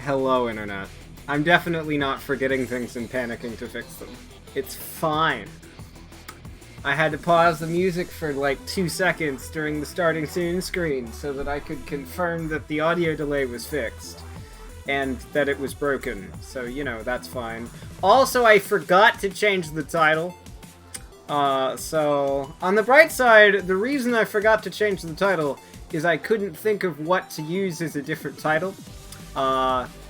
Hello, Internet. I'm definitely not forgetting things and panicking to fix them. It's fine. I had to pause the music for like 2 seconds during the starting soon screen so that I could confirm that the audio delay was fixed and that it was broken. So, you know, that's fine. Also, I forgot to change the title. So, on the bright side, the reason I forgot to change the title is I couldn't think of what to use as a different title.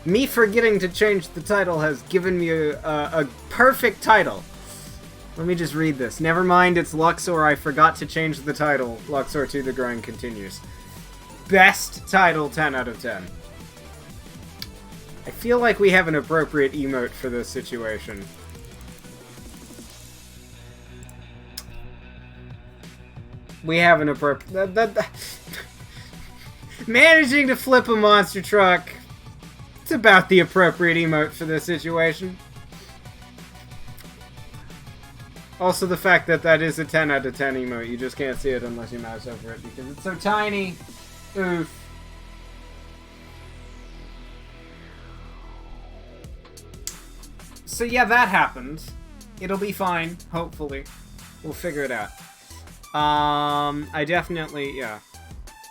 Me forgetting to change the title has given me a perfect title. Let me just read this. Never mind, it's Luxor. I forgot to change the title. Luxor 2, The Grind Continues. Best title, 10 out of 10. I feel like we have an appropriate emote for this situation. We have an appropriate... Managing to flip a monster truck. It's about the appropriate emote for this situation. Also, the fact that that is a 10 out of 10 emote. You just can't see it unless you mouse over it because it's so tiny. Oof. So yeah, that happened. It'll be fine, hopefully. We'll figure it out. I definitely, yeah.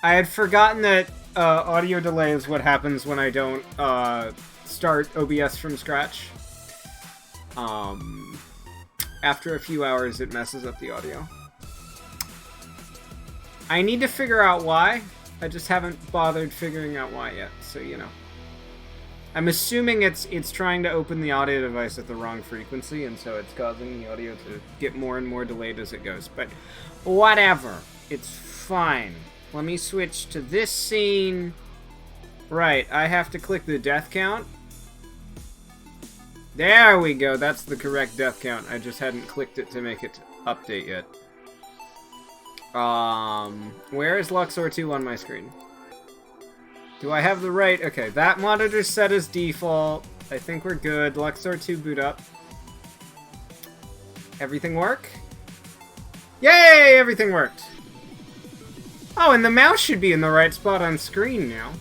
I had forgotten that audio delay is what happens when I don't start OBS from scratch. After a few hours, it messes up the audio. I need to figure out why. I just haven't bothered figuring out why yet, so you know. I'm assuming it's trying to open the audio device at the wrong frequency, and so it's causing the audio to get more and more delayed as it goes. But whatever. It's fine. Let me switch to this scene. Right, I have to click the death count. There we go, that's the correct death count. I just hadn't clicked it to make it update yet. Where is Luxor 2 on my screen? Do I have the right... Okay, that monitor's set as default. I think we're good. Luxor 2 boot up. Everything work? Yay! Everything worked. Oh, and the mouse should be in the right spot on screen now.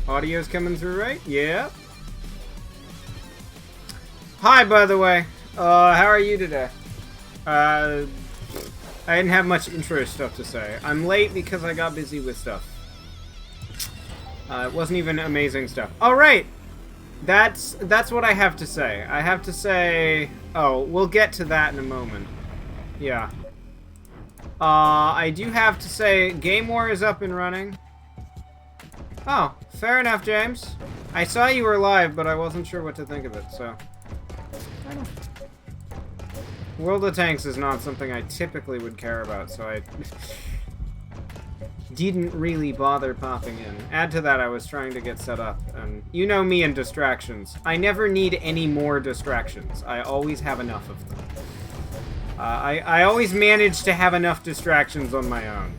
Audio's coming through right? Yeah. Hi, by the way. How are you today? I didn't have much intro stuff to say. I'm late because I got busy with stuff. It wasn't even amazing stuff. All right. That's what I have to say. I have to say... Oh, we'll get to that in a moment. Yeah. I do have to say, Game War is up and running. Oh, fair enough, James. I saw you were live, but I wasn't sure what to think of it, so... World of Tanks is not something I typically would care about, so I didn't really bother popping in. Add to that, I was trying to get set up, and you know me and distractions. I never need any more distractions. I always have enough of them. I always manage to have enough distractions on my own,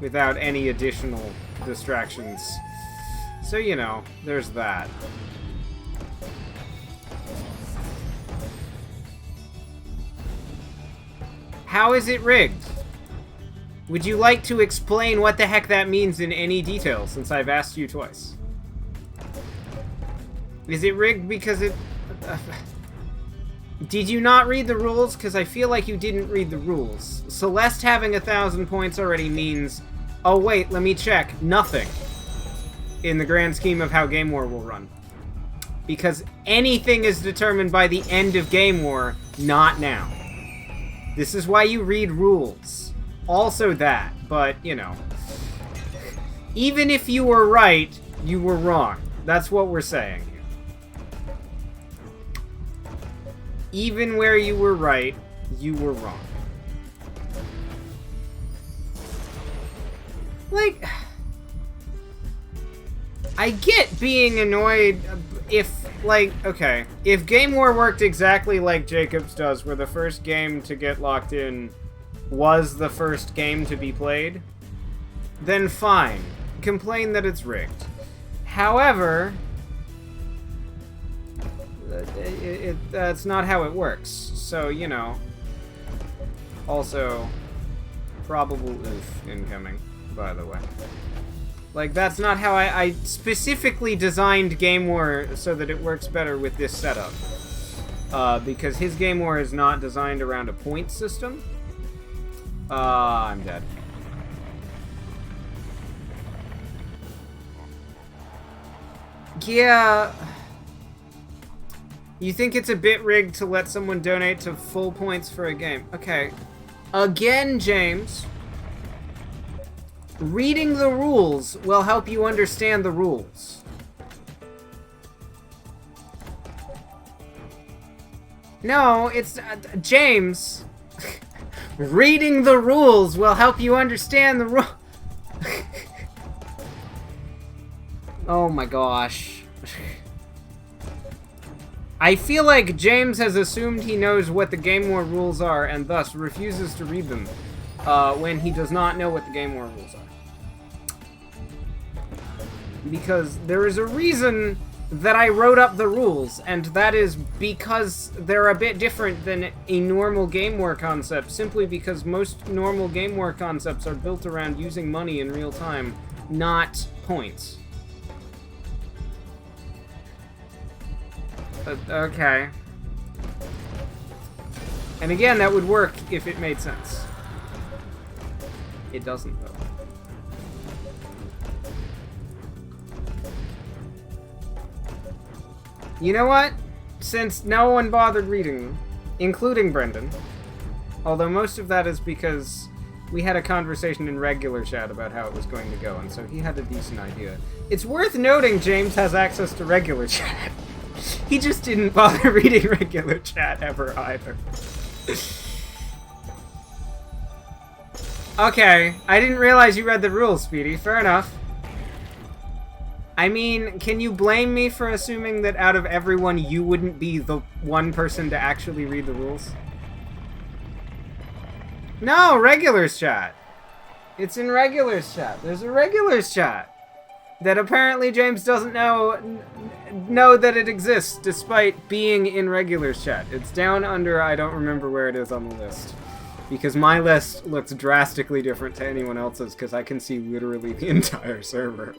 without any additional distractions. So, you know, there's that. How is it rigged? Would you like to explain what the heck that means in any detail, since I've asked you twice? Is it rigged because it... Did you not read the rules? Because I feel like you didn't read the rules. Celeste having 1,000 points already means... Oh wait, let me check. Nothing. In the grand scheme of how Game War will run. Because anything is determined by the end of Game War, not now. This is why you read rules. Also that, but, you know. Even if you were right, you were wrong. That's what we're saying here. Even where you were right, you were wrong. Like... I get being annoyed if, like, okay, if Game War worked exactly like Jacob's does, where the first game to get locked in was the first game to be played, then fine. Complain that it's rigged. However, that's not how it works. So, you know, also, probable oof incoming, by the way. Like, that's not how I specifically designed Game War so that it works better with this setup. Because his Game War is not designed around a point system. I'm dead. Yeah. You think it's a bit rigged to let someone donate to full points for a game. Okay. Again, James. Reading the rules will help you understand the rules. No, it's... James. Reading the rules will help you understand the rules. Oh my gosh. I feel like James has assumed he knows what the Game War rules are and thus refuses to read them when he does not know what the Game War rules are. Because there is a reason that I wrote up the rules, and that is because they're a bit different than a normal Game War concept, simply because most normal Game War concepts are built around using money in real time, not points. Okay. And again, that would work if it made sense. It doesn't, though. You know what? Since no one bothered reading them, including Brendan, although most of that is because we had a conversation in regular chat about how it was going to go, and so he had a decent idea. It's worth noting James has access to regular chat. He just didn't bother reading regular chat ever either. Okay, I didn't realize you read the rules, Speedy. Fair enough. I mean, can you blame me for assuming that out of everyone, you wouldn't be the one person to actually read the rules? No, regulars chat. It's in regulars chat. There's a regulars chat that apparently James doesn't know that it exists, despite being in regulars chat. It's down under, I don't remember where it is on the list. Because my list looks drastically different to anyone else's, because I can see literally the entire server.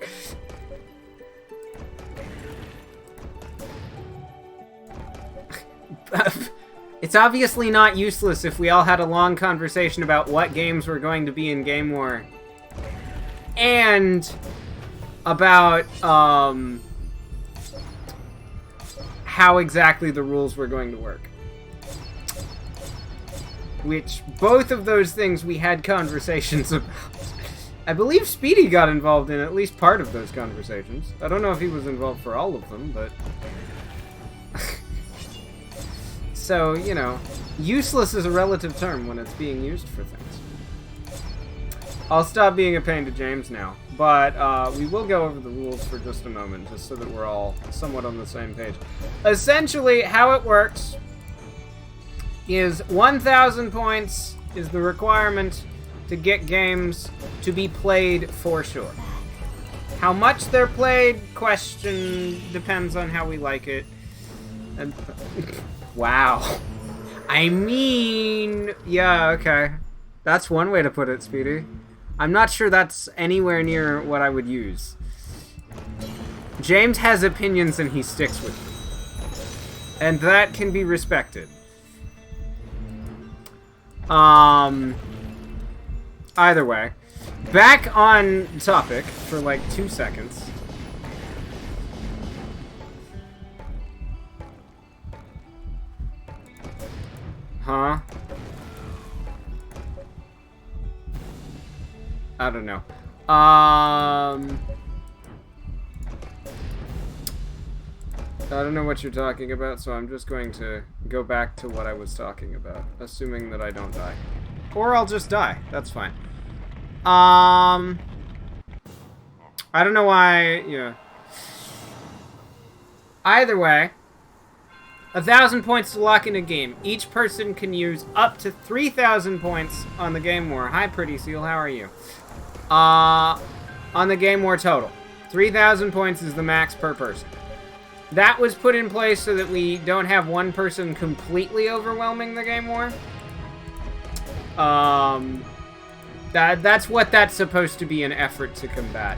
It's obviously not useless if we all had a long conversation about what games were going to be in Game War. And about, how exactly the rules were going to work. Which, both of those things we had conversations about. I believe Speedy got involved in at least part of those conversations. I don't know if he was involved for all of them, but... So, you know, useless is a relative term when it's being used for things. I'll stop being a pain to James now, but we will go over the rules for just a moment, just so that we're all somewhat on the same page. Essentially, how it works is 1,000 points is the requirement to get games to be played for sure. How much they're played, question, depends on how we like it. And wow. I mean, yeah, okay. That's one way to put it, Speedy. I'm not sure that's anywhere near what I would use. James has opinions and he sticks with them. And that can be respected. Either way. Back on topic for like 2 seconds. Huh? I don't know. I don't know what you're talking about, so I'm just going to go back to what I was talking about, assuming that I don't die. Or I'll just die. That's fine. I don't know why, yeah. Either way, 1,000 points to lock in a game. Each person can use up to 3,000 points on the Game War. Hi, Pretty Seal, how are you? On the Game War total. 3,000 points is the max per person. That was put in place so that we don't have one person completely overwhelming the Game War. That's what that's supposed to be an effort to combat.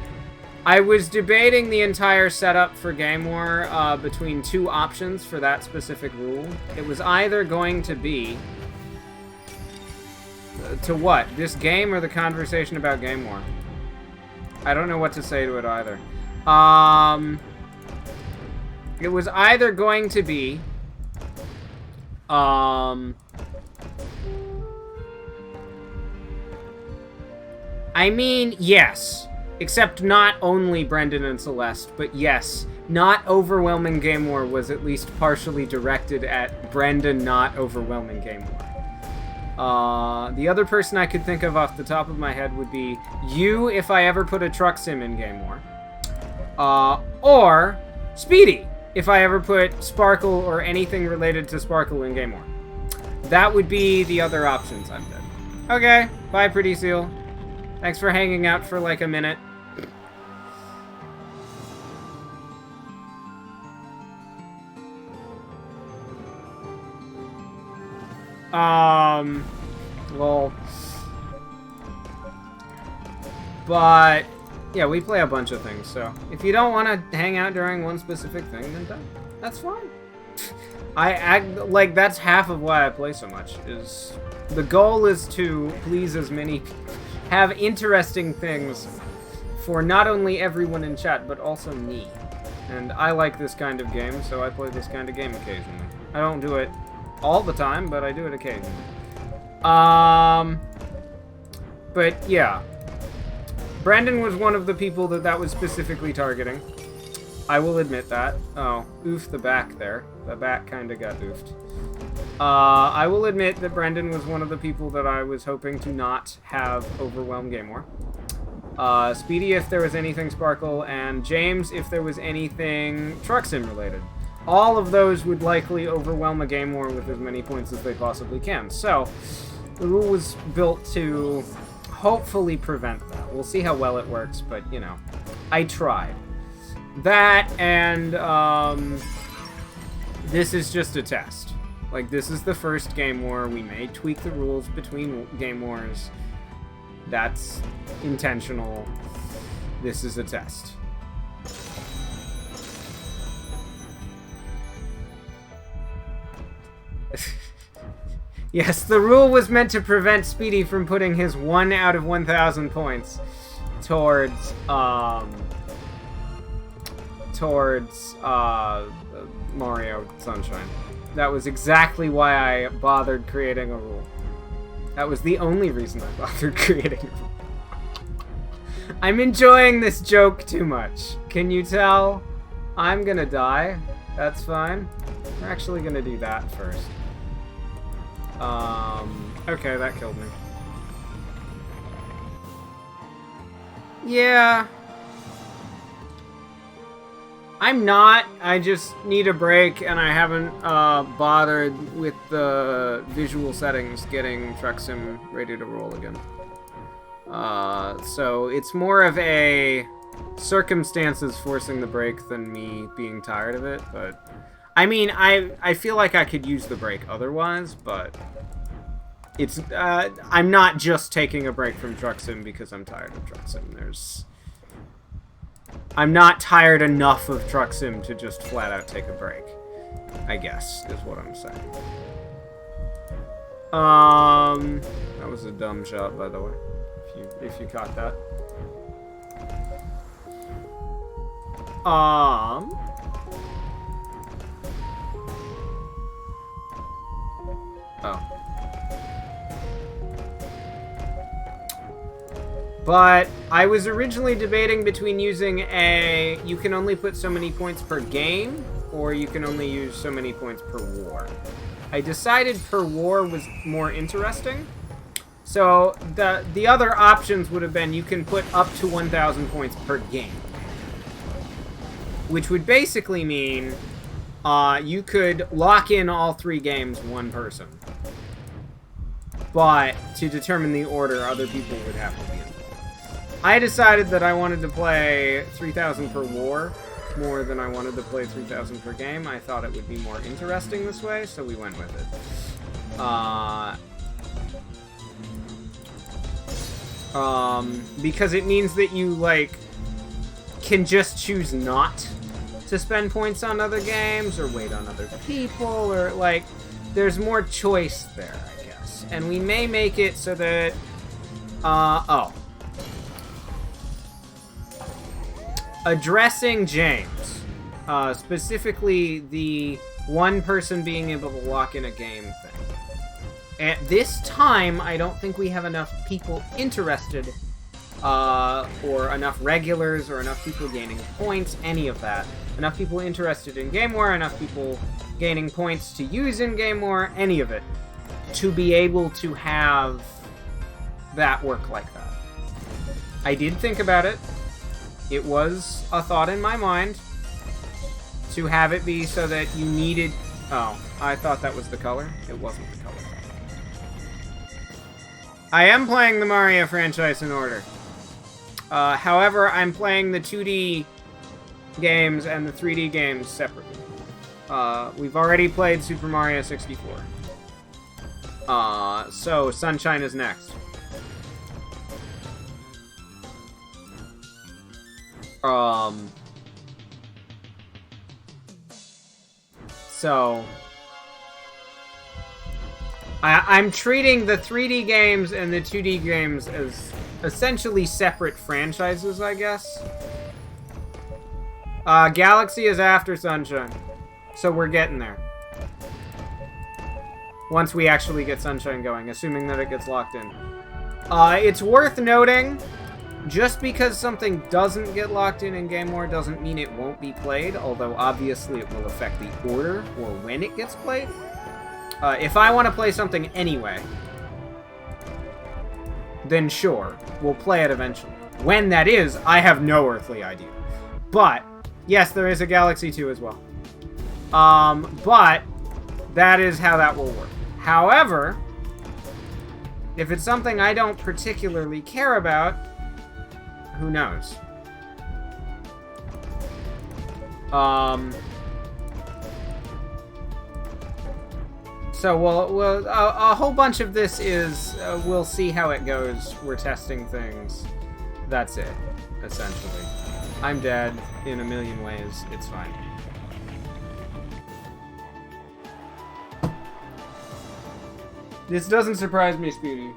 I was debating the entire setup for Game War between two options for that specific rule. It was either going to be... to what? This game or the conversation about Game War? I don't know what to say to it either. It was either going to be... I mean, yes. Except not only Brendan and Celeste, but yes, not overwhelming Game War was at least partially directed at Brendan not overwhelming Game War. The other person I could think of off the top of my head would be you if I ever put a truck sim in Game War. Or Speedy if I ever put Sparkle or anything related to Sparkle in Game War. That would be the other options I'm dead. Okay, bye Pretty Seal. Thanks for hanging out for like a minute. Well, but yeah, we play a bunch of things, so if you don't want to hang out during one specific thing, then that's fine. I act like that's half of why I play so much, is the goal is to please as many people, have interesting things for not only everyone in chat, but also me. And I like this kind of game, so I play this kind of game occasionally. I don't do it all the time, but I do it occasionally. But yeah. Brandon was one of the people that was specifically targeting. I will admit that. Oh, oof the back there. The back kind of got oofed. I will admit that Brendan was one of the people that I was hoping to not have overwhelm Game War. Speedy if there was anything Sparkle, and James if there was anything Truck Sim related. All of those would likely overwhelm a Game War with as many points as they possibly can. So, the rule was built to hopefully prevent that. We'll see how well it works, but, you know, I tried. That, and, this is just a test. Like, this is the first Game War. We may tweak the rules between Game Wars. That's intentional. This is a test. Yes, the rule was meant to prevent Speedy from putting his 1 out of 1,000 points towards Mario Sunshine. That was exactly why I bothered creating a rule. That was the only reason I bothered creating a rule. I'm enjoying this joke too much. Can you tell? I'm gonna die. That's fine. We're actually gonna do that first. Okay, that killed me. Yeah. I'm not. I just need a break, and I haven't bothered with the visual settings getting Truck Sim ready to roll again. So it's more of a circumstances forcing the break than me being tired of it, but... I mean, I feel like I could use the break otherwise, but... It's, I'm not just taking a break from Truck Sim because I'm tired of Truck Sim. I'm not tired enough of Truck Sim to just flat out take a break, I guess, is what I'm saying. That was a dumb shot, by the way, if you caught that. Oh. But I was originally debating between using you can only put so many points per game, or you can only use so many points per war. I decided per war was more interesting. So the other options would have been you can put up to 1,000 points per game. Which would basically mean you could lock in all 3 games one person. But to determine the order, other people would have to be in. I decided that I wanted to play 3,000 per war more than I wanted to play 3,000 per game. I thought it would be more interesting this way, so we went with it. Because it means that you, like, can just choose not to spend points on other games or wait on other people, or, like, there's more choice there, I guess. And we may make it so that, addressing James, specifically the one person being able to lock in a game thing. At this time, I don't think we have enough people interested, or enough regulars, or enough people gaining points, any of that. Enough people interested in Game War, enough people gaining points to use in Game War, any of it, to be able to have that work like that. I did think about it. It was a thought in my mind to have it be so that you needed... Oh, I thought that was the color. It wasn't the color. I am playing the Mario franchise in order. However, I'm playing the 2D games and the 3D games separately. We've already played Super Mario 64. So Sunshine is next. So I'm treating the 3D games and the 2D games as essentially separate franchises, I guess. Galaxy is after Sunshine, so we're getting there. Once we actually get Sunshine going, assuming that it gets locked in. It's worth noting, just because something doesn't get locked in Game War doesn't mean it won't be played, although obviously it will affect the order or when it gets played. If I want to play something anyway, then sure, we'll play it eventually. When that is, I have no earthly idea. But, yes, there is a Galaxy 2 as well. But, that is how that will work. However, if it's something I don't particularly care about, who knows? So we'll a whole bunch of this is we'll see how it goes. We're testing things. That's it, essentially. I'm dead in a million ways. It's fine. This doesn't surprise me, Speedy.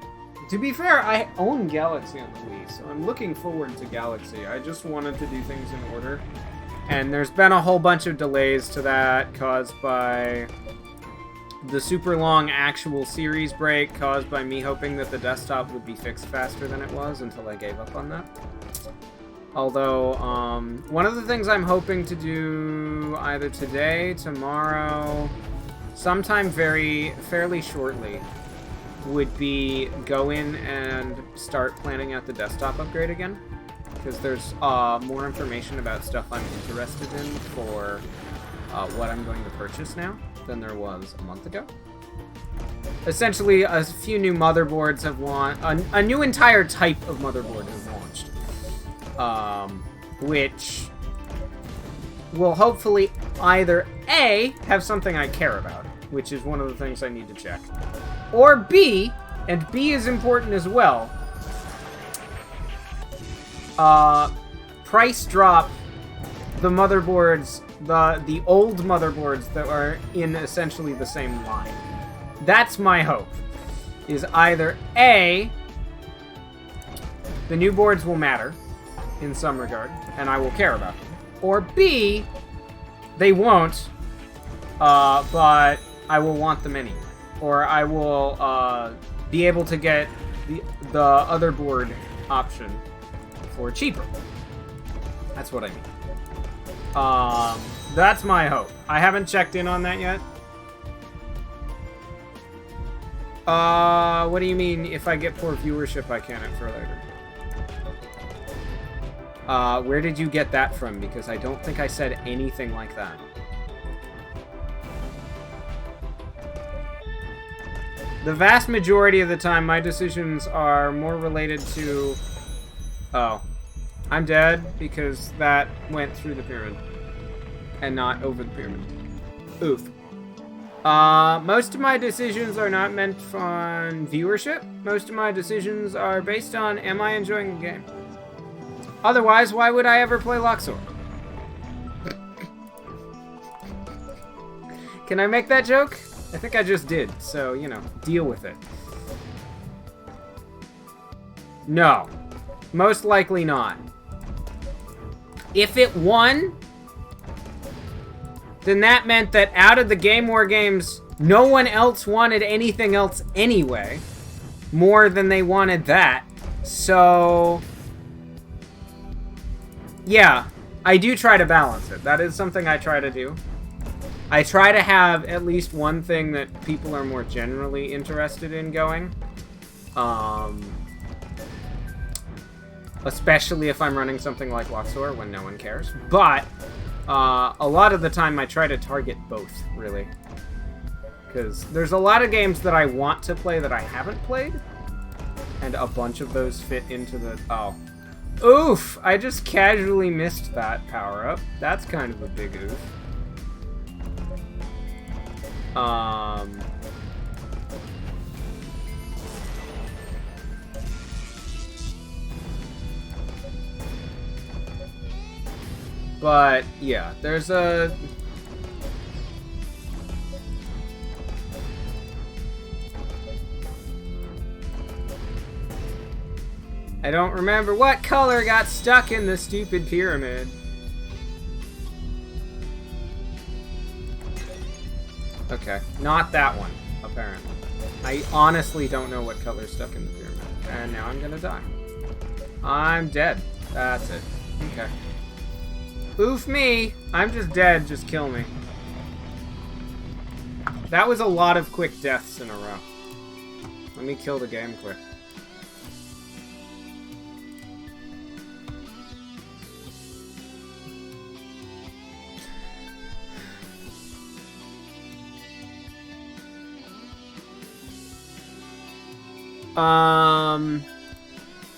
To be fair, I own Galaxy on the Wii, so I'm looking forward to Galaxy. I just wanted to do things in order. And there's been a whole bunch of delays to that caused by the super long actual series break, caused by me hoping that the desktop would be fixed faster than it was until I gave up on that. Although, one of the things I'm hoping to do either today, tomorrow, sometime fairly shortly, would be go in and start planning out the desktop upgrade again. Because there's more information about stuff I'm interested in for what I'm going to purchase now than there was a month ago. Essentially, a few new motherboards have launched. A new entire type of motherboard has launched. Which will hopefully either A, have something I care about, which is one of the things I need to check, or B, and B is important as well, price drop the motherboards, the old motherboards that are in essentially the same line. That's my hope, is either A, the new boards will matter in some regard, and I will care about them, or B, they won't, but I will want them anyway. Or I will be able to get the other board option for cheaper. That's what I mean. That's my hope. I haven't checked in on that yet. What do you mean, if I get poor viewership, I can it for later? Where did you get that from? Because I don't think I said anything like that. The vast majority of the time, my decisions are more related to... Oh. I'm dead because that went through the pyramid. And not over the pyramid. Oof. Most of my decisions are not meant on viewership. Most of my decisions are based on, am I enjoying the game? Otherwise, why would I ever play Luxor? Can I make that joke? I think I just did, so, you know, deal with it. No. Most likely not. If it won, then that meant that out of the Game War games, no one else wanted anything else anyway, more than they wanted that. So, yeah, I do try to balance it. That is something I try to do. I try to have at least one thing that people are more generally interested in going. Especially if I'm running something like Luxor when no one cares. But a lot of the time I try to target both, really. Because there's a lot of games that I want to play that I haven't played. And a bunch of those fit into the... Oh. Oof! I just casually missed that power-up. That's kind of a big oof. But, yeah, there's a... I don't remember what color got stuck in the stupid pyramid. Okay, not that one, apparently. I honestly don't know what color's stuck in the pyramid. And now I'm gonna die. I'm dead. That's it. Okay. Oof me! I'm just dead, just kill me. That was a lot of quick deaths in a row. Let me kill the game quick.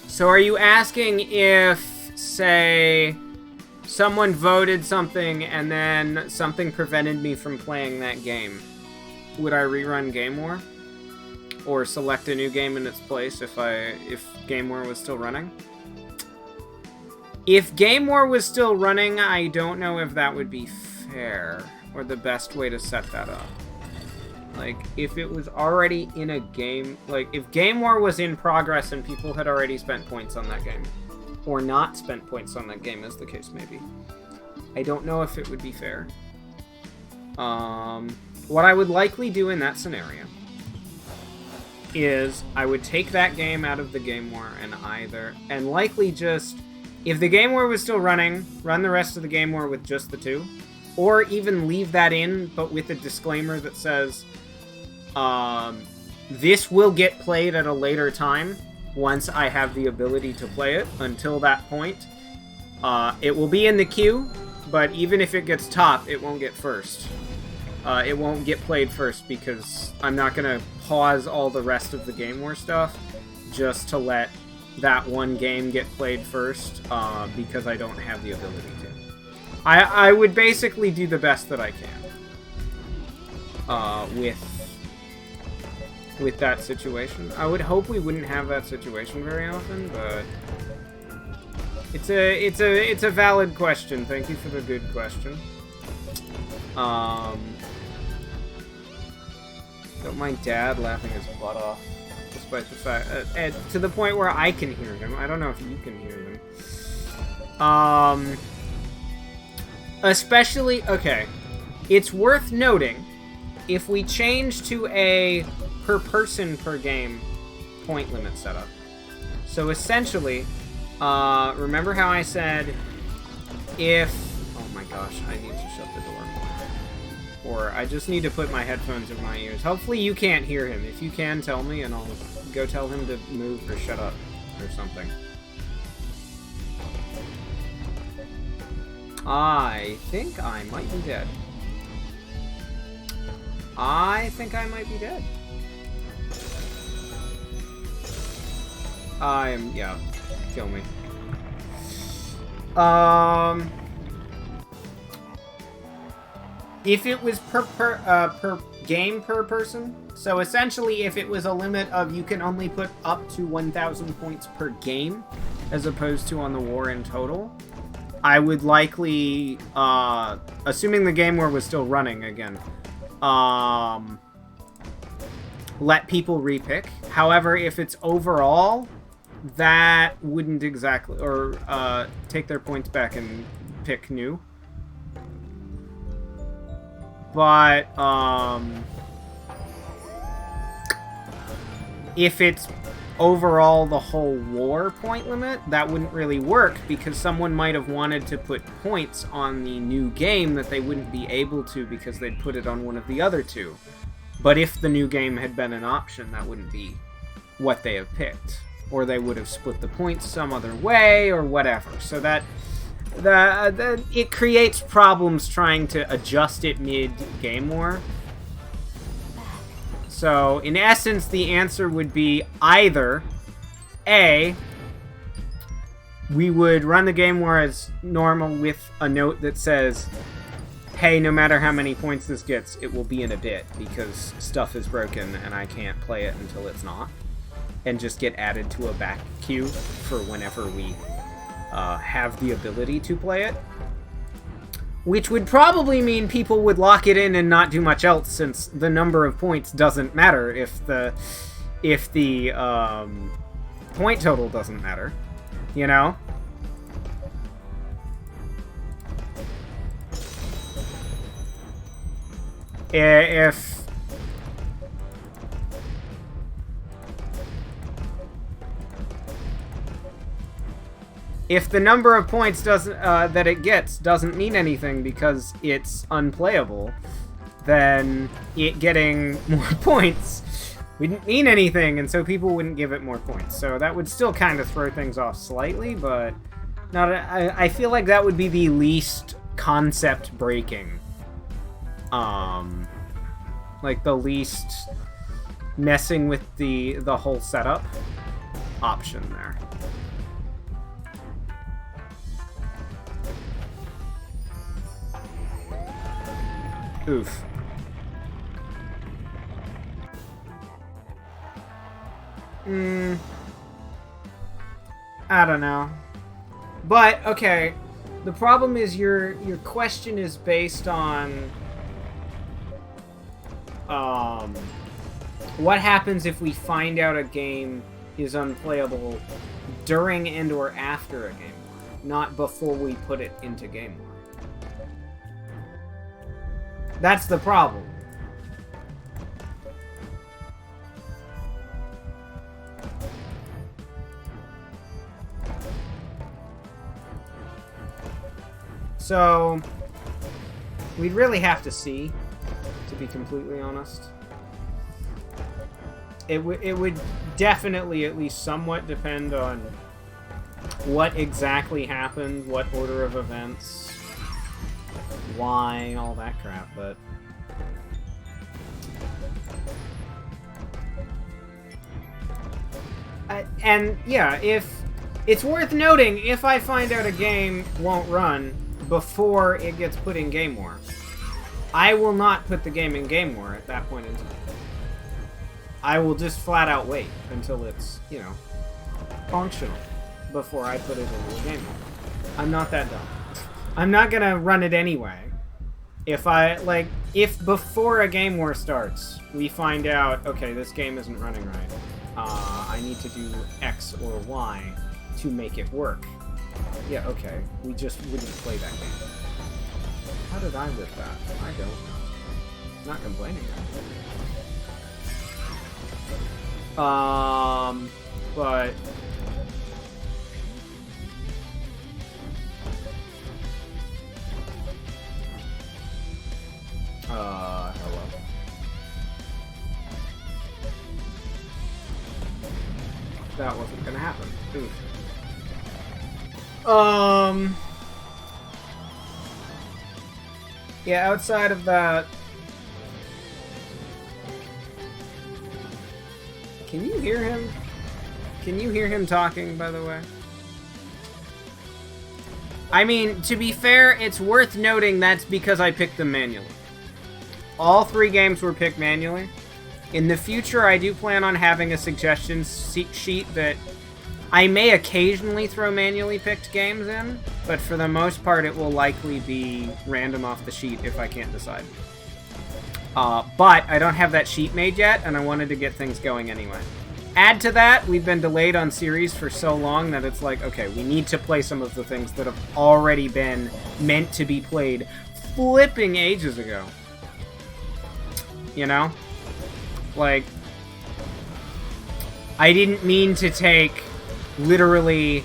So are you asking if, say, someone voted something and then something prevented me from playing that game, would I rerun Game War? Or select a new game in its place if Game War was still running? If Game War was still running, I don't know if that would be fair or the best way to set that up. Like, if it was already in a game... Like, if Game War was in progress and people had already spent points on that game, or not spent points on that game, as the case may be, I don't know if it would be fair. What I would likely do in that scenario is I would take that game out of the Game War and likely just... If the Game War was still running, run the rest of the Game War with just the two, or even leave that in, but with a disclaimer that says... this will get played at a later time once I have the ability to play it. Until that point, it will be in the queue, but even if it gets top, it won't get first. It won't get played first because I'm not going to pause all the rest of the Game War stuff just to let that one game get played first because I don't have the ability to. I would basically do the best that I can with that situation. I would hope we wouldn't have that situation very often, but it's a valid question. Thank you for the good question. Don't mind Dad laughing his butt off, despite the fact to the point where I can hear him. I don't know if you can hear him. Especially, okay, it's worth noting if we change to a per person per game point limit setup. So essentially, remember how I said if... Oh my gosh, I need to shut the door. Or I just need to put my headphones in my ears. Hopefully you can't hear him. If you can, tell me and I'll go tell him to move or shut up or something. I think I might be dead. I think I might be dead. Yeah, kill me. If it was per game per person, so essentially if it was a limit of you can only put up to 1,000 points per game, as opposed to on the war in total, I would likely, assuming the game war was still running again, let people repick. However, if it's overall, that wouldn't exactly, or take their points back and pick new. But, if it's overall the whole war point limit, that wouldn't really work, because someone might have wanted to put points on the new game that they wouldn't be able to because they'd put it on one of the other two. But if the new game had been an option, that wouldn't be what they have picked. Or they would have split the points some other way, or whatever. So that it creates problems trying to adjust it mid-game war. So, in essence, the answer would be either A, we would run the game war as normal with a note that says, hey, no matter how many points this gets, it will be in a bit because stuff is broken and I can't play it until it's not. And just get added to a back queue for whenever we have the ability to play it. Which would probably mean people would lock it in and not do much else, since the number of points doesn't matter if the point total doesn't matter, you know? If the number of points that it gets doesn't mean anything because it's unplayable, then it getting more points wouldn't mean anything, and so people wouldn't give it more points. So that would still kind of throw things off slightly, but not. I feel like that would be the least concept breaking, like the least messing with the whole setup option there. Oof. I don't know. But, okay, the problem is your question is based on what happens if we find out a game is unplayable during and or after a game war, not before we put it into game war. That's the problem. So, we'd really have to see, to be completely honest. It would definitely at least somewhat depend on what exactly happened, what order of events, why, all that crap, but and yeah, if it's worth noting, if I find out a game won't run before it gets put in Game War, I will not put the game in Game War at that point in time. I will just flat out wait until it's, you know, functional before I put it into the Game War. I'm not that dumb. I'm not gonna run it anyway. If before a game war starts, we find out, okay, this game isn't running right, I need to do X or Y to make it work. Yeah, okay, we just wouldn't play that game. How did I live that? I don't know. I'm not complaining. But hello. That wasn't gonna happen. Oof. Yeah, outside of that... Can you hear him? Can you hear him talking, by the way? I mean, to be fair, it's worth noting that's because I picked them manually. all 3 games were picked manually. In the future, I do plan on having a suggestion sheet that I may occasionally throw manually picked games in, but for the most part, it will likely be random off the sheet if I can't decide. But I don't have that sheet made yet, and I wanted to get things going anyway. Add to that, we've been delayed on series for so long that it's like, okay, we need to play some of the things that have already been meant to be played flipping ages ago. You know? Like, I didn't mean to take literally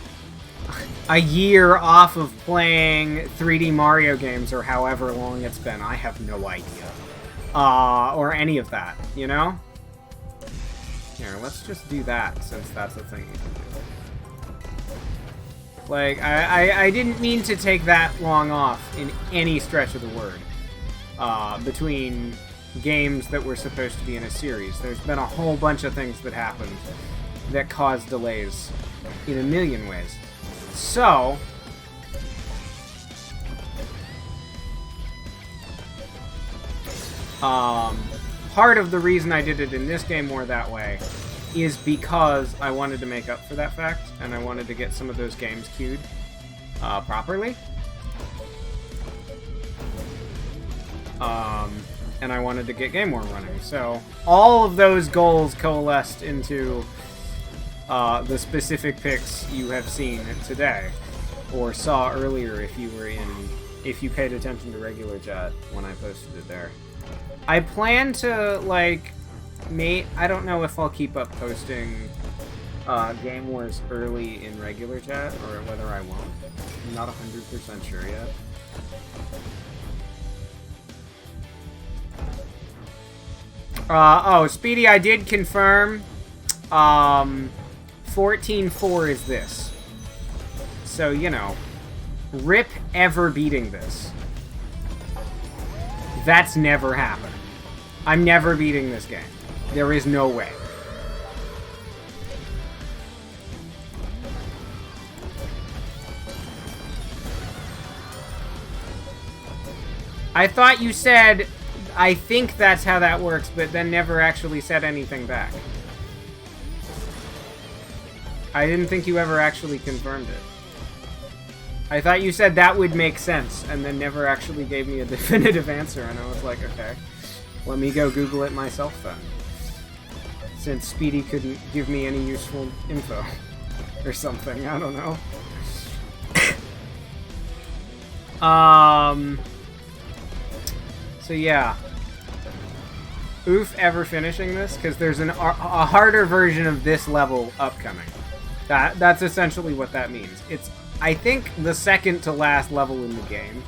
a year off of playing 3D Mario games or however long it's been. I have no idea. Or any of that, you know? Here, let's just do that, since that's the thing you can do. Like, I didn't mean to take that long off in any stretch of the word. Between games that were supposed to be in a series. There's been a whole bunch of things that happened that caused delays in a million ways. So, part of the reason I did it in this game more that way is because I wanted to make up for that fact, and I wanted to get some of those games queued properly. And I wanted to get Game War running. So all of those goals coalesced into the specific picks you have seen today, or saw earlier if you paid attention to regular chat when I posted it there. I plan to, like, I don't know if I'll keep up posting Game Wars early in regular chat, or whether I won't. I'm not 100% sure yet. Oh, Speedy, I did confirm. 14-4 is this. So, you know, rip ever beating this. That's never happened. I'm never beating this game. There is no way. I thought you said, I think that's how that works, but then never actually said anything back. I didn't think you ever actually confirmed it. I thought you said that would make sense, and then never actually gave me a definitive answer, and I was like, okay, let me go Google it myself then. Since Speedy couldn't give me any useful info. Or something, I don't know. So yeah. Oof ever finishing this, because there's a harder version of this level upcoming. That's essentially what that means. It's, I think, the second to last level in the game.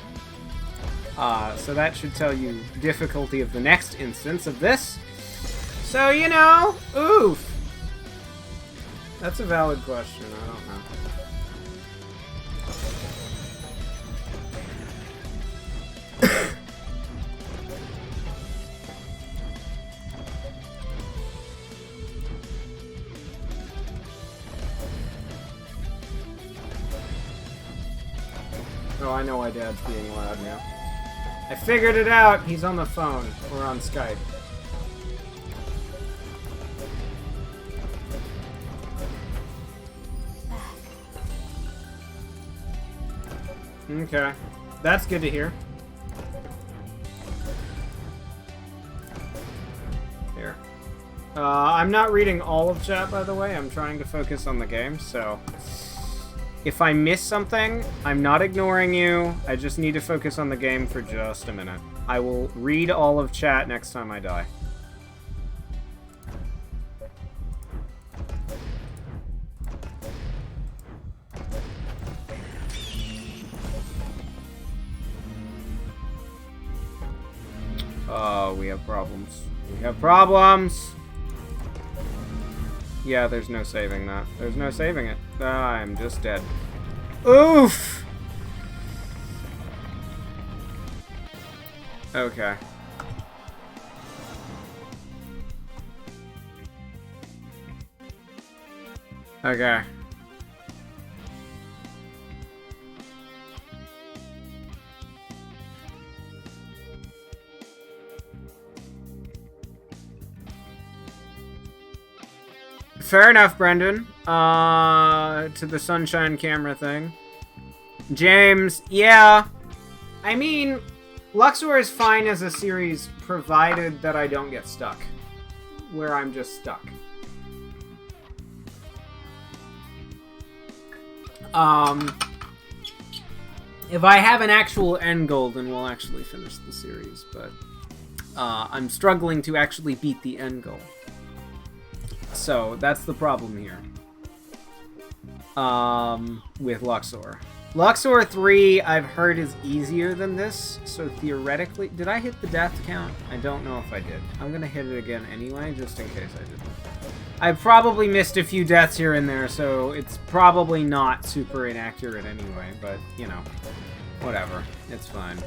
So that should tell you difficulty of the next instance of this. So, you know, oof. That's a valid question, I don't know. Oh, I know why Dad's being loud now. I figured it out! He's on the phone. Or on Skype. Okay. That's good to hear. Here. I'm not reading all of chat, by the way. I'm trying to focus on the game, so... If I miss something, I'm not ignoring you. I just need to focus on the game for just a minute. I will read all of chat next time I die. Oh, we have problems. We have problems! Yeah, there's no saving that. There's no saving it. I'm just dead. Oof! Okay. Okay. Fair enough, Brendan. To the sunshine camera thing. James, yeah. I mean, Luxor is fine as a series, provided that I don't get stuck. Where I'm just stuck. If I have an actual end goal, then we'll actually finish the series, but I'm struggling to actually beat the end goal. So, that's the problem here. With Luxor. Luxor 3, I've heard, is easier than this, so theoretically... Did I hit the death count? I don't know if I did. I'm gonna hit it again anyway, just in case I didn't. I probably missed a few deaths here and there, so it's probably not super inaccurate anyway, but, you know, whatever. It's fine.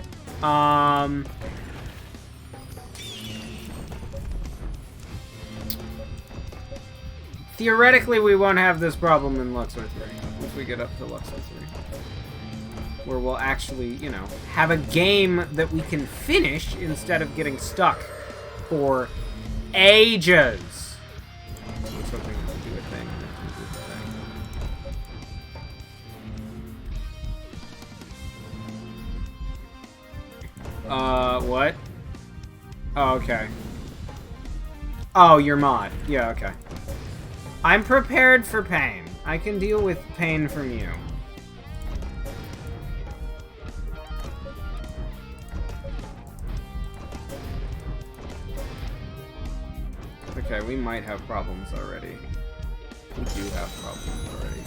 Theoretically, we won't have this problem in Luxor 3, once we get up to Luxor 3. Where we'll actually, you know, have a game that we can finish instead of getting stuck for ages. I was hoping it would do a thing. What? Oh, okay. Oh, your mod. Yeah, okay. I'm prepared for pain. I can deal with pain from you. Okay, we might have problems already. We do have problems already.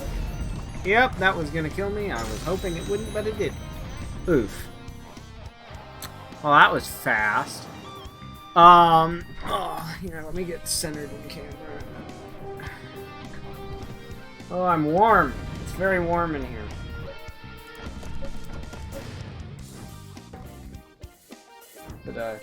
Yep, that was gonna kill me. I was hoping it wouldn't, but it did. Oof. Well, that was fast. Oh, here, let me get centered in camera. Oh, I'm warm. It's very warm in here. Did I?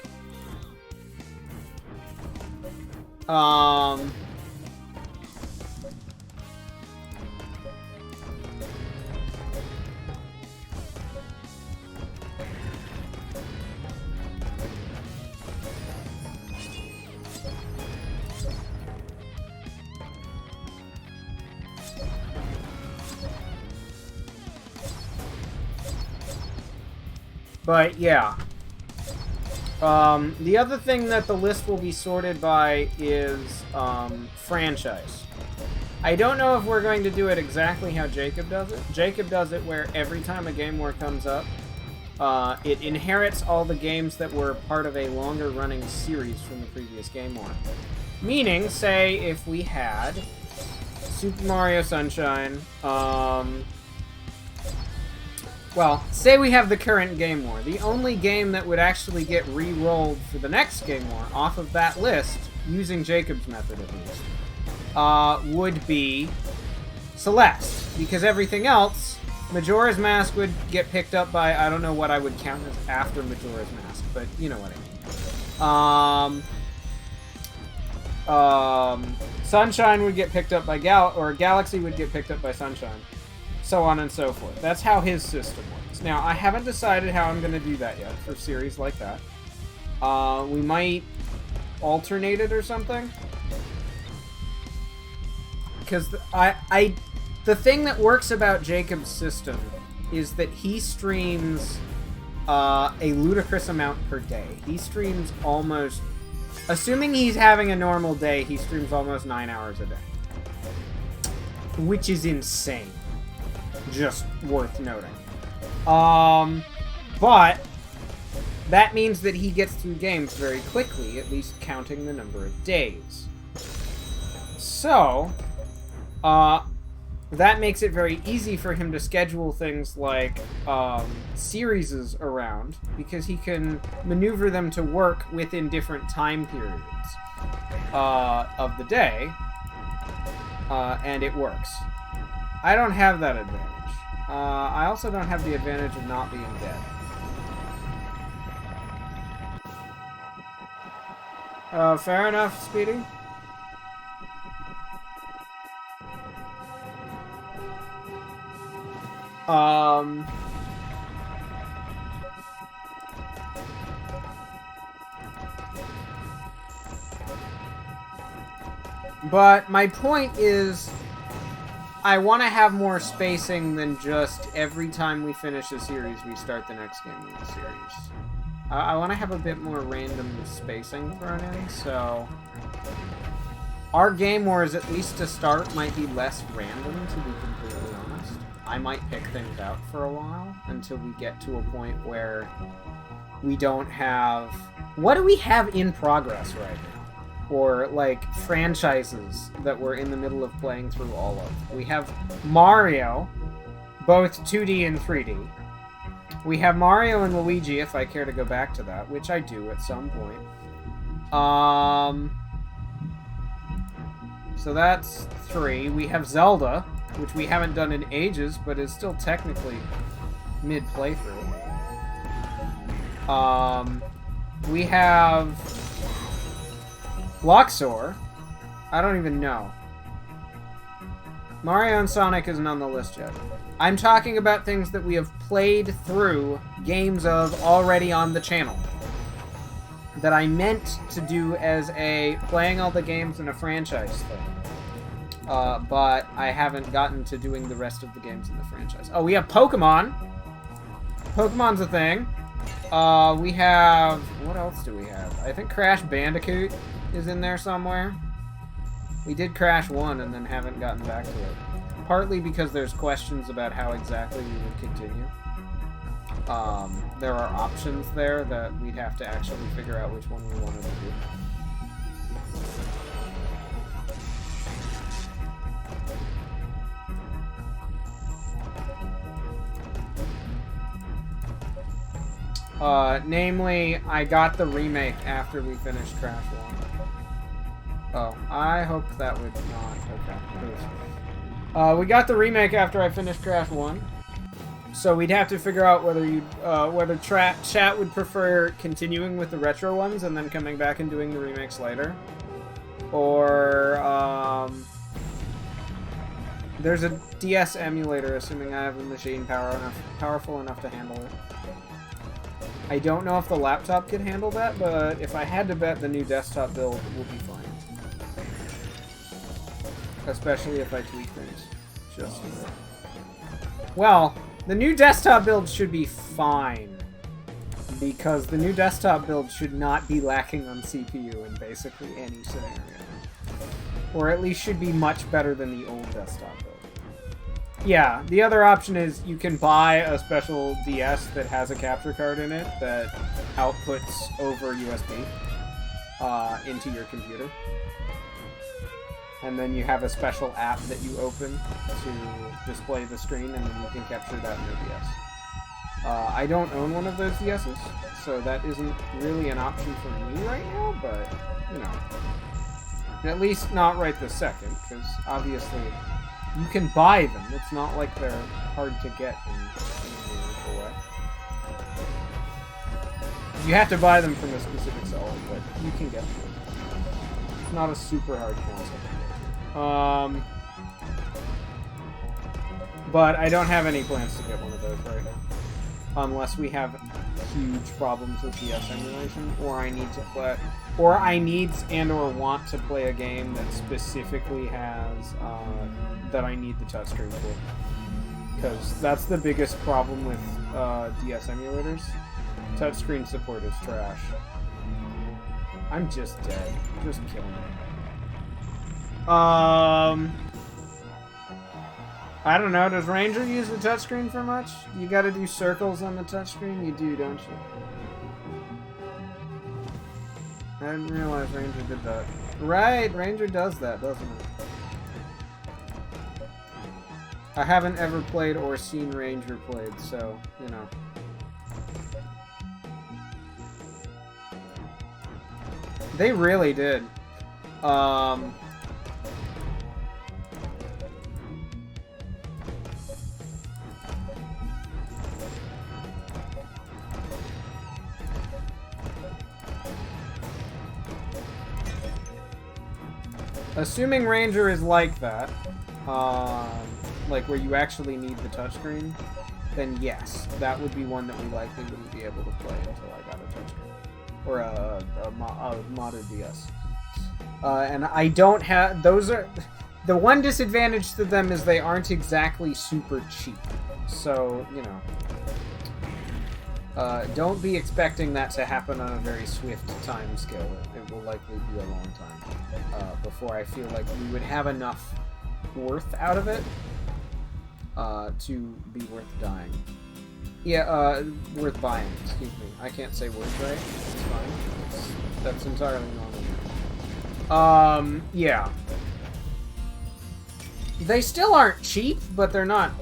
But, yeah. The other thing that the list will be sorted by is, franchise. I don't know if we're going to do it exactly how Jacob does it. Jacob does it where every time a game war comes up, it inherits all the games that were part of a longer-running series from the previous game war. Meaning, say, if we had Super Mario Sunshine, well, say we have the current Game War. The only game that would actually get re-rolled for the next Game War off of that list, using Jacob's method at least, would be Celeste. Because everything else, Majora's Mask would get picked up by, I don't know what I would count as after Majora's Mask, but you know what I mean. Sunshine would get picked up by Galaxy would get picked up by Sunshine. So on and so forth. That's how his system works. Now, I haven't decided how I'm going to do that yet for series like that. We might alternate it or something. Because the thing that works about Jacob's system is that he streams a ludicrous amount per day. He streams almost... Assuming he's having a normal day, he streams almost 9 hours a day. Which is insane. Just worth noting. But that means that he gets through games very quickly, at least counting the number of days. So, that makes it very easy for him to schedule things like series around, because he can maneuver them to work within different time periods of the day, and it works. I don't have that advantage. I also don't have the advantage of not being dead. Fair enough, Speedy. But my point is, I want to have more spacing than just every time we finish a series, we start the next game in the series. I want to have a bit more random spacing thrown in, so... Our Game Wars, at least to start, might be less random, to be completely honest. I might pick things out for a while, until we get to a point where we don't have... What do we have in progress right now? Or, like, franchises that we're in the middle of playing through all of. We have Mario, both 2D and 3D. We have Mario and Luigi, if I care to go back to that, which I do at some point. So that's 3. We have Zelda, which we haven't done in ages, but is still technically mid-playthrough. We have Luxor. I don't even know. Mario and Sonic isn't on the list yet. I'm talking about things that we have played through games of already on the channel. That I meant to do as a playing all the games in a franchise thing. But I haven't gotten to doing the rest of the games in the franchise. Oh, we have Pokemon. Pokemon's a thing. We have... What else do we have? I think Crash Bandicoot is in there somewhere. We did Crash 1 and then haven't gotten back to it. Partly because there's questions about how exactly we would continue. There are options there that we'd have to actually figure out which one we wanted to do. Namely, I got the remake after we finished Crash 1. Oh, I hoped that would not... Okay. We got the remake after I finished Crash 1. So we'd have to figure out whether whether chat would prefer continuing with the retro ones and then coming back and doing the remakes later. Or, there's a DS emulator, assuming I have a machine powerful enough to handle it. I don't know if the laptop could handle that, but if I had to bet, the new desktop build will be fine. Especially if I tweak things. Just a bit. Well, the new desktop build should be fine. Because the new desktop build should not be lacking on CPU in basically any scenario. Or at least should be much better than the old desktop build. Yeah, the other option is you can buy a special DS that has a capture card in it that outputs over USB into your computer. And then you have a special app that you open to display the screen, and then you can capture that in your DS. I don't own one of those DSs, so that isn't really an option for me right now, but, you know. At least not right this second, because obviously you can buy them. It's not like they're hard to get in a meaningful way. You have to buy them from a specific seller, but you can get them. It's not a super hard concept. But I don't have any plans to get one of those right now. Unless we have huge problems with DS emulation, or I need to play, or I need and/or want to play a game that specifically has, that I need the touchscreen for. Because that's the biggest problem with DS emulators. Touchscreen support is trash. I'm just dead. Just kill me. I don't know, does Ranger use the touchscreen for much? You gotta do circles on the touchscreen? You do, don't you? I didn't realize Ranger did that. Right, Ranger does that, doesn't it? I haven't ever played or seen Ranger played, so, you know. They really did. Assuming Ranger is like that, like where you actually need the touchscreen, then yes, that would be one that we likely wouldn't be able to play until I got a touchscreen. Or a modded DS. And I don't have... Those are... The one disadvantage to them is they aren't exactly super cheap. So, you know... don't be expecting that to happen on a very swift time scale. It will likely be a long time before I feel like we would have enough worth out of it to be worth dying. Yeah, worth buying, excuse me. I can't say worth right. It's fine. That's entirely normal. Yeah. They still aren't cheap, but they're not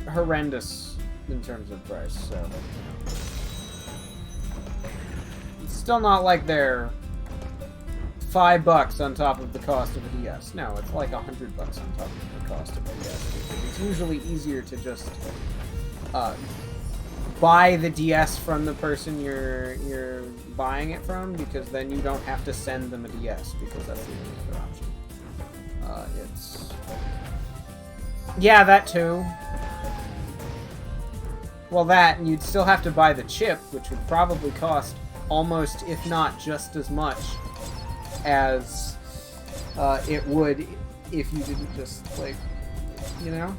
horrendous in terms of price, so, you know. It's still not like they're $5 on top of the cost of a DS. No, it's like $100 on top of the cost of a DS. It's usually easier to just buy the DS from the person you're buying it from, because then you don't have to send them a DS, because that's the only other option. Yeah, that too. Well, that, and you'd still have to buy the chip, which would probably cost almost, if not just as much as it would if you didn't just, like, you know?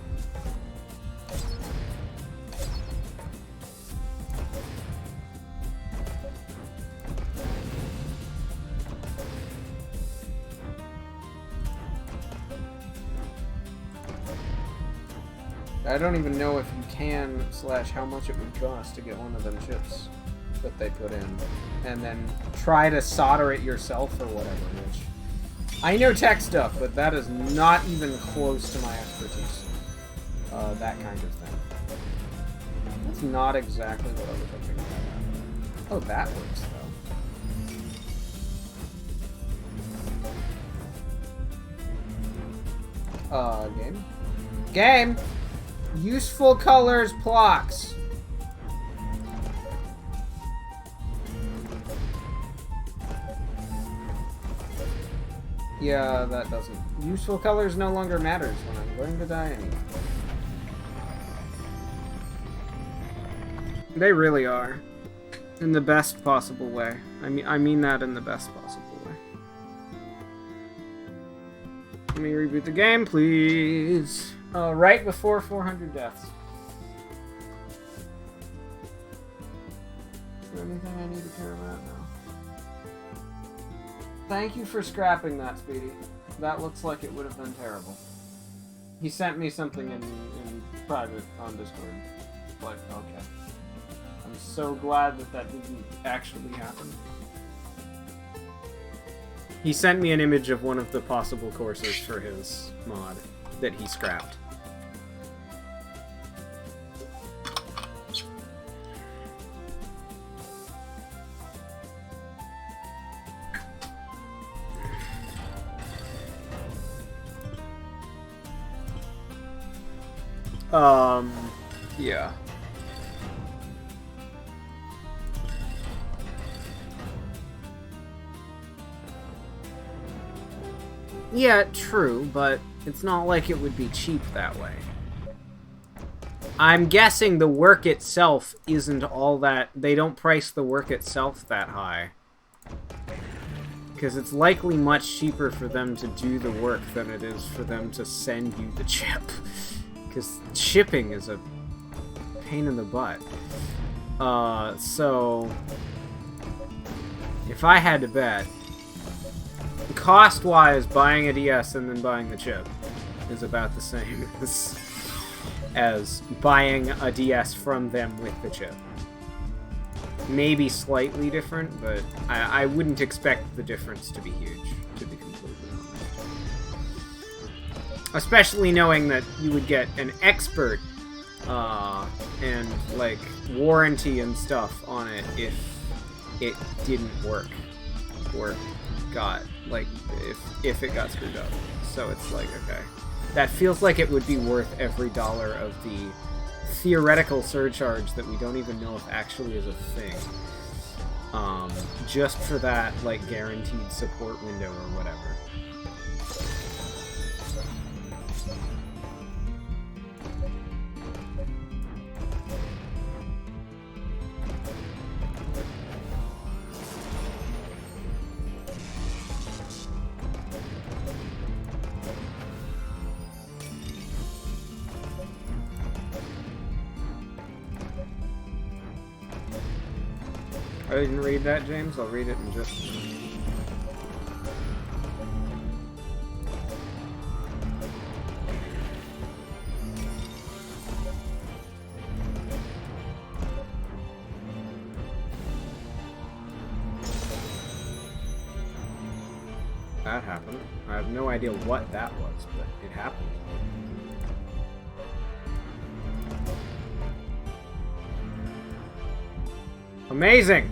I don't even know if you can / how much it would cost to get one of them chips that they put in, and then try to solder it yourself or whatever, which... I know tech stuff, but that is not even close to my expertise. That kind of thing. That's not exactly what I was thinking about. Oh, that works, though. Game? Game! Useful colors blocks. Yeah, that doesn't. Useful colors no longer matters when I'm going to die anyway. They really are. In the best possible way. I mean that in the best possible way. Let me reboot the game, please. Right before 400 deaths. Is there anything I need to care about now? Thank you for scrapping that, Speedy. That looks like it would have been terrible. He sent me something in private on Discord. Like, okay. I'm so glad that didn't actually happen. He sent me an image of one of the possible courses for his mod that he scrapped. Yeah. Yeah, true, but it's not like it would be cheap that way. I'm guessing the work itself isn't all that... They don't price the work itself that high. Because it's likely much cheaper for them to do the work than it is for them to send you the chip. Because shipping is a pain in the butt. So... If I had to bet... Cost-wise, buying a DS and then buying the chip is about the same as buying a DS from them with the chip. Maybe slightly different, but I wouldn't expect the difference to be huge, to be completely honest. Especially knowing that you would get an expert and, like, warranty and stuff on it if it didn't work. Or got, like, if it got screwed up. So it's like, okay. That feels like it would be worth every dollar of the theoretical surcharge that we don't even know if actually is a thing. Just for that, like, guaranteed support window or whatever. I didn't read that, James. I'll read it in just a minute. That happened. I have no idea what that was, but it happened. Amazing!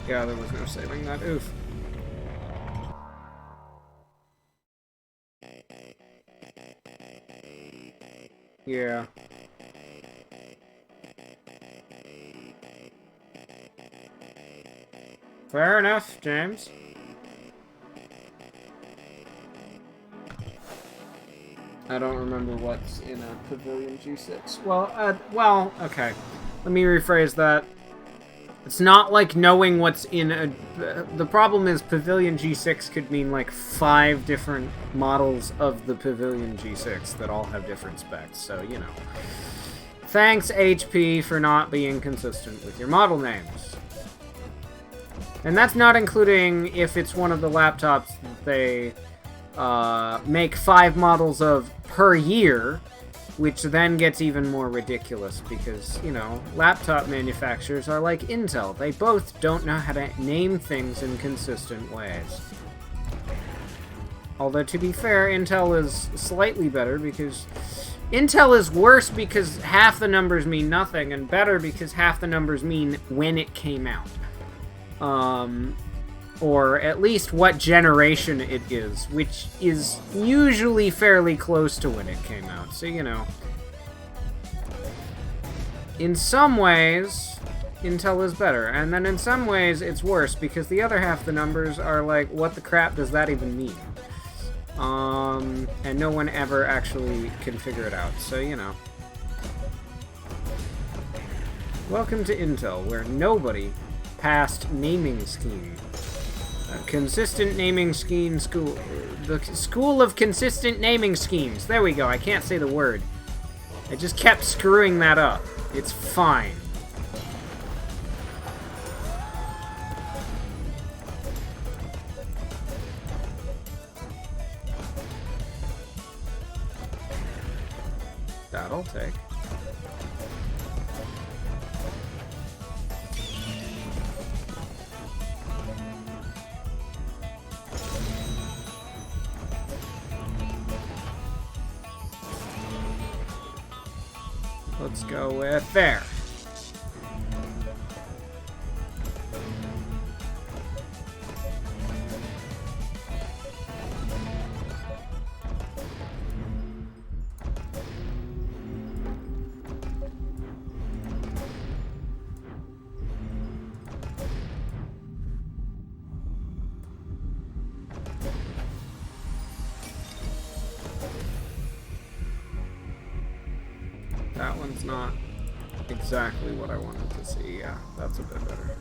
Yeah, there was no saving that. Oof. Yeah. Fair enough, James. I don't remember what's in a Pavilion G6. Well, okay. Let me rephrase that. It's not like knowing what's in a... The problem is Pavilion G6 could mean like 5 different models of the Pavilion G6 that all have different specs, so, you know. Thanks, HP, for not being consistent with your model names. And that's not including if it's one of the laptops that they make 5 models of per year, which then gets even more ridiculous because, you know, laptop manufacturers are like Intel. They both don't know how to name things in consistent ways. Although, to be fair, Intel is slightly better because... Intel is worse because half the numbers mean nothing, and better because half the numbers mean when it came out. Or at least what generation it is, which is usually fairly close to when it came out. So, you know, in some ways, Intel is better. And then in some ways, it's worse, because the other half of the numbers are like, what the crap does that even mean? And no one ever actually can figure it out. So, you know. Welcome to Intel, where nobody passed naming scheme. Consistent naming scheme school. The School of Consistent Naming Schemes. There we go. I can't say the word. I just kept screwing that up. It's fine. That'll take. Let's go with there. That one's not exactly what I wanted to see. Yeah, that's a bit better.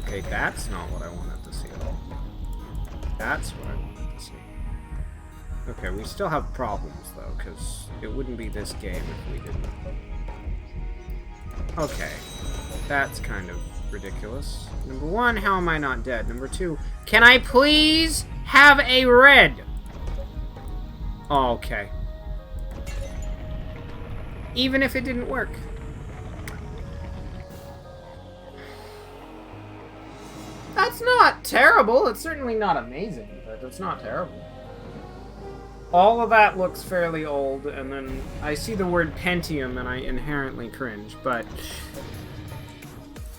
Okay, that's not what I wanted to see at all. That's what I wanted to see. Okay, we still have problems, though, because it wouldn't be this game if we didn't. Okay, that's kind of ridiculous. Number one, how am I not dead? Number two, can I please have a red? Oh, okay. Even if it didn't work. That's not terrible. It's certainly not amazing, but it's not terrible. All of that looks fairly old, and then I see the word Pentium and I inherently cringe, but...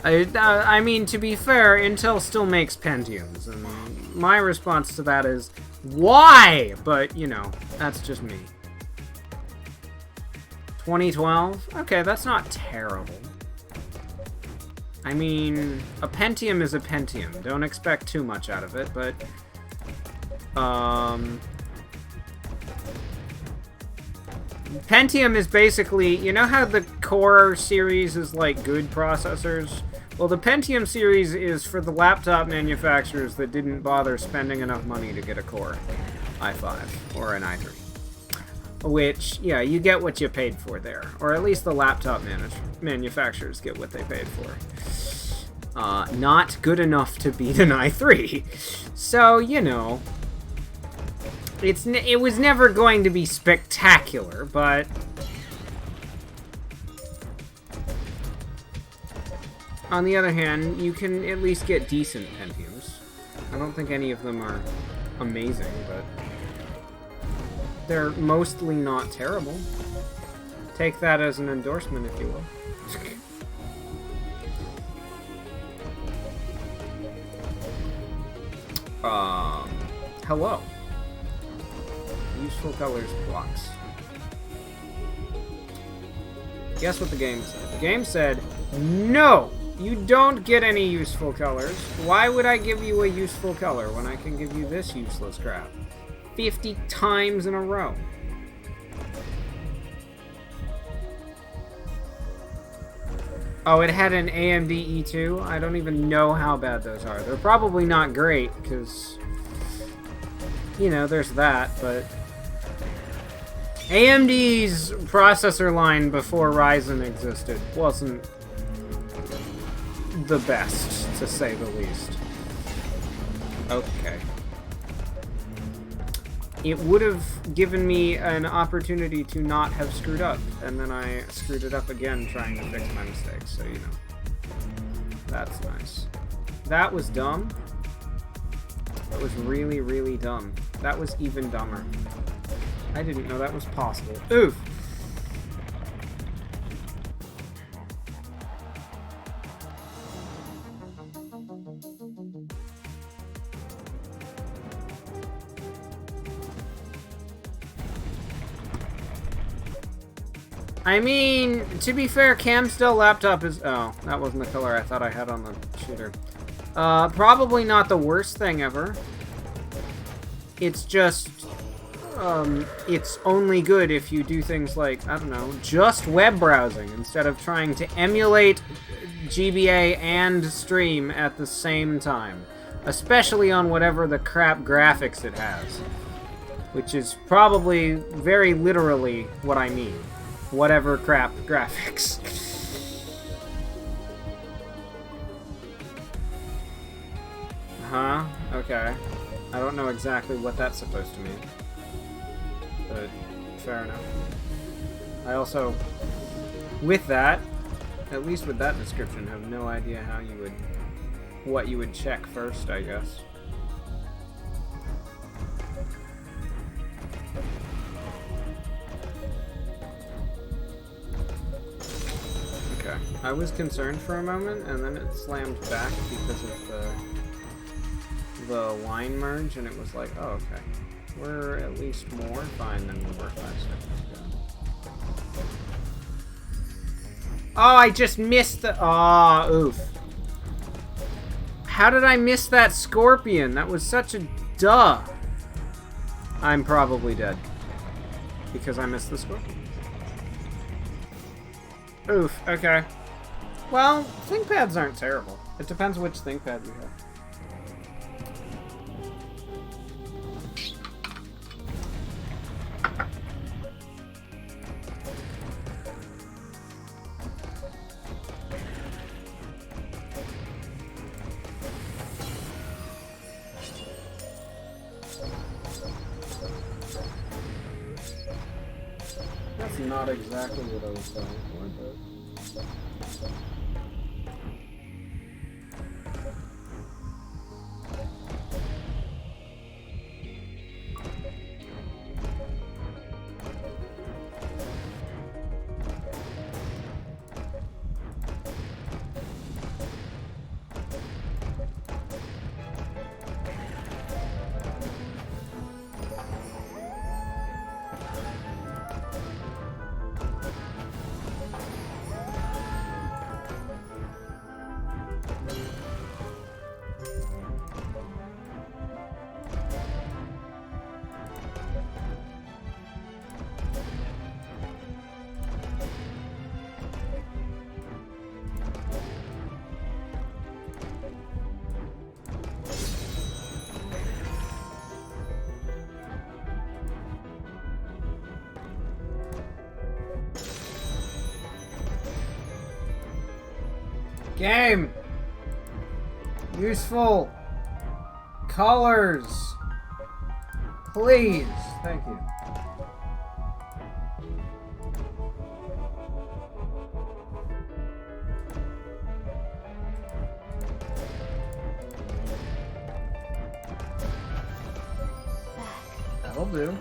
I mean, to be fair, Intel still makes Pentiums, and my response to that is, why? But, you know, that's just me. 2012? Okay, that's not terrible. I mean, a Pentium is a Pentium. Don't expect too much out of it, but... Pentium is basically... You know how the Core series is, like, good processors? Well, the Pentium series is for the laptop manufacturers that didn't bother spending enough money to get a Core i5 or an i3. Which, yeah, you get what you paid for there. Or at least the laptop manufacturers get what they paid for. Not good enough to beat an i3. So, you know... It was never going to be spectacular, but... On the other hand, you can at least get decent Pentiums. I don't think any of them are amazing, but... They're mostly not terrible. Take that as an endorsement, if you will. Hello. Useful colors blocks. Guess what the game said? The game said, no! You don't get any useful colors. Why would I give you a useful color when I can give you this useless crap? 50 times in a row. Oh, it had an AMD E2? I don't even know how bad those are. They're probably not great, because... You know, there's that, but... AMD's processor line before Ryzen existed wasn't the best, to say the least. Okay. It would have given me an opportunity to not have screwed up, and then I screwed it up again trying to fix my mistakes, so you know. That's nice. That was dumb. That was really, really dumb. That was even dumber. I didn't know that was possible. Oof! I mean, to be fair, Camstel laptop is... Oh, that wasn't the color I thought I had on the shooter. Probably not the worst thing ever. It's just... it's only good if you do things like, I don't know, just web browsing instead of trying to emulate GBA and stream at the same time. Especially on whatever the crap graphics it has. Which is probably very literally what I mean. Whatever crap graphics. Huh? Okay. I don't know exactly what that's supposed to mean. But, fair enough. I also, with that, at least with that description, have no idea how you would, what you would check first, I guess. Okay. I was concerned for a moment, and then it slammed back because of the line merge, and it was like, oh, okay. We're at least more fine than we were 5 seconds ago. Oh, I just missed the... Aw, oof. How did I miss that scorpion? That was such a duh. I'm probably dead. Because I missed the scorpion. Oof, okay. Well, ThinkPads aren't terrible. It depends which ThinkPad you have. That's not exactly what I was going for, but... Game! Useful! Colors! Please! Thank you. That'll do.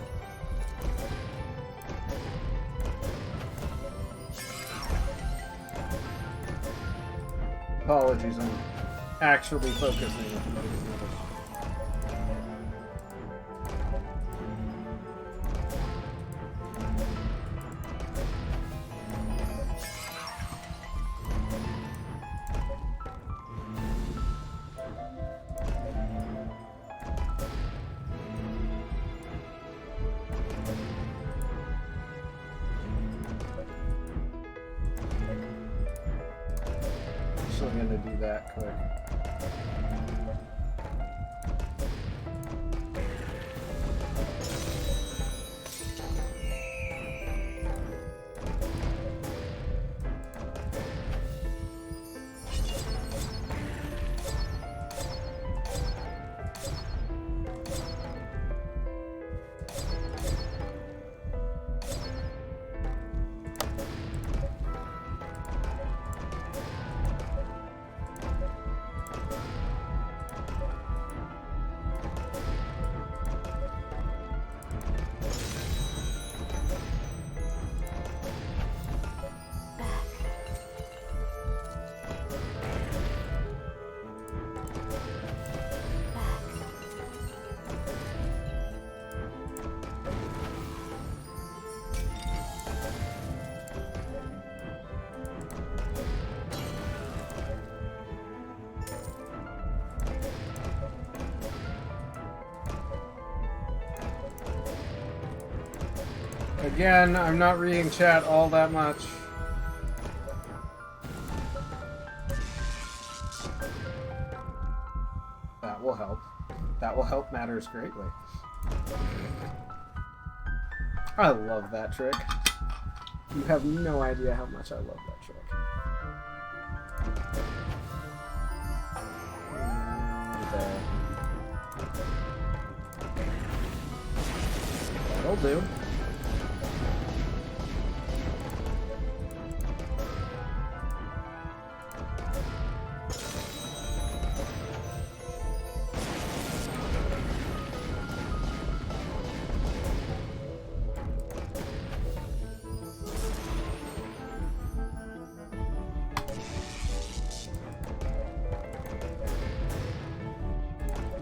Apologies, I'm actually focusing. I'm gonna do that quick. Again, I'm not reading chat all that much. That will help. That will help matters greatly. I love that trick. You have no idea how much I love that trick. There. That'll do.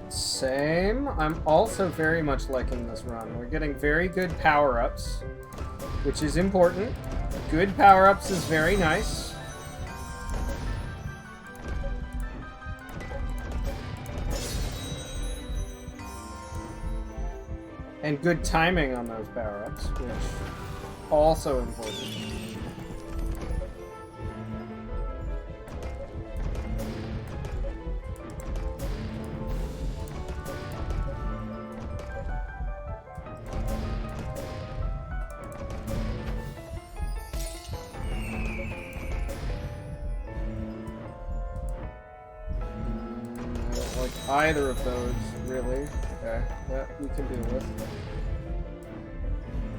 Same. I'm also very much liking this run. We're getting very good power-ups, which is important. Good power-ups is very nice. And good timing on those power-ups, which also important. Either of those, really. Okay, that we can deal with.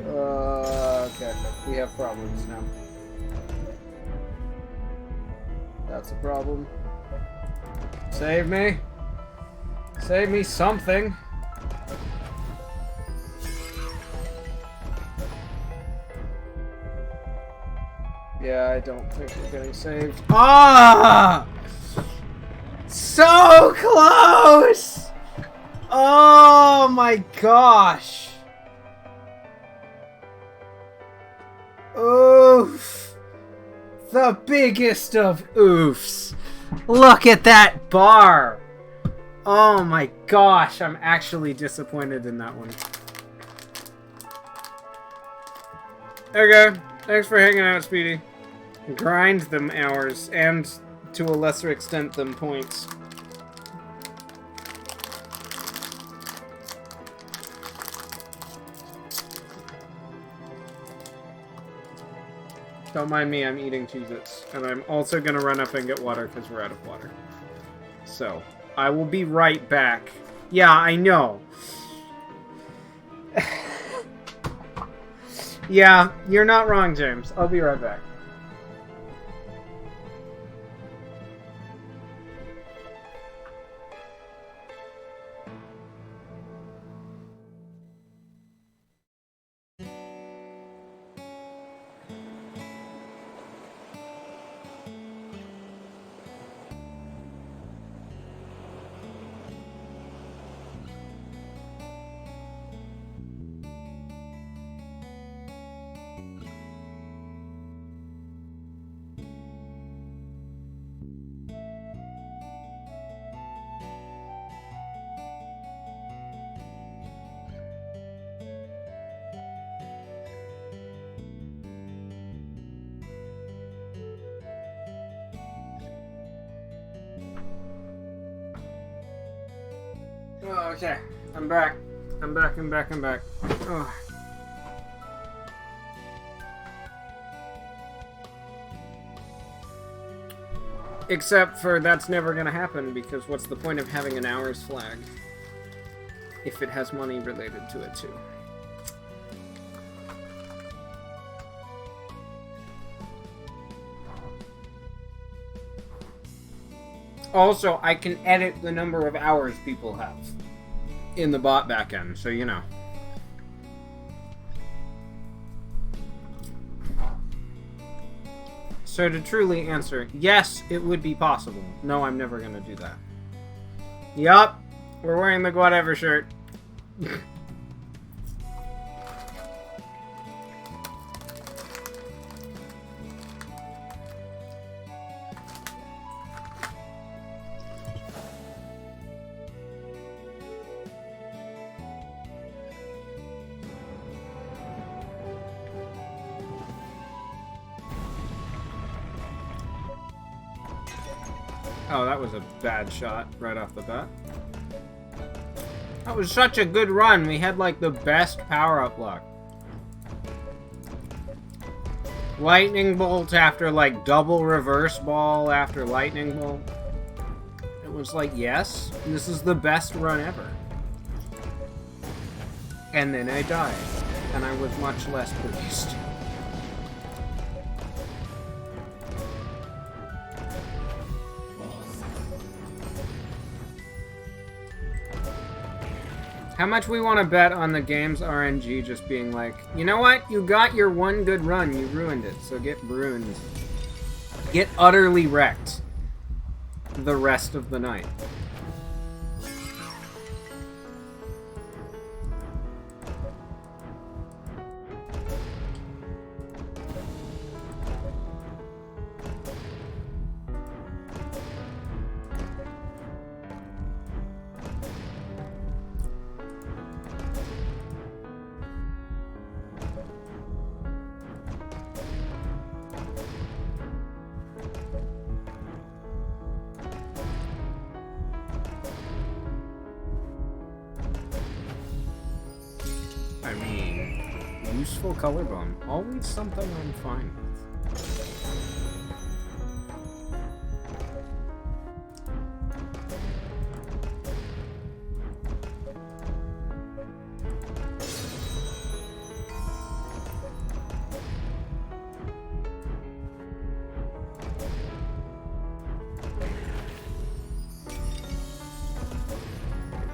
Okay, we have problems now. That's a problem. Save me! Save me something! Yeah, I don't think we're getting saved. Ah! So close! Oh my gosh! Oof! The biggest of oofs! Look at that bar! Oh my gosh, I'm actually disappointed in that one. Okay, thanks for hanging out, Speedy. Grind them hours, and to a lesser extent them points. Don't mind me, I'm eating Cheez-Its. And I'm also gonna run up and get water because we're out of water. So, I will be right back. Yeah, I know. Yeah, you're not wrong, James. I'll be right back. Oh, okay. I'm back. I'm back. Oh. Except for that's never gonna happen, because what's the point of having an hours flag if it has money related to it too? Also, I can edit the number of hours people have in the bot backend, so you know. So to truly answer, yes, it would be possible. No, I'm never gonna do that. Yup, we're wearing the whatever shirt. Oh, that was a bad shot right off the bat. That was such a good run. We had, like, the best power-up luck. Lightning bolt after, like, double reverse ball after lightning bolt. It was like, yes, this is the best run ever. And then I died. And I was much less pleased. How much we want to bet on the game's RNG just being like, you know what? You got your one good run, you ruined it, so get ruined. Get utterly wrecked the rest of the night. I mean, useful color bomb. Always something I'm fine with.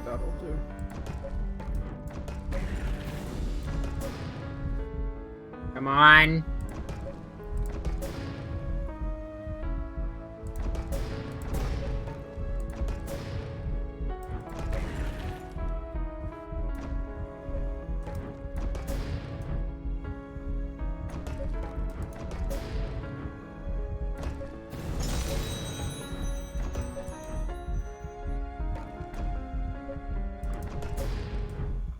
That'll do. Come on.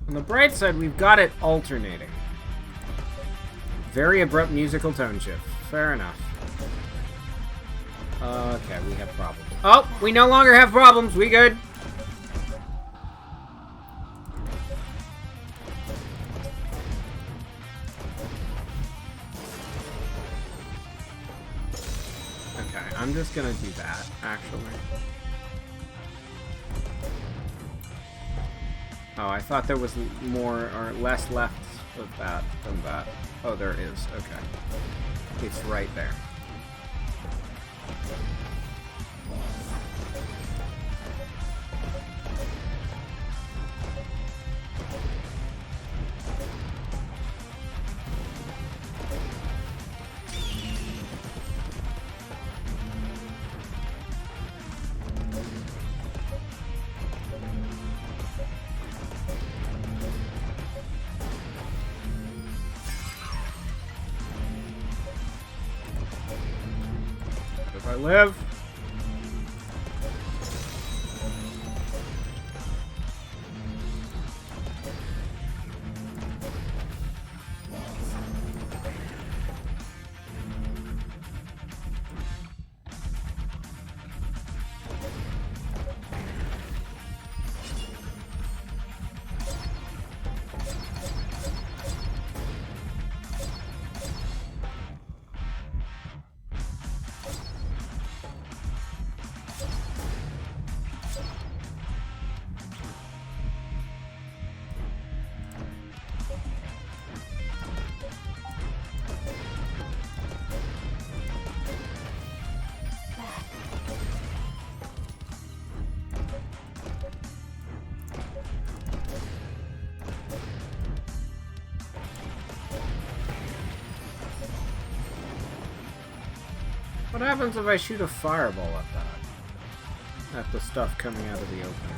On the bright side, we've got it alternating. Very abrupt musical tone shift. Fair enough. Okay, we have problems. Oh, we no longer have problems. We good. I'm just gonna do that, actually. Oh, I thought there was more or less left of that than that. Oh, there is. Okay. It's right there. I live. What happens if I shoot a fireball at that? At the stuff coming out of the opening?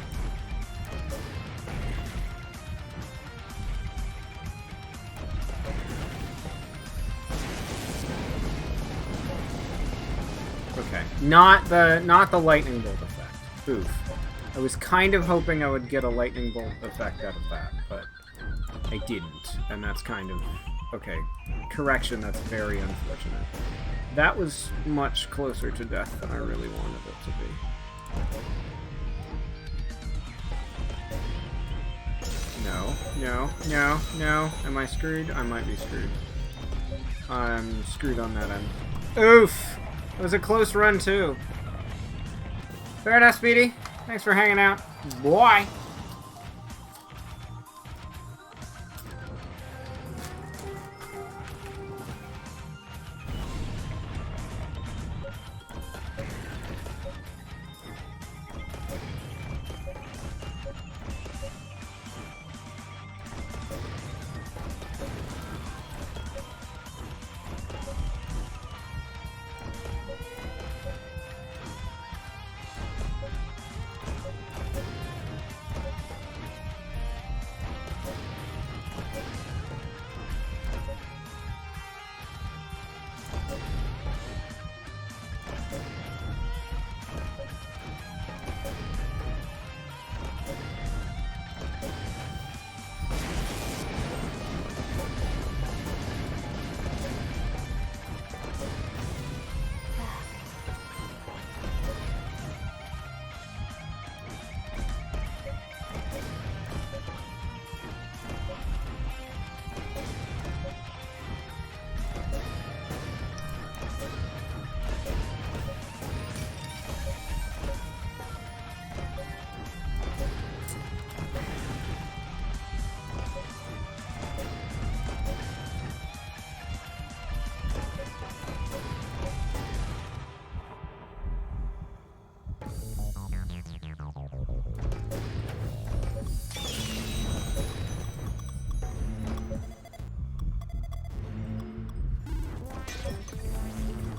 Okay. Not the lightning bolt effect. Oof. I was kind of hoping I would get a lightning bolt effect out of that, but I didn't. And that's kind of... Okay. Correction, that's very unfortunate. That was much closer to death than I really wanted it to be. No, no, no, no. Am I screwed? I might be screwed. I'm screwed on that end. Oof! It was a close run, too. Fair enough, Speedy. Thanks for hanging out. Boy!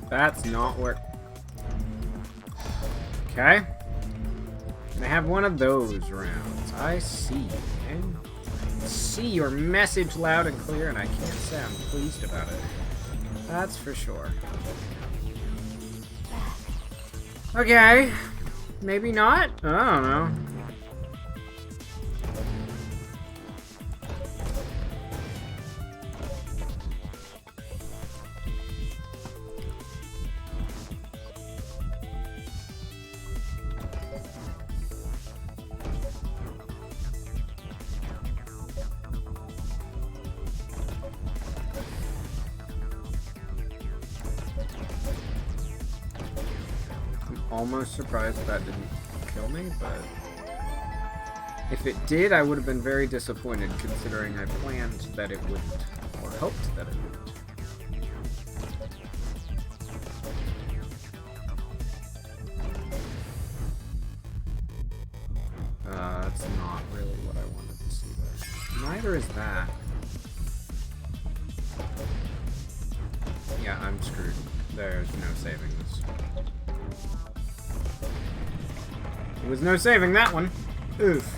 That's not where... Okay. They have one of those rounds. I see. And I see your message loud and clear, and I can't say I'm pleased about it. That's for sure. Okay. Maybe not? I don't know. almost surprised that didn't kill me, but if it did, I would have been very disappointed considering I planned that it wouldn't, or hoped that it wouldn't. That's not really what I wanted to see there. Neither is that. Yeah, I'm screwed. There's no saving this. There was no saving that one. Oof.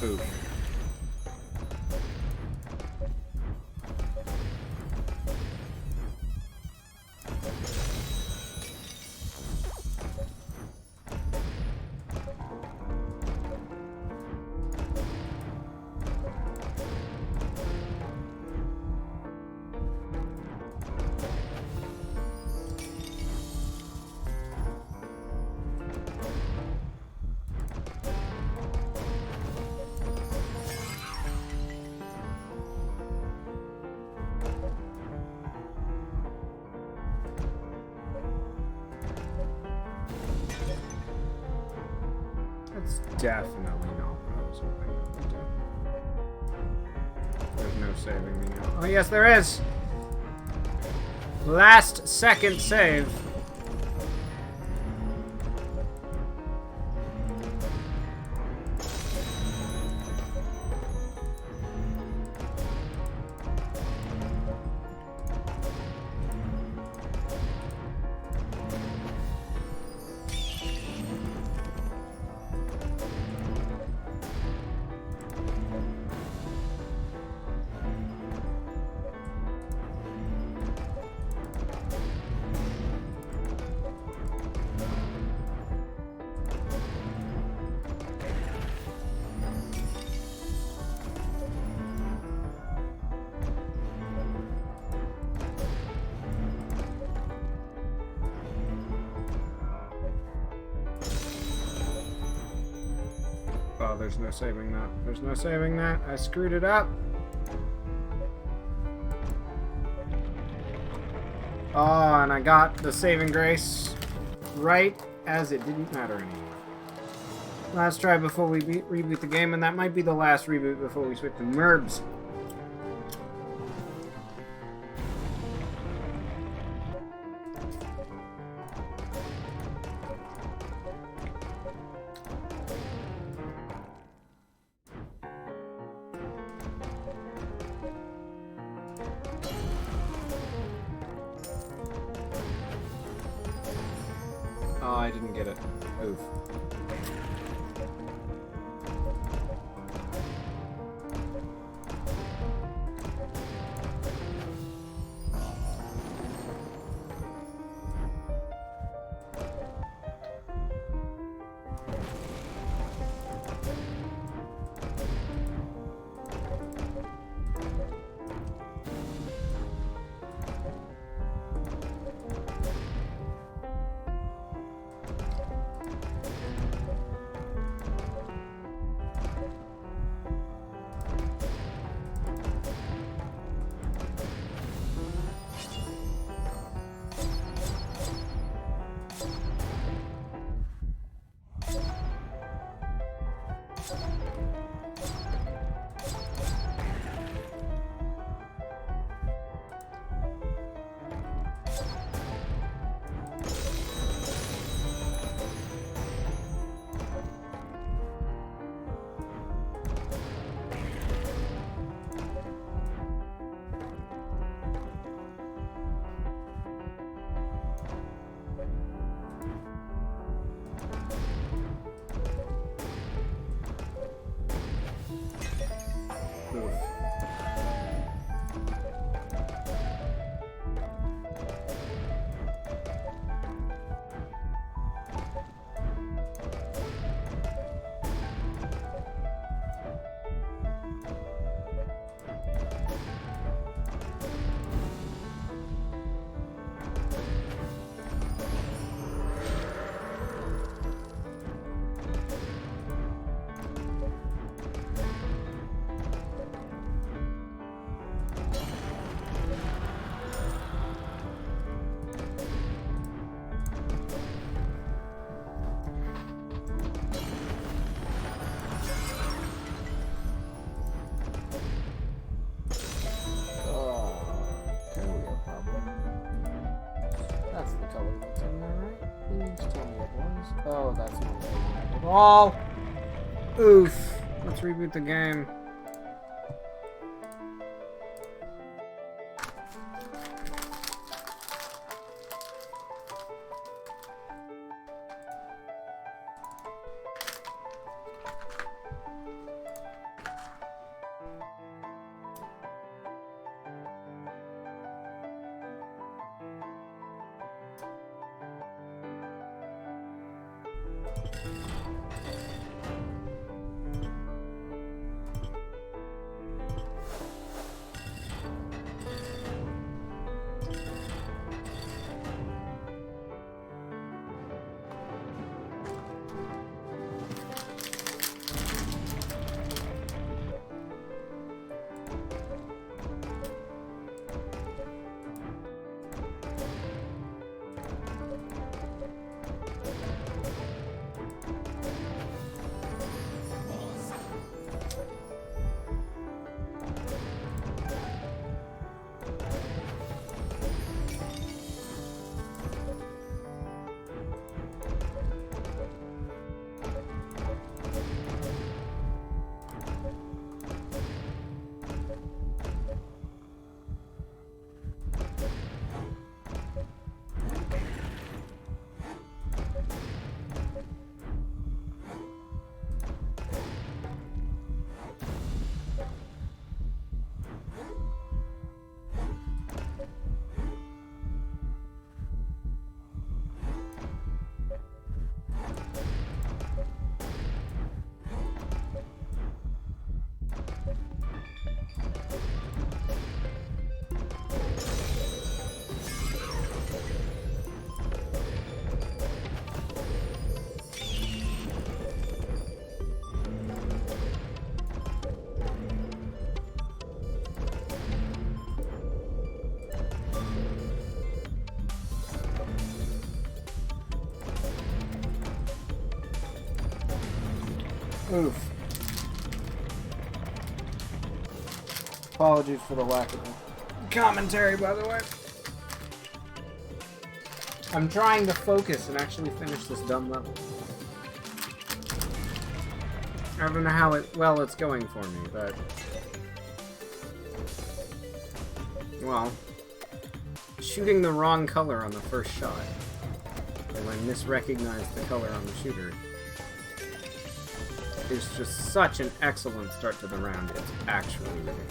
Oof. That's definitely not what I was hoping to do. There's no saving me now. Oh yes, there is! Last second save. Oh, there's no saving that. There's no saving that. I screwed it up. Oh, and I got the saving grace right as it didn't matter anymore. Last try before we reboot the game, and that might be the last reboot before we switch to MERBs. Oh, I didn't get it. Oof. Oh, that's not what I wanted at all. Oof. Let's reboot the game. Oof. Apologies for the lack of commentary, by the way. I'm trying to focus and actually finish this dumb level. I don't know how well it's going for me, but... Well... Shooting the wrong color on the first shot. And I misrecognized the color on the shooter. Is just such an excellent start to the round. It's actually ridiculous.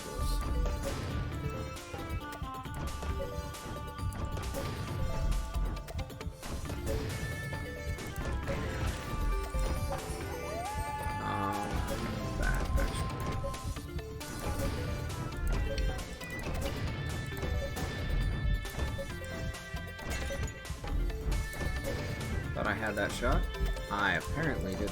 Thought I had that shot? I apparently didn't.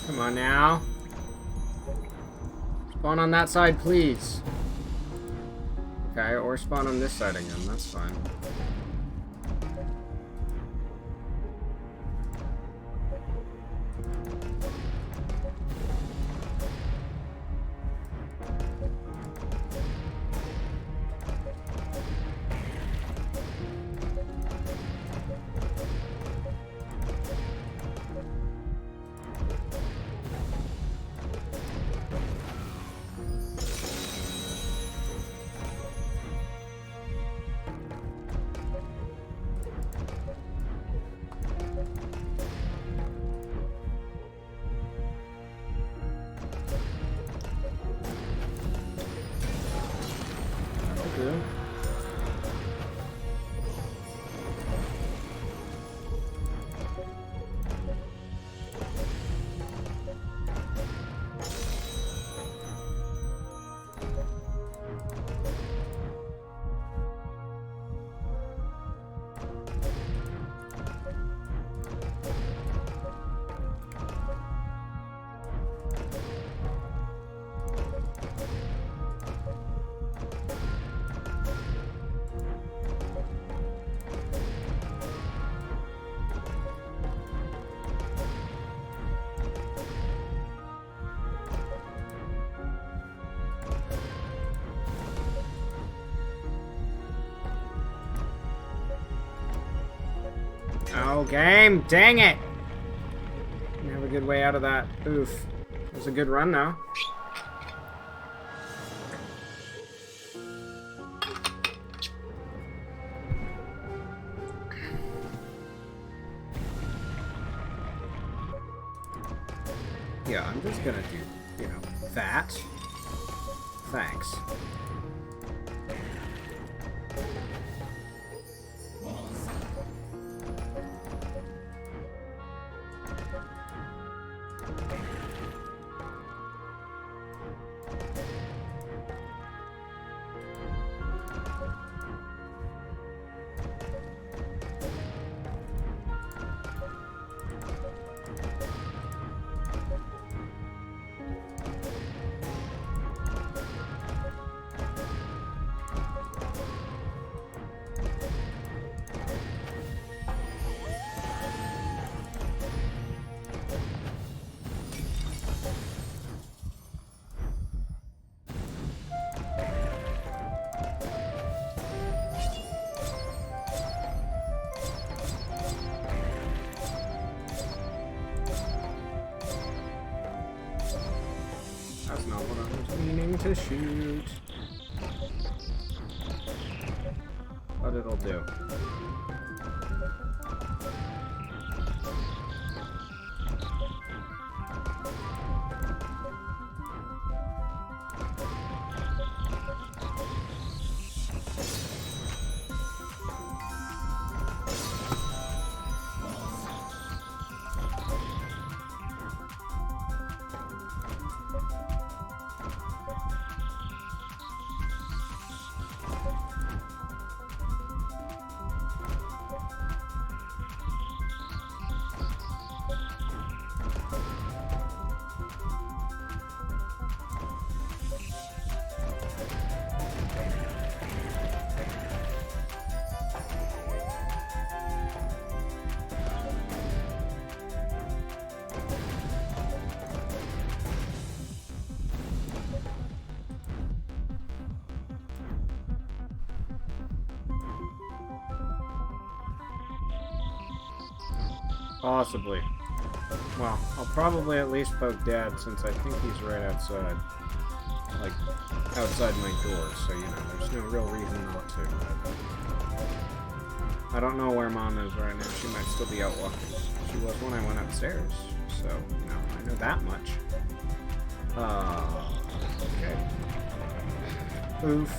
Come on now. Spawn on that side, please. Okay, or spawn on this side again, that's fine. Oh, game! Dang it! Didn't have a good way out of that. Oof. It was a good run, though. Yeah, I'm just gonna do, you know, that. Thanks. meaning to shoot. But it'll do. Possibly. Well, I'll probably at least poke Dad since I think he's right outside. Like, outside my door, so, you know, there's no real reason not to. I don't know where Mom is right now. She might still be out walking. She was when I went upstairs, so, you know, I know that much. Okay. Oof.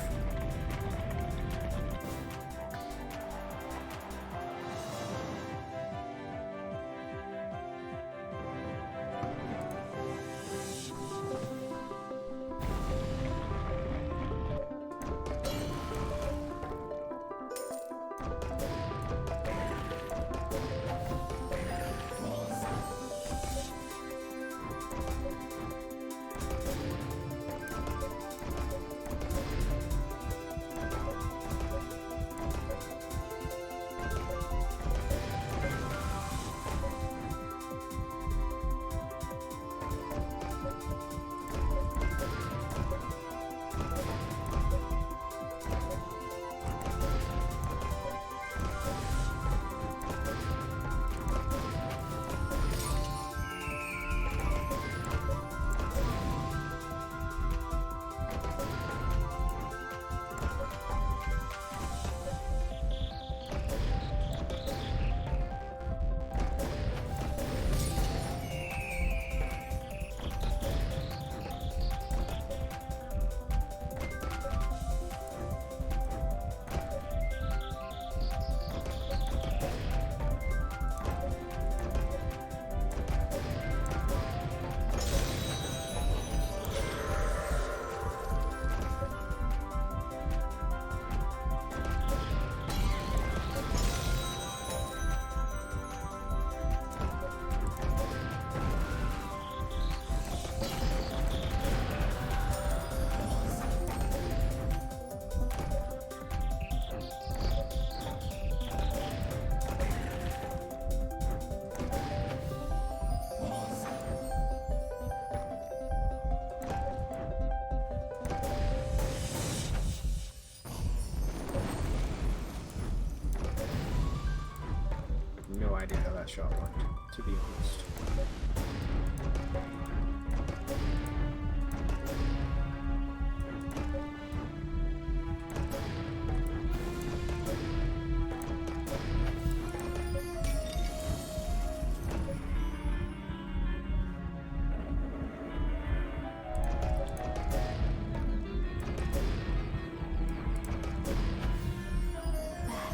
No idea how that shot worked, to be honest.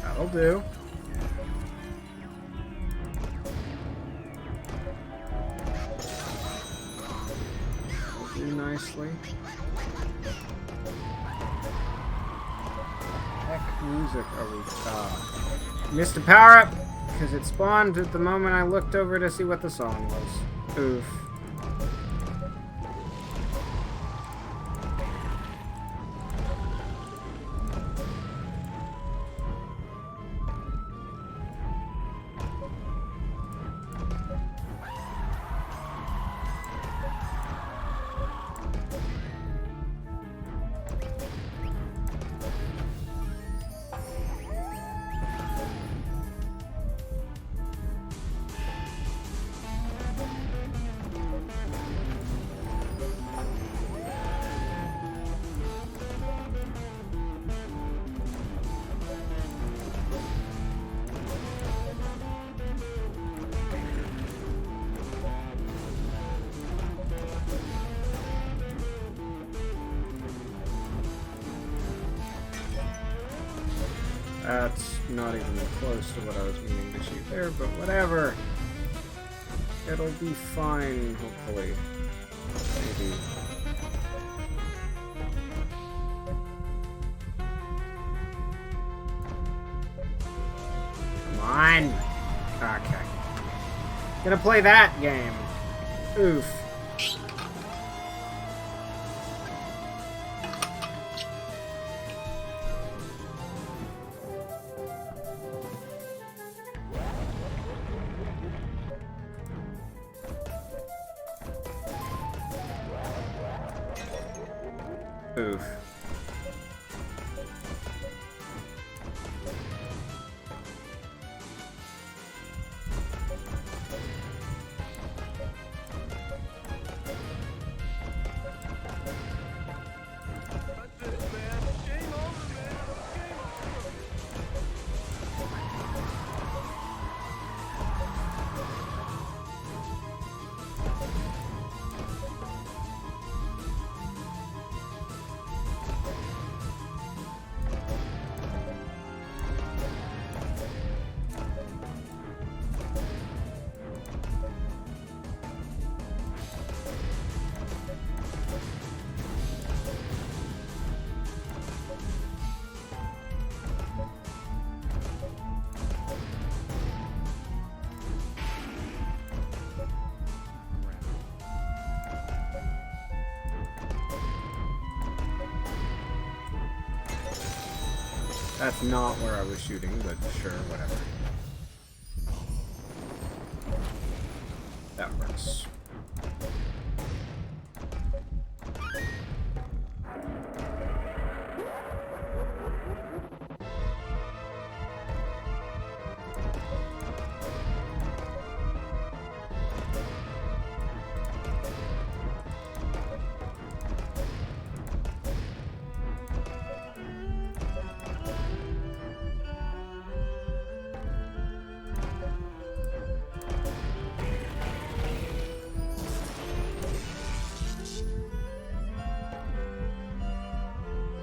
That'll do. Nicely. Heck music are we missed a power up because it spawned at the moment I looked over to see what the song was. Oof. That's not even close to what I was meaning to shoot there, but whatever. It'll be fine, hopefully. Maybe. Come on! Okay. Gonna play that game. Oof. Oof. That's not where I was shooting, but sure, whatever. That works.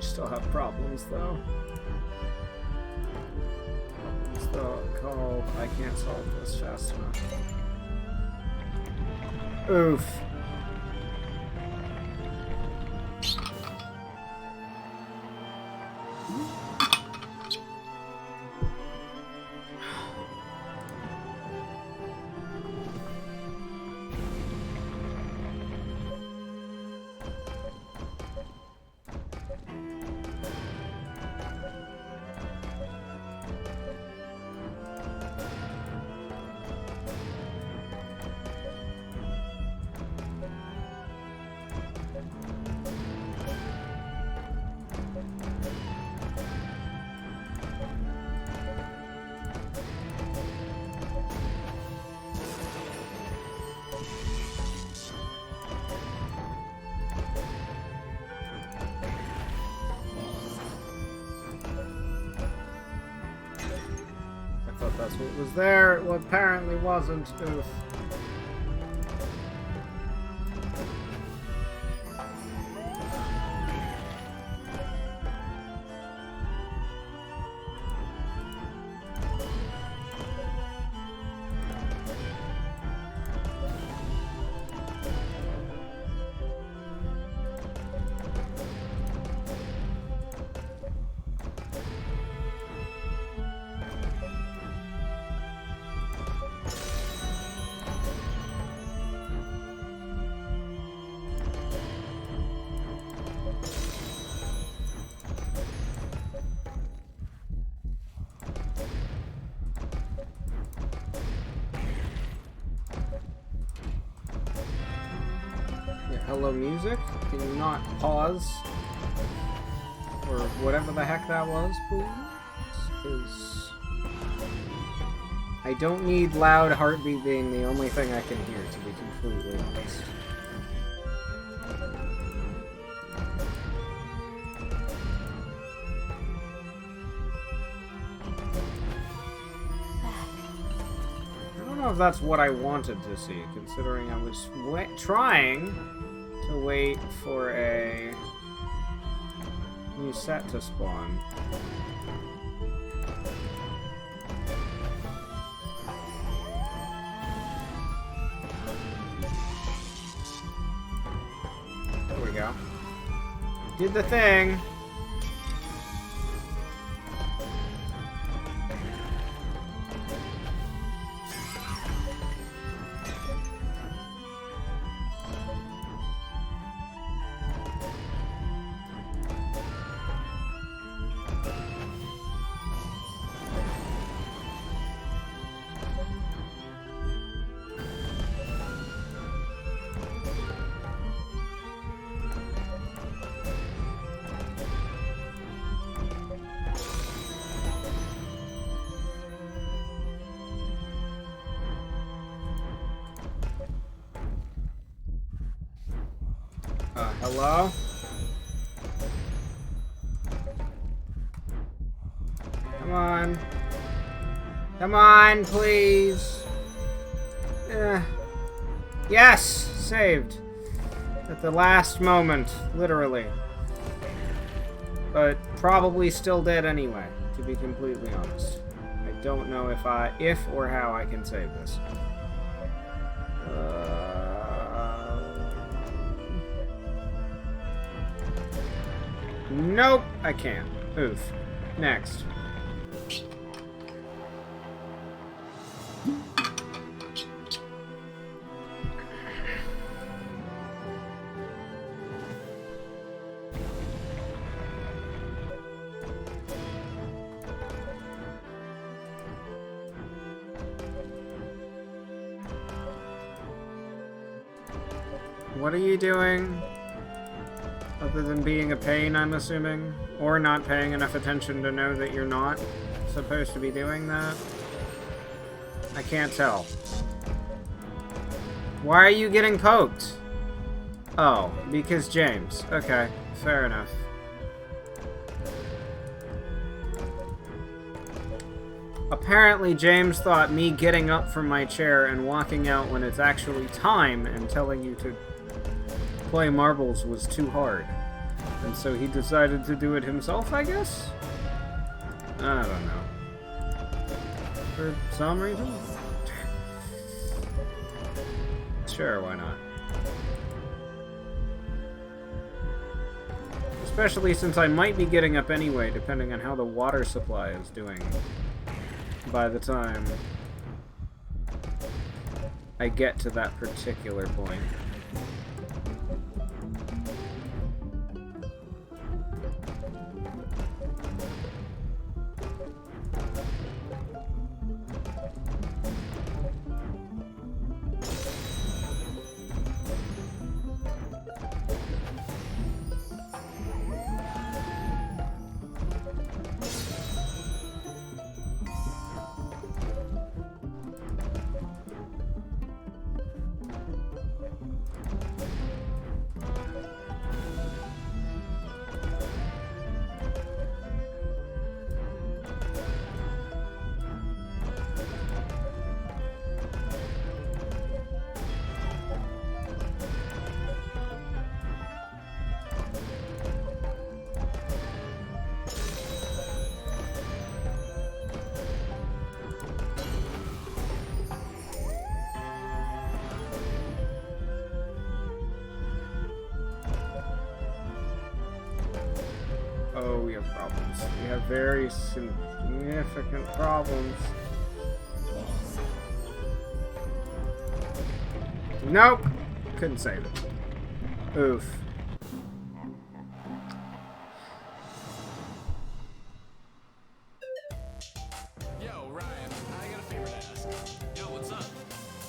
Still have problems though. Still called I can't solve this fast enough. Oof. That's what was there. Well, apparently wasn't. Oof. Hello, music? Can you not pause? Or whatever the heck that was, please? 'Cause I don't need loud heartbeat being the only thing I can hear, to be completely honest. I don't know if that's what I wanted to see, considering I was trying to wait for a new set to spawn. go. Did the thing. Hello? Come on. Come on, please. Yes! Saved. At the last moment, literally. But probably still dead anyway, to be completely honest. I don't know if or how I can save this. Nope, I can't. Oof. Next. What are you doing? Other than being a pain, I'm assuming? Or not paying enough attention to know that you're not supposed to be doing that? I can't tell. Why are you getting poked? Oh, because James. Okay, fair enough. Apparently James thought me getting up from my chair and walking out when it's actually time and telling you to play marbles was too hard. And so he decided to do it himself, I guess? I don't know. For some reason? Sure, why not? Especially since I might be getting up anyway, depending on how the water supply is doing by the time I get to that particular point. Oh, we have problems. We have very significant problems. Nope! Couldn't save it. Oof. Yo, Ryan, I got a favor to ask. Yo, what's up?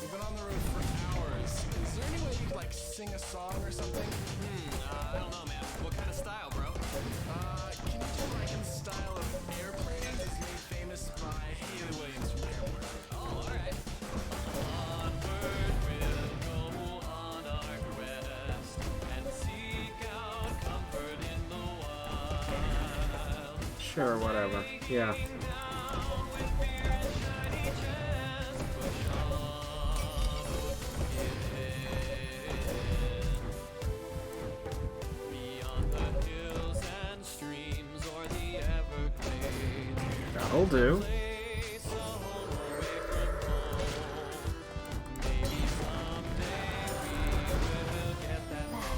We've been on the road for hours. Is there any way you could, like, sing a song or something? I don't know, man. What kind of style, bro? Can you do, like, in the style of Airplane is made famous by Haley Williams from Airport? Oh, alright. Onward we'll go on our quest and seek out comfort in the wild. Sure, whatever. Yeah. On with fear and shiny chest, push on, beyond the hills and streams or the Everglades. That'll do. Place a home away from home. Maybe someday we will get that far.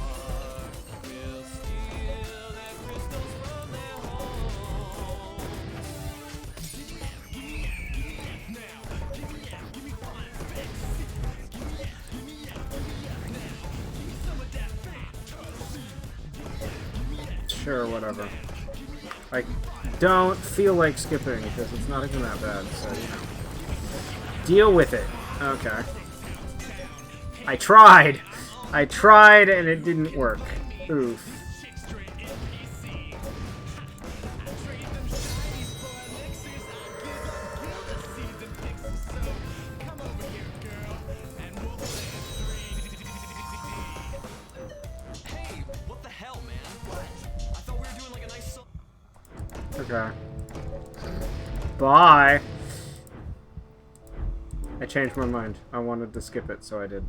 Sure, whatever. I don't feel like skipping because it's not even that bad, so, you know. Deal with it. Okay. I tried! I tried and it didn't work. Oof. Hey, what the hell, man? What? I thought we were doing like a nice song. Okay. Bye! I changed my mind. I wanted to skip it, so I did.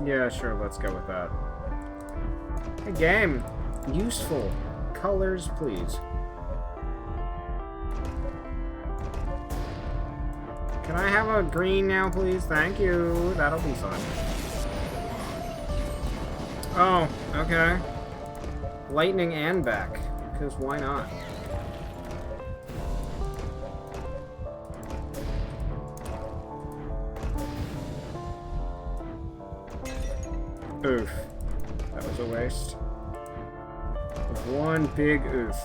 Yeah, sure, let's go with that. Hey, game! Useful. Colors, please. Can I have a green now, please? Thank you. That'll be fun. Oh, okay. Lightning and back. Because why not? Oof. That was a waste. One big oof.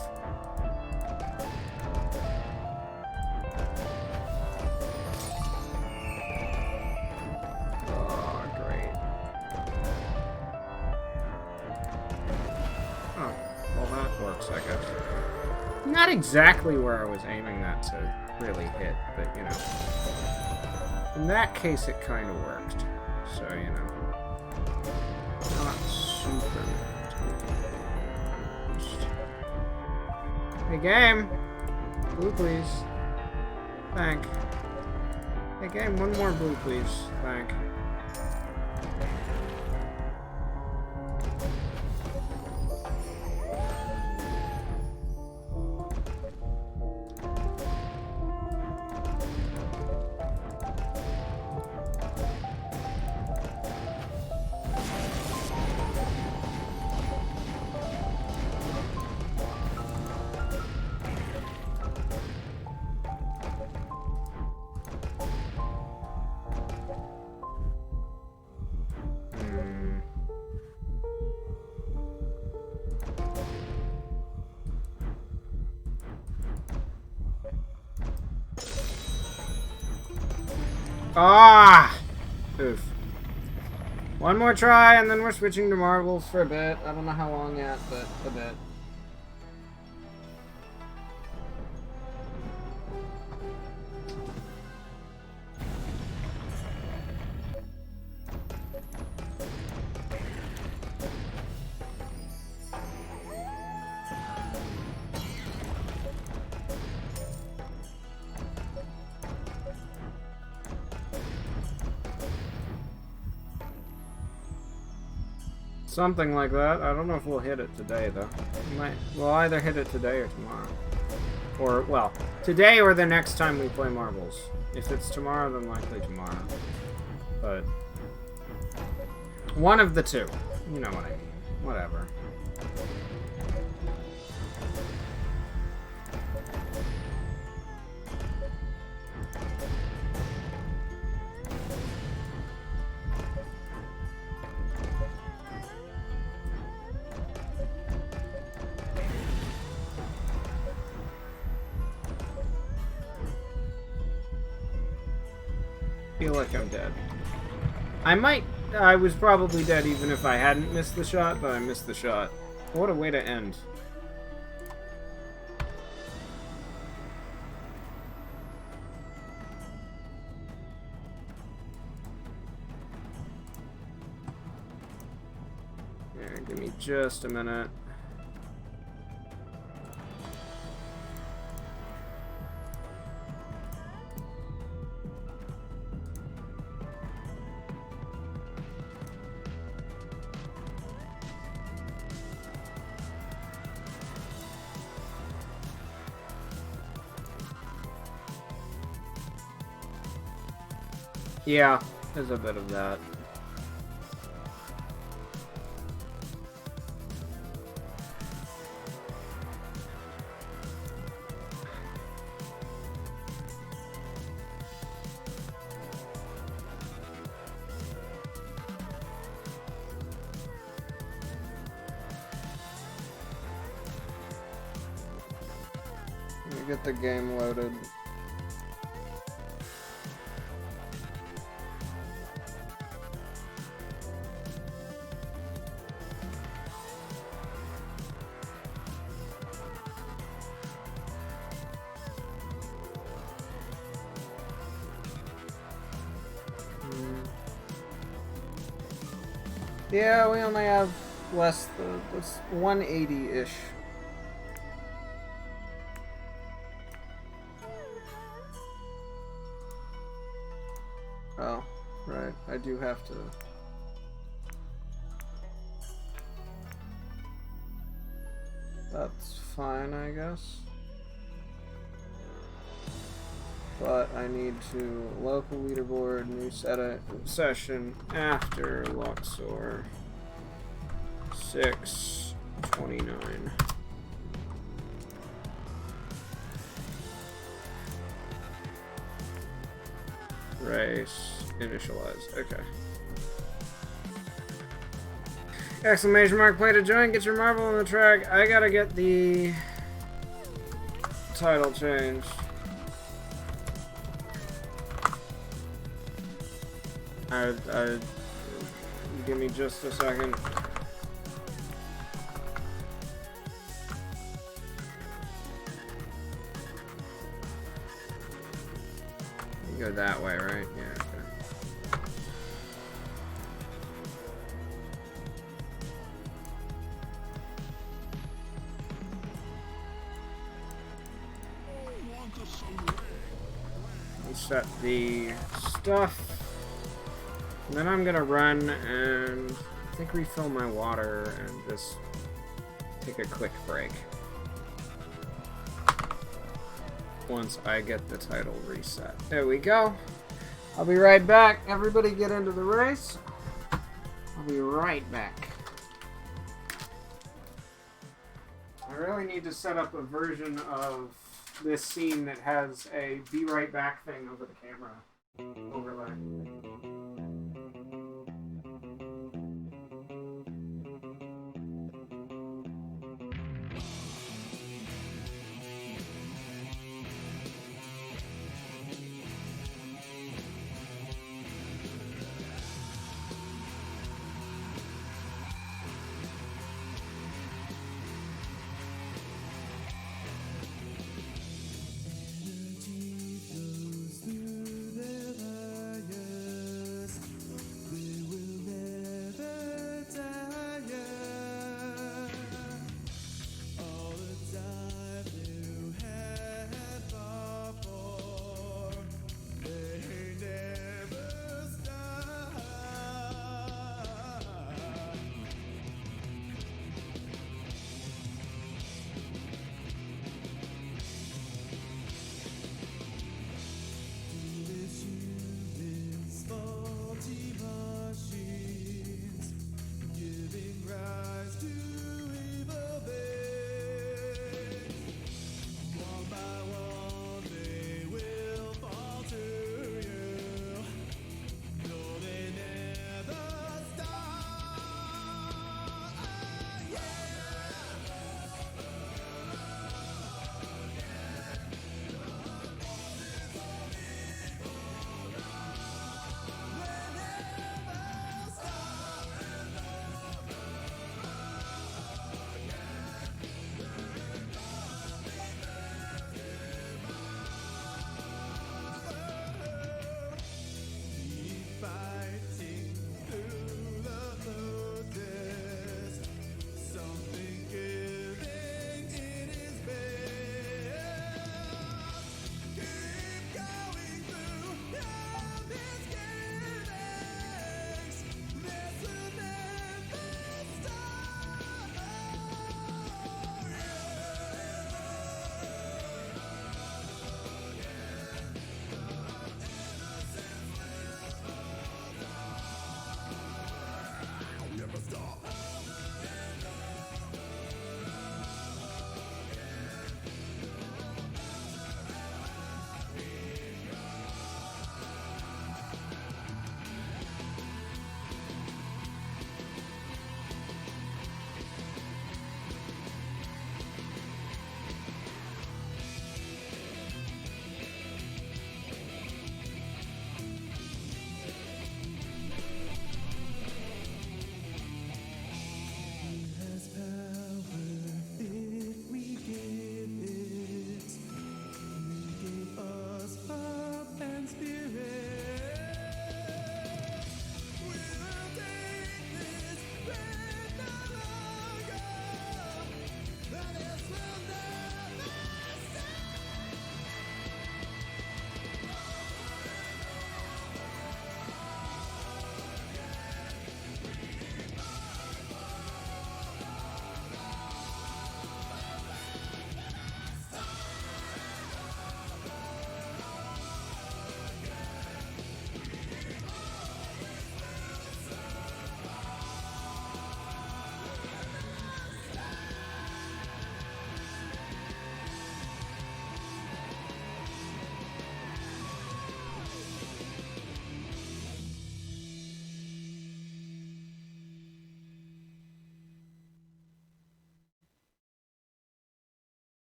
Oh, great. Oh, well that works, I guess. Not exactly where I was aiming that to really hit, but you know. In that case, it kind of worked. So, you know. Not super. Hey, game! Blue, please. Thank. Hey, game, one more blue, please. Thank. Ah! Oof. One more try, and then we're switching to marbles for a bit. I don't know how long yet, but a bit. Something like that. I don't know if we'll hit it today, though. We'll either hit it today or tomorrow. Or, well, today or the next time we play marbles. If it's tomorrow, then likely tomorrow. But one of the two. You know what I mean. Whatever. Feel like I'm dead. I was probably dead even if I hadn't missed the shot, but I missed the shot. What a way to end. Yeah, give me just a minute. Yeah, there's a bit of that. Let me get the game loaded. Yeah, we only have less than 180-ish. Oh, right. I do have to. That's fine, I guess. But I need to local leaderboard, new session after Luxor 6:29. Race initialize. Okay. Exclamation mark, play to join, get your marble on the track. I gotta get the title changed. Give me just a second. You go that way, right? Yeah, okay. Set the stuff, and then I'm gonna run and I think refill my water and just take a quick break once I get the title reset. There we go. I'll be right back. Everybody get into the race. I'll be right back. I really need to set up a version of this scene that has a be right back thing over the camera overlay.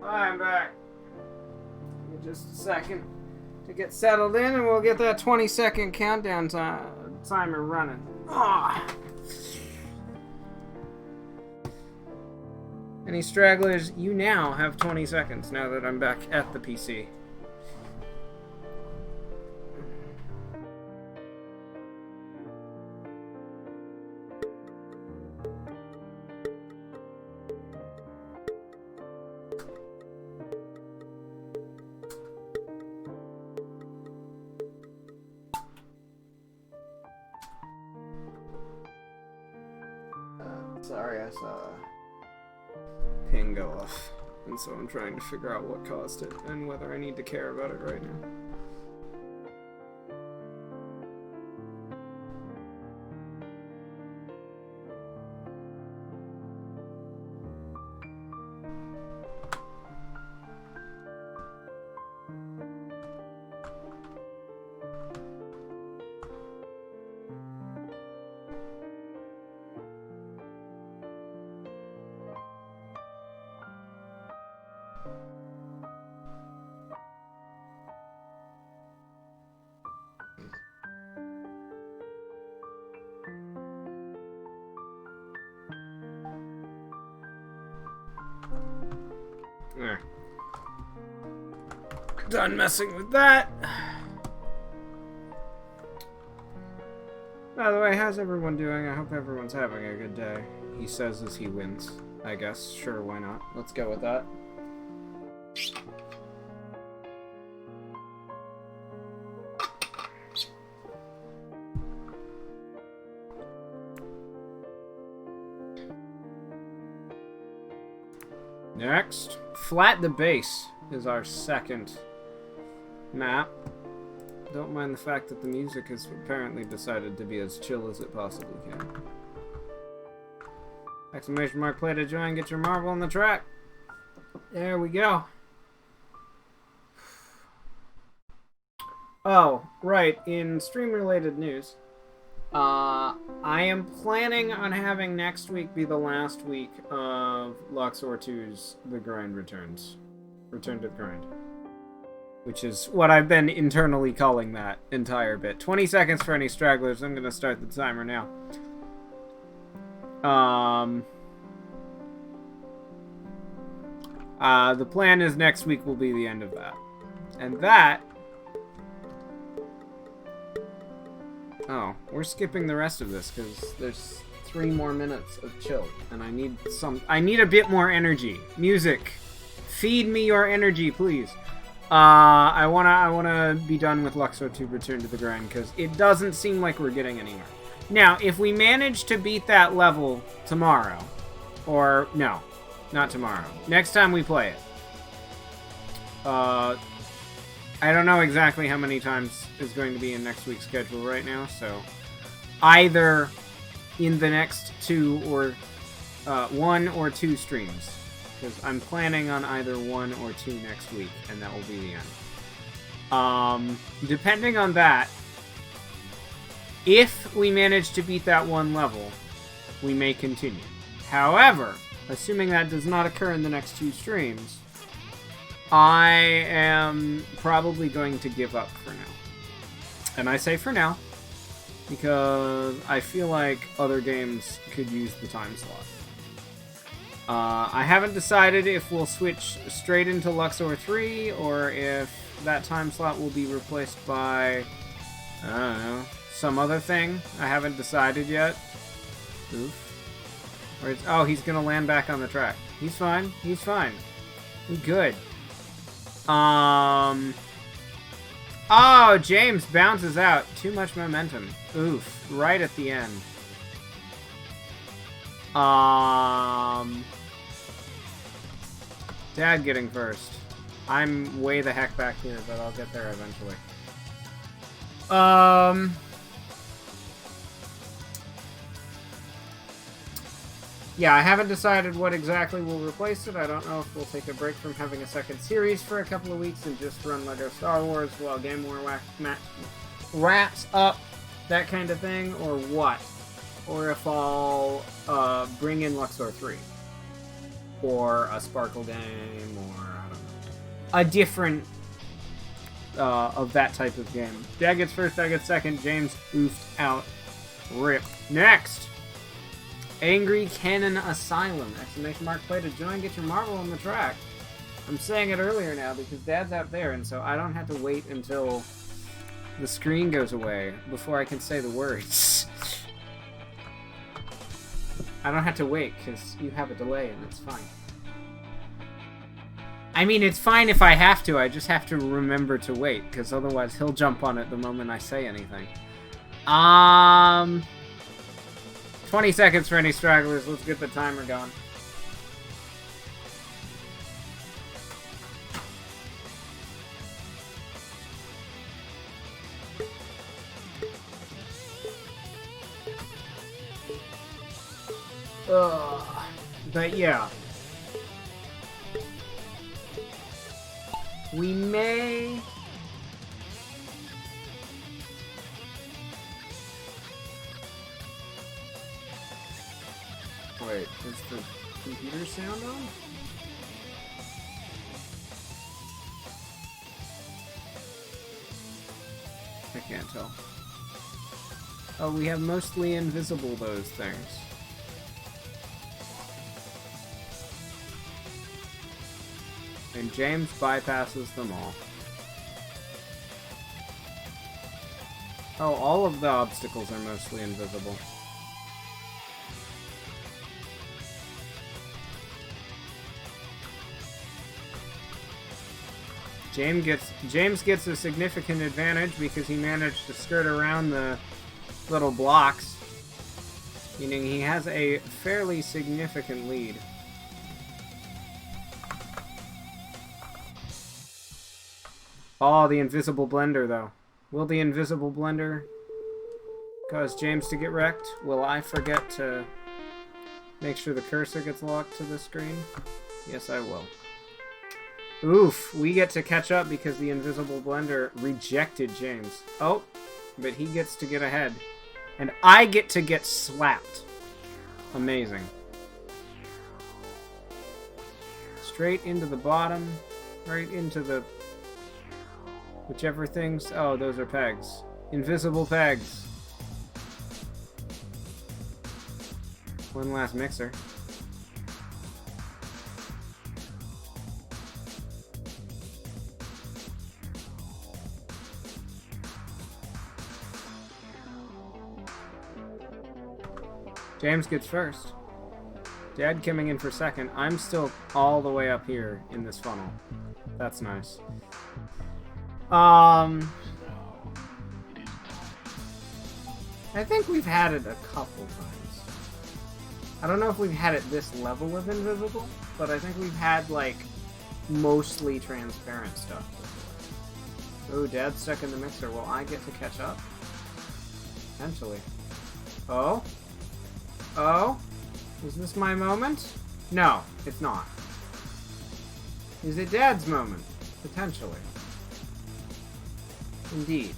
I'm back. Give me just a second to get settled in, and we'll get that 20-second countdown timer running. Ah. Any stragglers, you now have 20 seconds now that I'm back at the PC. Sorry, I saw a ping go off, and so I'm trying to figure out what caused it and whether I need to care about it right now. There. Done messing with that. By the way, how's everyone doing? I hope everyone's having a good day. He says as he wins, I guess. Sure, why not? Let's go with that. Next, Flat the Base is our second map. Don't mind the fact that the music has apparently decided to be as chill as it possibly can. Exclamation mark, play to join, get your marble on the track. There we go. Oh, right, in stream-related news, I am planning on having next week be the last week of Luxor 2's The Grind Returns. Return to the Grind. Which is what I've been internally calling that entire bit. 20 seconds for any stragglers. I'm going to start the timer now. The plan is next week will be the end of that. And that... Oh, we're skipping the rest of this because there's 3 more minutes of chill, and I need a bit more energy. Music, feed me your energy, please. I wanna be done with Luxor to Return to the Grind because it doesn't seem like we're getting anywhere. Now, if we manage to beat that level tomorrow, or no, not tomorrow, next time we play it. I don't know exactly how many times is going to be in next week's schedule right now, so either in the next 2 or 1 or 2 streams, because I'm planning on either 1 or 2 next week, and that will be the end. Depending on that, if we manage to beat that 1 level, we may continue. However, assuming that does not occur in the next 2 streams, I am probably going to give up for now. And I say for now, because I feel like other games could use the time slot. I haven't decided if we'll switch straight into Luxor 3, or if that time slot will be replaced by, I don't know, some other thing. I haven't decided yet. Oof. Or oh, he's gonna land back on the track. He's fine. He's fine. We're good. Oh, James bounces out. Too much momentum. Oof. Right at the end. Dad getting first. I'm way the heck back here, but I'll get there eventually. Yeah, I haven't decided what exactly will replace it. I don't know if we'll take a break from having a second series for a couple of weeks and just run LEGO Star Wars while Game War wraps up, that kind of thing, or what. Or if I'll bring in Luxor 3. or a Sparkle game, or I don't know, a different of that type of game. Dad gets first, I get second. James oofed out. Rip. Next! Angry Cannon Asylum! Exclamation mark, play to join, get your marble on the track. I'm saying it earlier now because Dad's out there, and so I don't have to wait until the screen goes away before I can say the words. I don't have to wait because you have a delay and it's fine. I mean, it's fine if I have to, I just have to remember to wait, because otherwise he'll jump on it the moment I say anything. 20 seconds for any stragglers. Let's get the timer going. But yeah. We may... Wait, is the computer sound on? I can't tell. Oh, we have mostly invisible those things. And James bypasses them all. Oh, all of the obstacles are mostly invisible. James gets a significant advantage because he managed to skirt around the little blocks, meaning he has a fairly significant lead. Oh, the invisible blender, though. Will the invisible blender cause James to get wrecked? Will I forget to make sure the cursor gets locked to the screen? Yes, I will. Oof, we get to catch up because the invisible blender rejected James. Oh, but he gets to get ahead. And I get to get slapped. Amazing. Straight into the bottom. Right into the... whichever things... Oh, those are pegs. Invisible pegs. One last mixer. James gets first. Dad coming in for second. I'm still all the way up here in this funnel. That's nice. I think we've had it a couple times. I don't know if we've had it this level of invisible, but I think we've had, like, mostly transparent stuff before. Oh, Dad's stuck in the mixer. Will I get to catch up? Potentially. Oh? Oh? Is this my moment? No, it's not. Is it Dad's moment? Potentially. Indeed.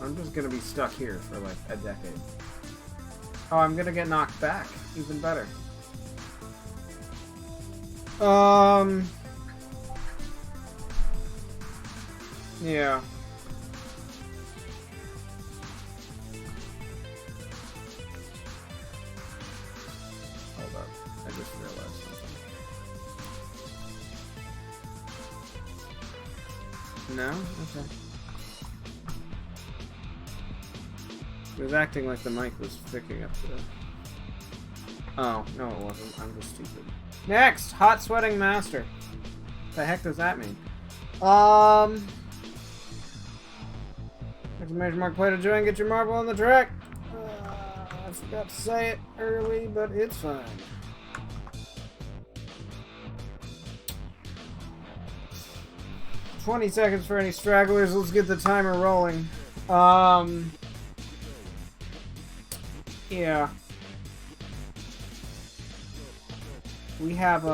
I'm just gonna be stuck here for like a decade. Oh, I'm gonna get knocked back. Even better. Yeah. Hold up. I just realized something. No? Okay. It was acting like the mic was picking up the... Oh, no it wasn't. I'm just stupid. Next! Hot Sweating Master. What the heck does that mean? Exclamation mark, play to join, get your marble on the track. I forgot to say it early, but it's fine. "20 seconds for any stragglers. Let's get the timer rolling." Yeah. We have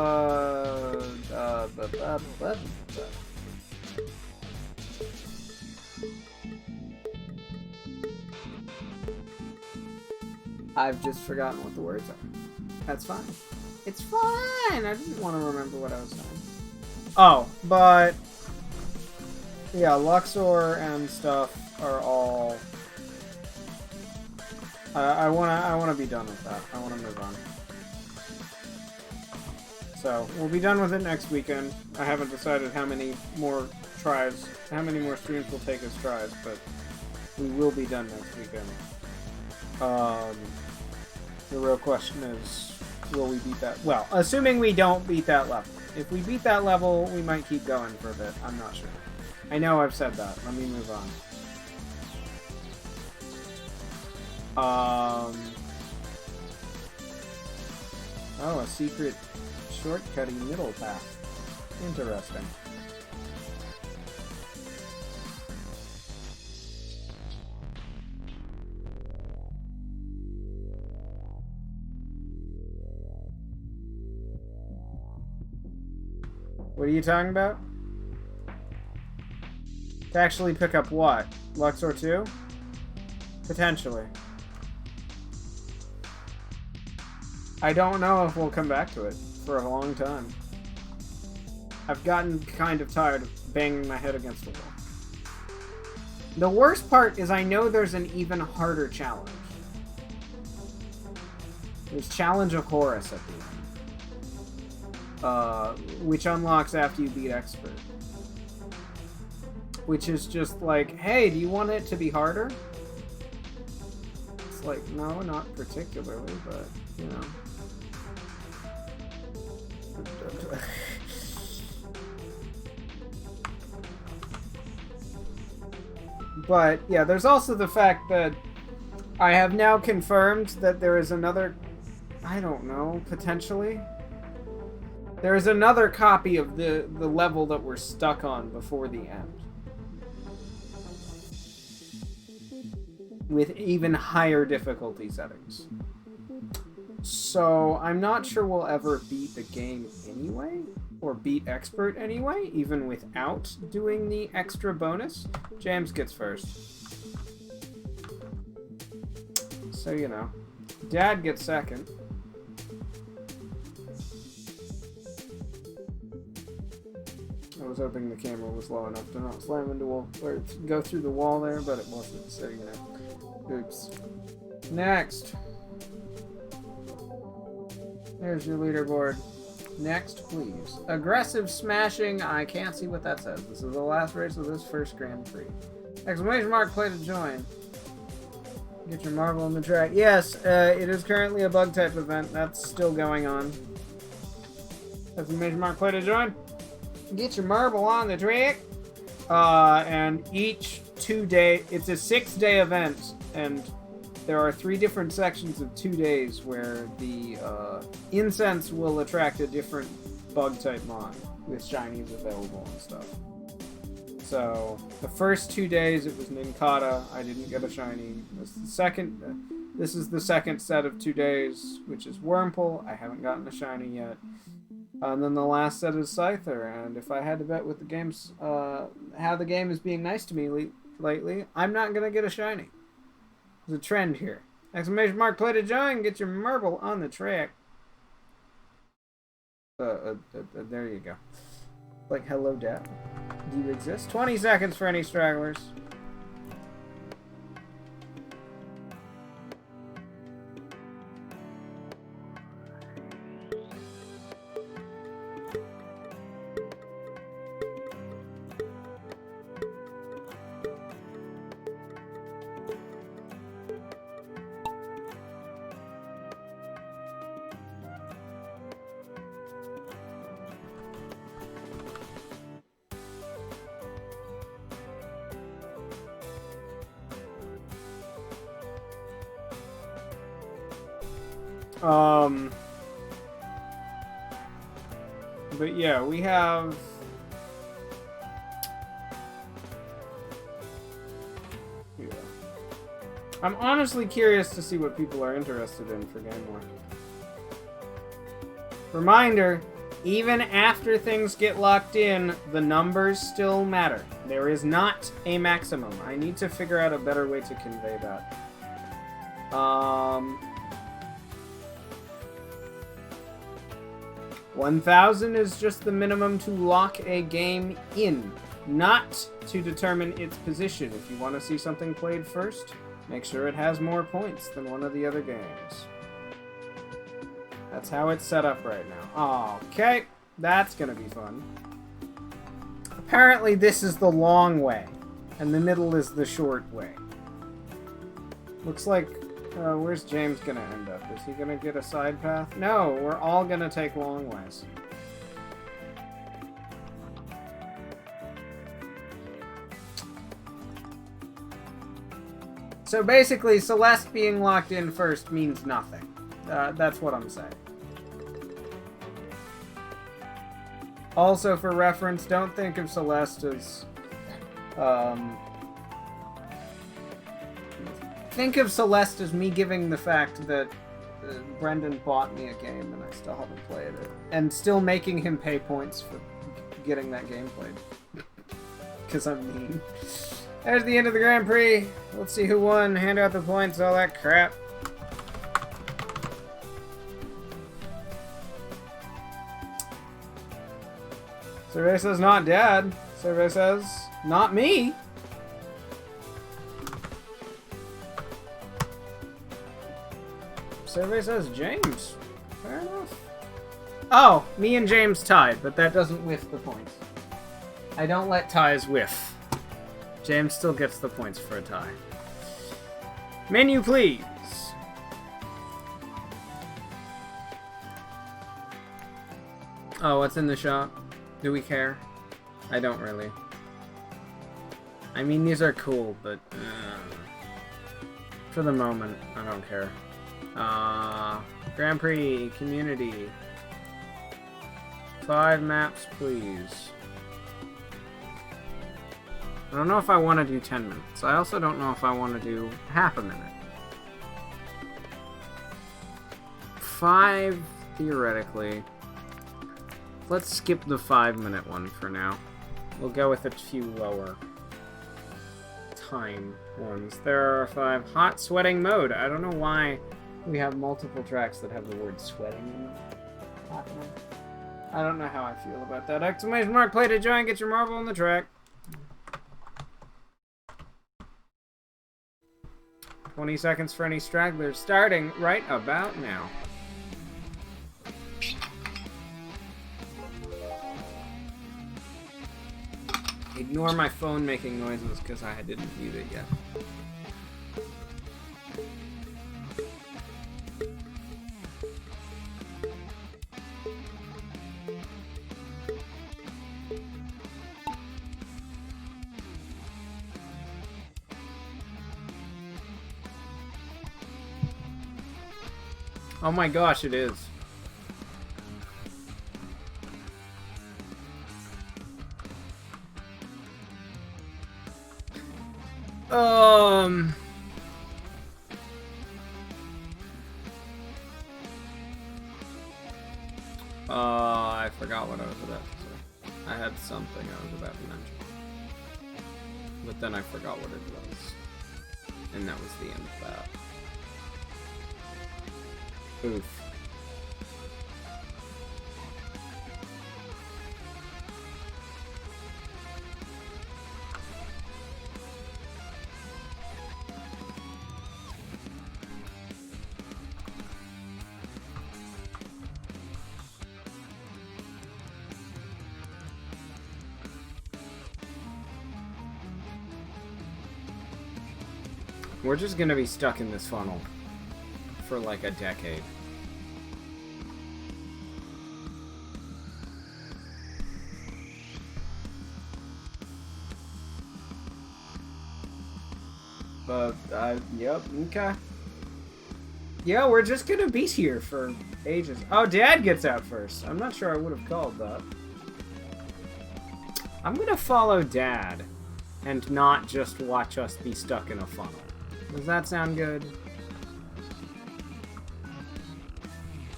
I've just forgotten what the words are. That's fine. It's fine! I didn't want to remember what I was saying. Oh, but... yeah, Luxor and stuff are all... I wanna be done with that. I wanna move on. So, we'll be done with it next weekend. I haven't decided how many more tries, how many more streams we'll take as tries, but we will be done next weekend. The real question is, will we beat that? Well, assuming we don't beat that level. If we beat that level, we might keep going for a bit. I'm not sure. I know I've said that. Let me move on. Oh, a secret shortcutty middle path. Interesting. What are you talking about? To actually pick up what? Luxor 2? Potentially. I don't know if we'll come back to it for a long time. I've gotten kind of tired of banging my head against the wall. The worst part is I know there's an even harder challenge. There's Challenge of Horus at the end. Which unlocks after you beat Expert. Which is just like, hey, do you want it to be harder? It's like, no, not particularly, but, you know. But, yeah, there's also the fact that I have now confirmed that there is another, I don't know, potentially. There is another copy of the level that we're stuck on before the end. With even higher difficulty settings. So, I'm not sure we'll ever beat the game anyway, or beat Expert anyway, even without doing the extra bonus. James gets first. So, you know. Dad gets second. I was hoping the camera was low enough to not slam into wall, or go through the wall there, but it wasn't, so, you know. Oops. Next. There's your leaderboard. Next, please. Aggressive smashing. I can't see what that says. This is the last race of this first Grand Prix. Exclamation mark, play to join. Get your marble on the track. Yes, it is currently a bug type event. That's still going on. Exclamation mark, play to join. Get your marble on the track. And each 2 day, it's a 6-day event, and there are 3 different sections of 2 days where the incense will attract a different bug type mon with shinies available and stuff. So the first 2 days it was Ninkata. I didn't get a shiny. This is the second set of 2 days, which is Wurmple. I haven't gotten a shiny yet. And then the last set is Scyther. And if I had to bet with the game's how the game is being nice to me lately, I'm not gonna get a shiny. There's a trend here. Exclamation mark, play to join, get your marble on the track. There you go. Like, hello, Dad. Do you exist? 20 seconds for any stragglers. But yeah, we have... Yeah. I'm honestly curious to see what people are interested in for Game War. Reminder, even after things get locked in, the numbers still matter. There is not a maximum. I need to figure out a better way to convey that. 1,000 is just the minimum to lock a game in, not to determine its position. If you want to see something played first, make sure it has more points than one of the other games. That's how it's set up right now. Okay, that's gonna be fun. Apparently this is the long way, and the middle is the short way. Looks like, where's James gonna end up? Is he gonna get a side path? No, we're all gonna take long ways. So basically, Celeste being locked in first means nothing. That's what I'm saying. Also, for reference, don't think of Celeste as... think of Celeste as me giving the fact that Brendan bought me a game and I still haven't played it. And still making him pay points for getting that game played. Because I'm mean. There's the end of the Grand Prix. Let's see who won, hand out the points, all that crap. Survey says not Dad. Survey says not me. Survey says James. Fair enough. Oh, me and James tied, but that doesn't whiff the points. I don't let ties whiff. James still gets the points for a tie. Menu, please. Oh, what's in the shop? Do we care? I don't really. I mean, these are cool, but for the moment, I don't care. Grand Prix, community. 5 maps, please. I don't know if I want to do 10 minutes. I also don't know if I want to do half a minute. 5, theoretically. Let's skip the 5-minute one for now. We'll go with a few lower time ones. There are 5. Hot sweating mode. I don't know why we have multiple tracks that have the word sweating in them. Happening. I don't know how I feel about that. Exclamation mark, play to join, get your marble on the track. 20 seconds for any stragglers, starting right about now. Ignore my phone making noises because I didn't mute it yet. Oh my gosh, it is. I forgot what I was about to say. I had something I was about to mention. But then I forgot what it was. And that was the end of that. Oof. We're just gonna be stuck in this funnel for like a decade. But, yep, okay. Yeah, we're just gonna be here for ages. Oh, Dad gets out first. I'm not sure I would have called that. I'm gonna follow Dad and not just watch us be stuck in a funnel. Does that sound good?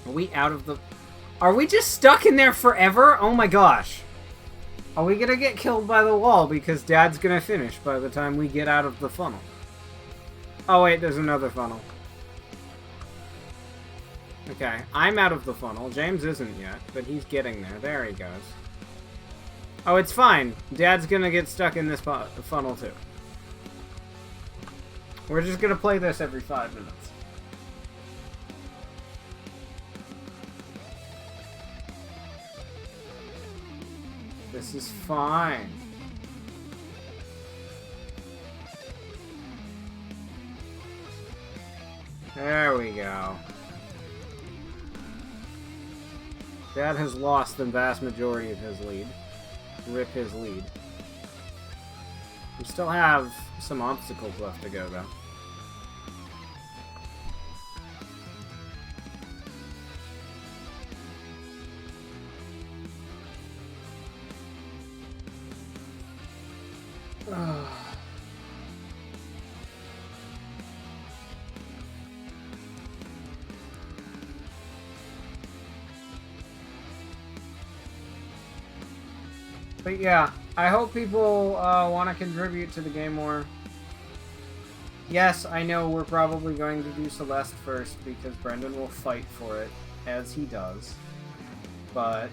Are we out of the... Are we just stuck in there forever? Oh my gosh. Are we gonna get killed by the wall because Dad's gonna finish by the time we get out of the funnel? Oh wait, there's another funnel. Okay, I'm out of the funnel. James isn't yet, but he's getting there. There he goes. Oh, it's fine. Dad's gonna get stuck in this funnel too. We're just gonna play this every 5 minutes. This is fine. There we go. Dad has lost the vast majority of his lead. Rip his lead. We still have some obstacles left to go, though. But yeah, I hope people want to contribute to the game more. Yes, I know we're probably going to do Celeste first because Brendan will fight for it, as he does. But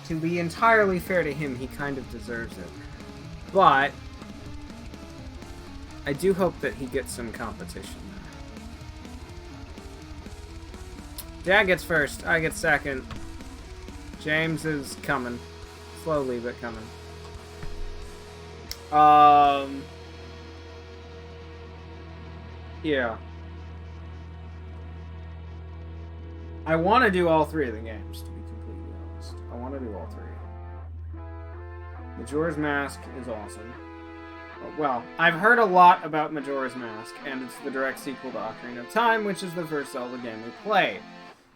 to be entirely fair to him, he kind of deserves it. But I do hope that he gets some competition there. Dad gets first, I get second. James is coming. Slowly, but coming. Yeah. I want to do all three of the games, to be completely honest. I want to do all three. Majora's Mask is awesome. Well, I've heard a lot about Majora's Mask, and it's the direct sequel to Ocarina of Time, which is the first Zelda game we played.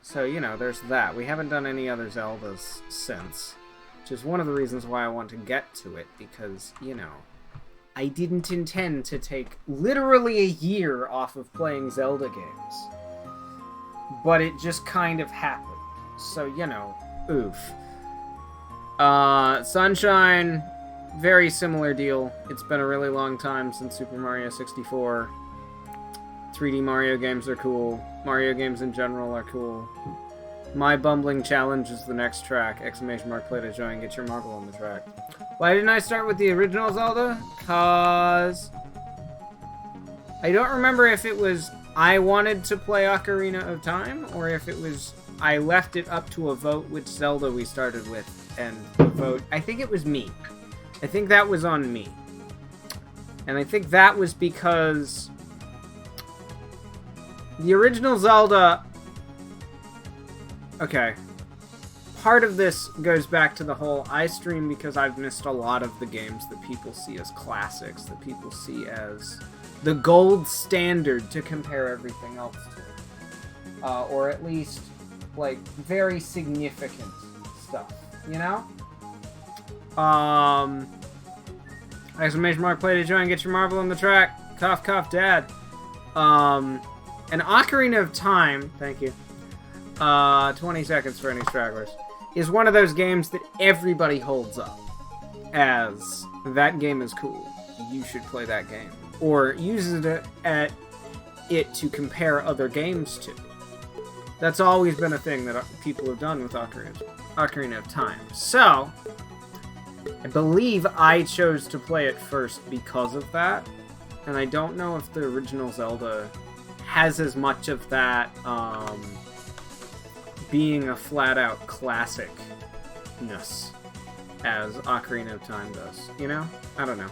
So, you know, there's that. We haven't done any other Zeldas since, which is one of the reasons why I want to get to it, because, you know, I didn't intend to take literally a year off of playing Zelda games. But it just kind of happened. So, you know, oof. Sunshine, very similar deal. It's been a really long time since Super Mario 64. 3D Mario games are cool. Mario games in general are cool. My bumbling challenge is the next track. Exclamation mark, play to join, get your marble on the track. Why didn't I start with the original Zelda? Cause I don't remember if it was I wanted to play Ocarina of Time, or if it was I left it up to a vote which Zelda we started with, and the vote, I think it was me. I think that was on me. And I think that was because the original Zelda... Okay. Part of this goes back to the whole I stream because I've missed a lot of the games that people see as classics, that people see as the gold standard to compare everything else to. Or at least, like, very significant stuff, you know? Exclamation mark, play to join, get your marble on the track. Cough, cough, dad. And Ocarina of Time, thank you, 20 seconds for any stragglers, is one of those games that everybody holds up as, that game is cool, you should play that game. Or uses it to compare other games to. That's always been a thing that people have done with Ocarina of Time. So, I believe I chose to play it first because of that, and I don't know if the original Zelda has as much of that, being a flat-out classic-ness as Ocarina of Time does, you know? I don't know.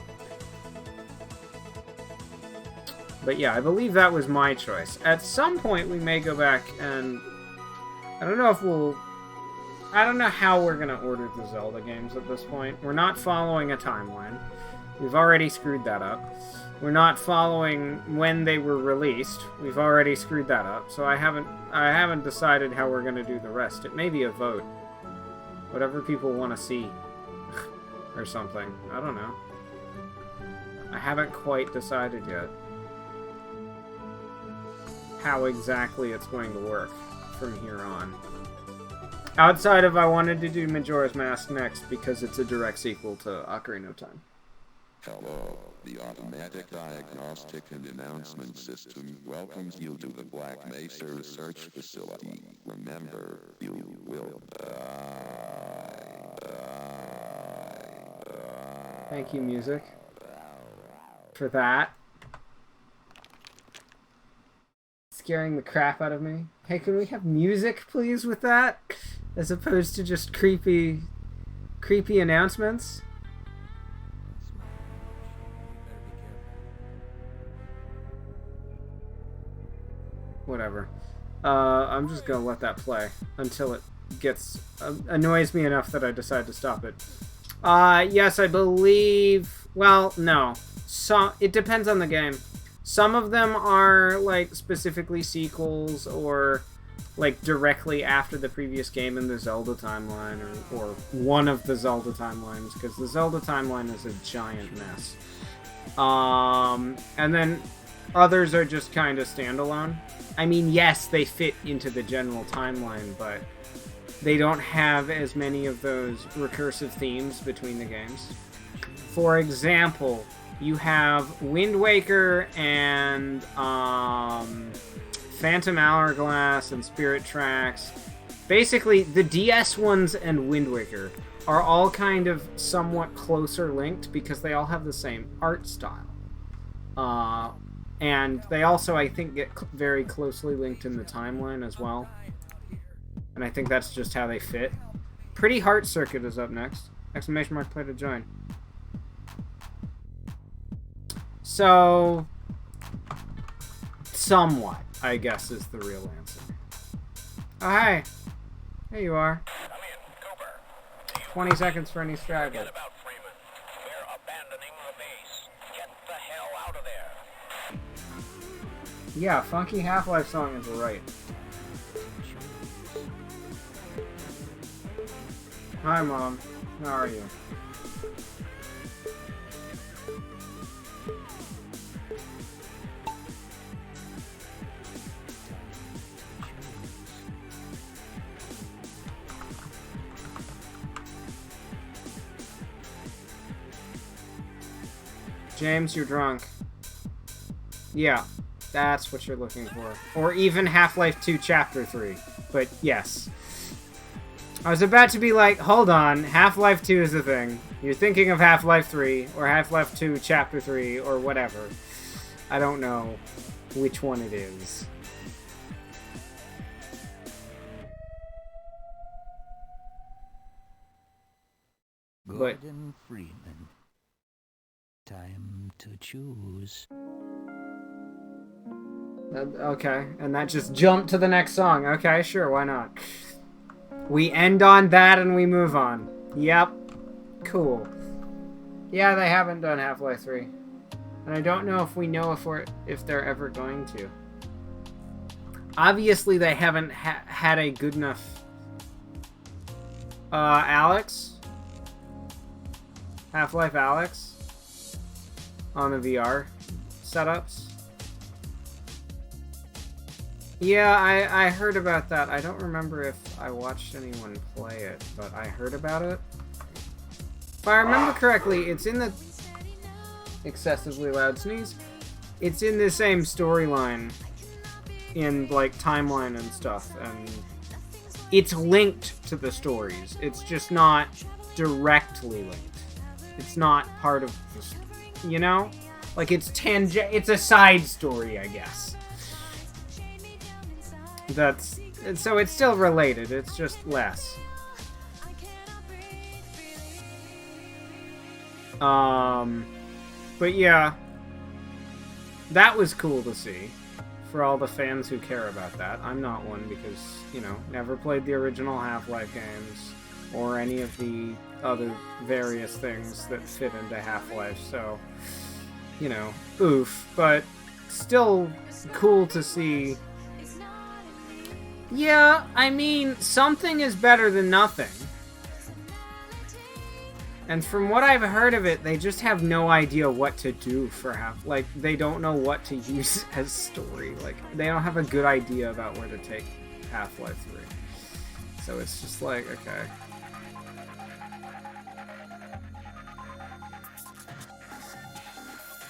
But yeah, I believe that was my choice. At some point, we may go back and... I don't know if we'll... I don't know how we're going to order the Zelda games at this point. We're not following a timeline. We've already screwed that up. We're not following when they were released. We've already screwed that up. So I haven't decided how we're going to do the rest. It may be a vote. Whatever people want to see. Or something. I don't know. I haven't quite decided yet how exactly it's going to work from here on. Outside of I wanted to do Majora's Mask next because it's a direct sequel to Ocarina of Time. Hello, the automatic diagnostic and announcement system welcomes you to the Black Mesa Research Facility. Remember, you will die. Thank you, music, for that. Scaring the crap out of me. Hey, can we have music, please, with that? As opposed to just creepy announcements? Whatever. I'm just gonna let that play until it gets annoys me enough that I decide to stop it. Yes, I believe. Well, no. It depends on the game. Some of them are like specifically sequels or like directly after the previous game in the Zelda timeline, or one of the Zelda timelines, because the Zelda timeline is a giant mess. And then others are just kind of standalone. I mean, yes, they fit into the general timeline, but they don't have as many of those recursive themes between the games. For example, you have Wind Waker and Phantom Hourglass and Spirit Tracks. Basically, the DS ones and Wind Waker are all kind of somewhat closer linked because they all have the same art style. And they also, I think, get very closely linked in the timeline as well. And I think that's just how they fit. Pretty Heart Circuit is up next. Exclamation mark, play to join. So, somewhat, I guess, is the real answer. Oh, hi. There you are. 20 seconds for any straggler. Yeah, funky Half-Life song is right. Hi, Mom. How are you? James, you're drunk. Yeah. That's what you're looking for. Or even Half-Life 2 Chapter 3. But yes. I was about to be like, hold on, Half-Life 2 is a thing. You're thinking of Half-Life 3, or Half-Life 2 Chapter 3, or whatever. I don't know which one it is. Gordon Freeman. Time to choose. Okay, and that just jumped to the next song. Okay, sure, why not? We end on that and we move on. Yep. Cool. Yeah, they haven't done Half-Life 3. And I don't know if we know if they're ever going to. Obviously, they haven't had a good enough... Alex? Half-Life Alex? On the VR setups? Yeah, I heard about that. I don't remember if I watched anyone play it, but I heard about it. If I remember correctly, it's in the... Excessively loud sneeze. It's in the same storyline in, like, timeline and stuff, and it's linked to the stories. It's just not directly linked. It's not part of the... You know? Like, it's a side story, I guess. So it's still related, it's just less. But yeah, that was cool to see for all the fans who care about that. I'm not one because, you know, never played the original Half-Life games or any of the other various things that fit into Half-Life, so, you know, oof, but still cool to see. Yeah, I mean, something is better than nothing. And from what I've heard of it, they just have no idea what to do for like, they don't know what to use as story. Like, they don't have a good idea about where to take Half-Life 3. So it's just like, okay.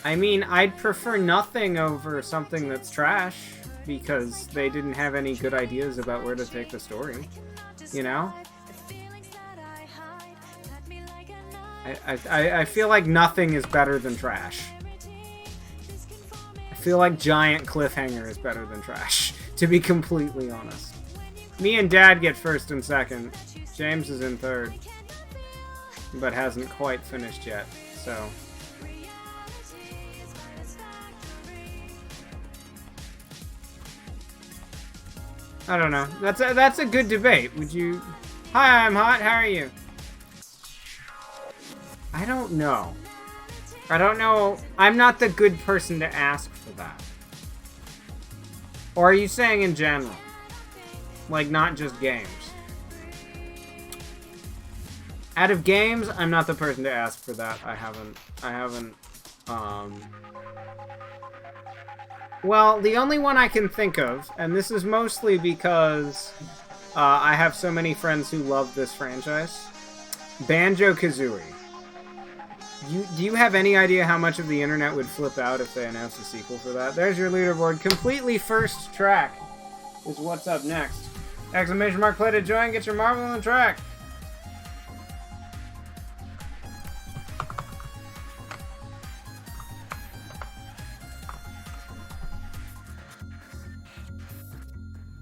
I mean, I'd prefer nothing over something that's trash, because they didn't have any good ideas about where to take the story. You know? I feel like nothing is better than trash. I feel like giant cliffhanger is better than trash, to be completely honest. Me and Dad get first and second. James is in third, but hasn't quite finished yet, so... I don't know. That's a good debate. Would you... Hi, I'm hot. How are you? I don't know. I don't know. I'm not the good person to ask for that. Or are you saying in general? Like, not just games? Out of games, I'm not the person to ask for that. I haven't, Well, the only one I can think of, and this is mostly because I have so many friends who love this franchise, Banjo-Kazooie. Do you have any idea how much of the internet would flip out if they announced a sequel for that? There's your leaderboard. Completely first track is what's up next. Exclamation mark, play to join, get your marble on the track.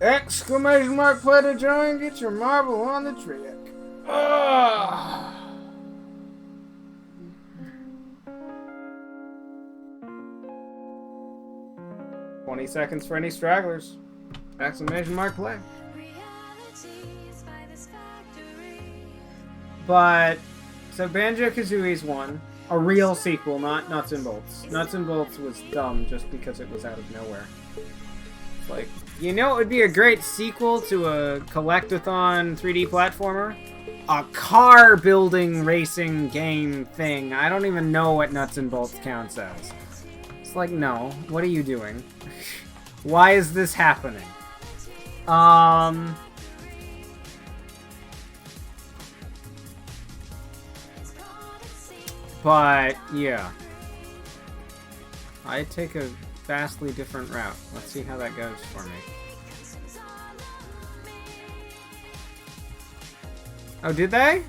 Exclamation mark, play to join, get your marble on the track. Ah. 20 seconds for any stragglers. Exclamation mark, play. But, so Banjo-Kazooie's one. A real sequel, not Nuts and Bolts. Nuts and Bolts was dumb just because it was out of nowhere. It's like, you know it would be a great sequel to a collect-a-thon 3D platformer? A car-building racing game thing. I don't even know what Nuts and Bolts counts as. It's like, no. What are you doing? Why is this happening? But, yeah. I take a vastly different route. Let's see how that goes for me. Oh, did they?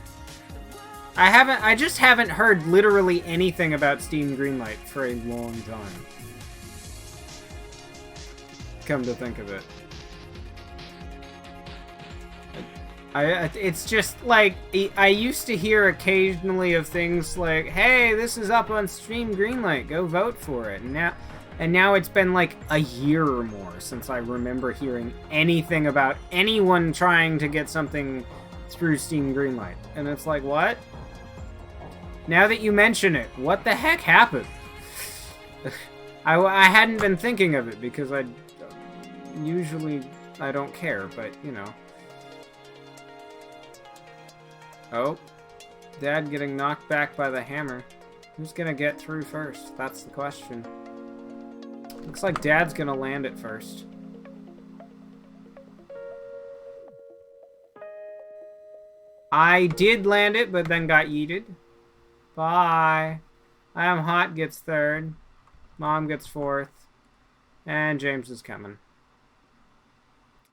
I just haven't heard literally anything about Steam Greenlight for a long time. Come to think of it. It's just like, I used to hear occasionally of things like, hey, this is up on Steam Greenlight, go vote for it. And now it's been like a year or more since I remember hearing anything about anyone trying to get something through Steam Greenlight. And it's like, what? Now that you mention it, what the heck happened? I hadn't been thinking of it because usually I don't care, but you know. Oh, Dad getting knocked back by the hammer. Who's gonna get through first? That's the question. Looks like Dad's gonna land it first. I did land it, but then got yeeted. Bye. I am hot gets third. Mom gets fourth. And James is coming.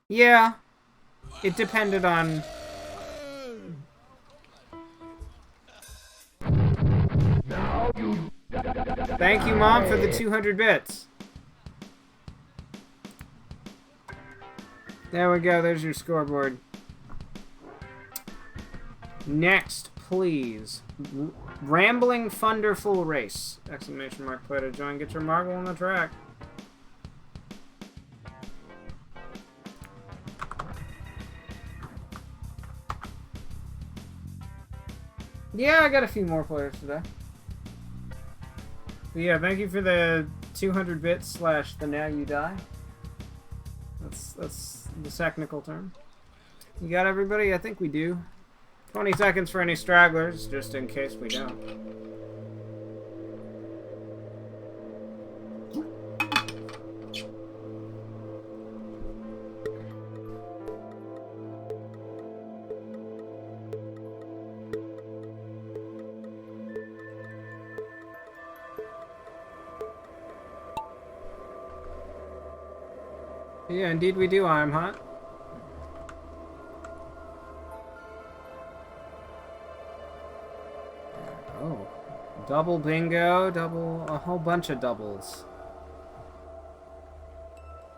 Yeah. It depended on... Thank you, Mom, for the 200 bits. There we go. There's your scoreboard. Next, please. Rambling Thunderful Race. Exclamation mark, play to join. Get your marble on the track. Yeah, I got a few more players today. But yeah, thank you for the 200 bits / the now you die. That's the technical term. You got everybody? I think we do. 20 seconds for any stragglers, just in case we don't. Yeah, indeed we do, I'm hot. Oh. Double bingo, a whole bunch of doubles.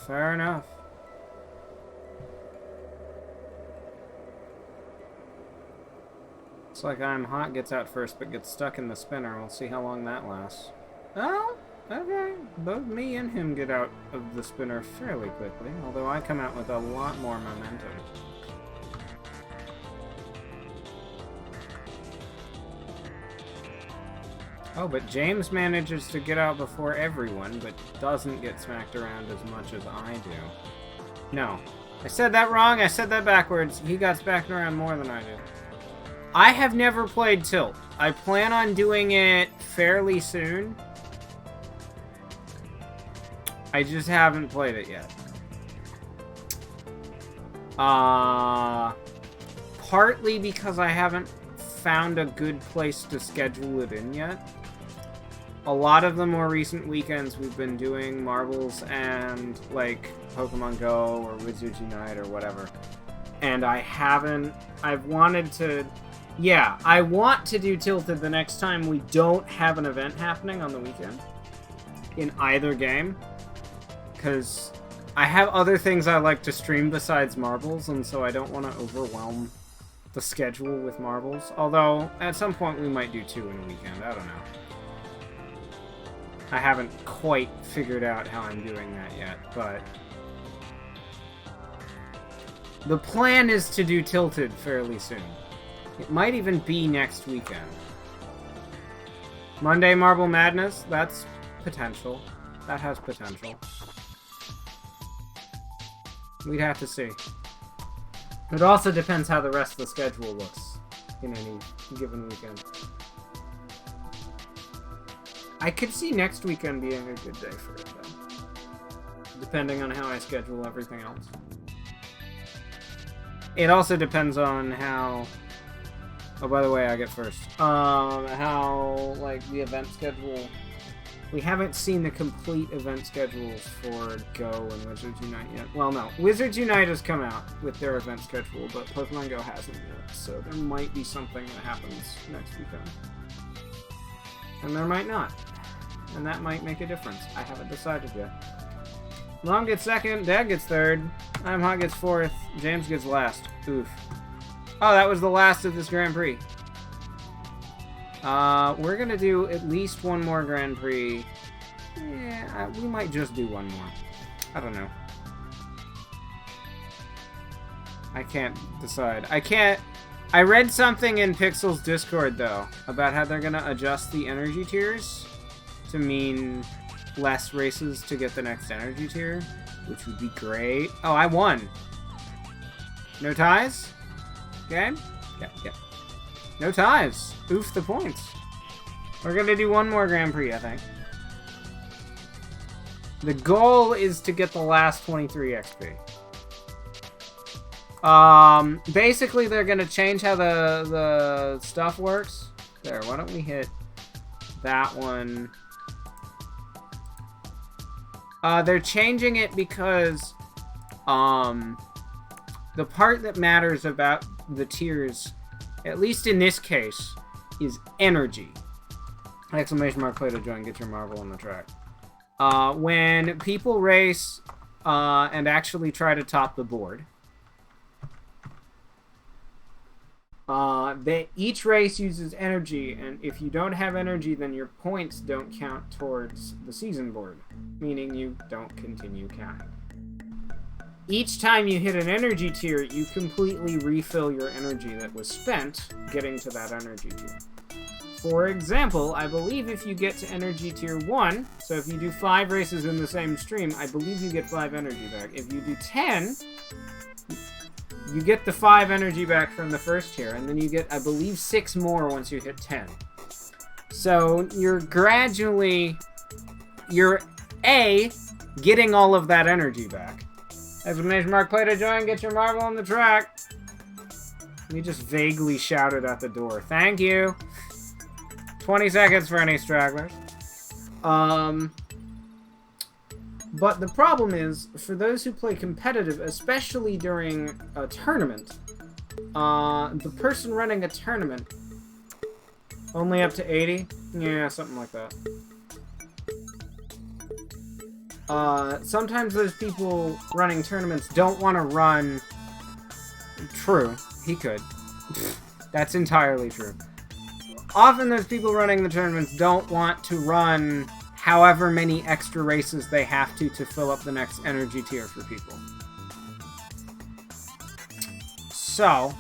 Fair enough. Looks like I'm hot gets out first, but gets stuck in the spinner. We'll see how long that lasts. Oh, okay. Both me and him get out of the spinner fairly quickly, although I come out with a lot more momentum. Oh, but James manages to get out before everyone, but doesn't get smacked around as much as I do. No. I said that wrong. I said that backwards. He got smacked around more than I did. I have never played Tilt. I plan on doing it fairly soon. I just haven't played it yet. Partly because I haven't found a good place to schedule it in yet. A lot of the more recent weekends we've been doing marbles and like Pokemon Go or Wizards Unite or whatever. And I've wanted to, yeah, I want to do Tilted the next time we don't have an event happening on the weekend in either game. Because I have other things I like to stream besides marbles, and so I don't want to overwhelm the schedule with marbles. Although, at some point we might do 2 in a weekend, I don't know. I haven't quite figured out how I'm doing that yet, but the plan is to do Tilted fairly soon. It might even be next weekend. Monday Marble Madness, that's potential. That has potential. We'd have to see. It also depends how the rest of the schedule looks in any given weekend. I could see next weekend being a good day for it, though. Depending on how I schedule everything else. It also depends on how... Oh, by the way, I get first. How, like, the event schedule... We haven't seen the complete event schedules for Go and Wizards Unite yet. Well, no. Wizards Unite has come out with their event schedule, but Pokemon Go hasn't yet. So there might be something that happens next weekend. And there might not. And that might make a difference. I haven't decided yet. Mom gets second, Dad gets third, I'm Hot gets fourth, James gets last. Oof. Oh, that was the last of this Grand Prix. We're gonna do at least one more Grand Prix. Yeah, we might just do one more. I don't know. I can't decide. I read something in Pixel's Discord, though, about how they're gonna adjust the energy tiers to mean less races to get the next energy tier, which would be great. Oh, I won. No ties? Game? Yeah. No ties. Oof the points. We're gonna do one more Grand Prix, I think. The goal is to get the last 23 XP. Basically they're gonna change how the stuff works. There, why don't we hit that one? They're changing it because, the part that matters about the tiers, at least in this case, is energy. Exclamation mark, play to join, get your marble on the track. When people race, and actually try to top the board, each race uses energy, and if you don't have energy, then your points don't count towards the season board, meaning you don't continue counting. Each time you hit an energy tier, you completely refill your energy that was spent getting to that energy tier. For example, I believe if you get to energy tier 1, so if you do 5 races in the same stream, I believe you get 5 energy back. If you do 10... you get the 5 energy back from the first tier, and then you get, I believe, 6 more once you hit 10. So you're gradually, getting all of that energy back. Exclamation mark, play to join, get your marble on the track. We just vaguely shouted at the door. Thank you. 20 seconds for any stragglers. But the problem is, for those who play competitive, especially during a tournament, the person running a tournament, only up to 80? Yeah, something like that. Sometimes those people running tournaments don't want to run... True, he could. That's entirely true. Often those people running the tournaments don't want to run however many extra races they have to fill up the next energy tier for people. So,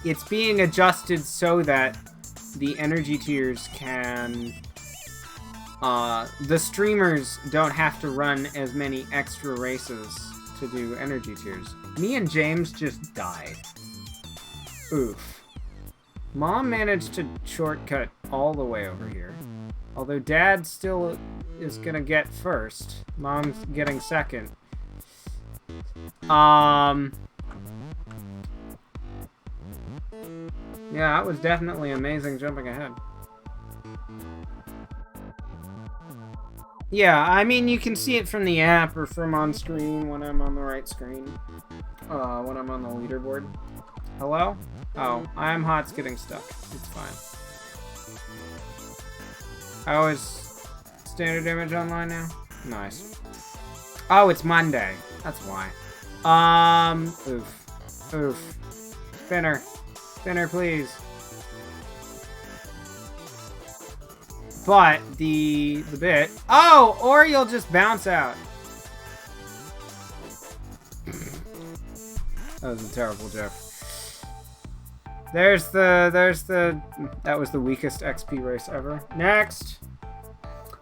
it's being adjusted so that the energy tiers can... the streamers don't have to run as many extra races to do energy tiers. Me and James just died. Oof. Mom managed to shortcut all the way over here. Although Dad still is gonna get first. Mom's getting second. Yeah, that was definitely amazing jumping ahead. Yeah, I mean, you can see it from the app or from on screen when I'm on the right screen. When I'm on the leaderboard. Hello? Oh, I'm hot's getting stuck. It's fine. Oh, is standard image online now? Nice. Oh, it's Monday. That's why. Oof. Oof. Spinner. Spinner, please. But, the bit... Oh! Or you'll just bounce out. That was a terrible joke. There's the... That was the weakest XP race ever. Next!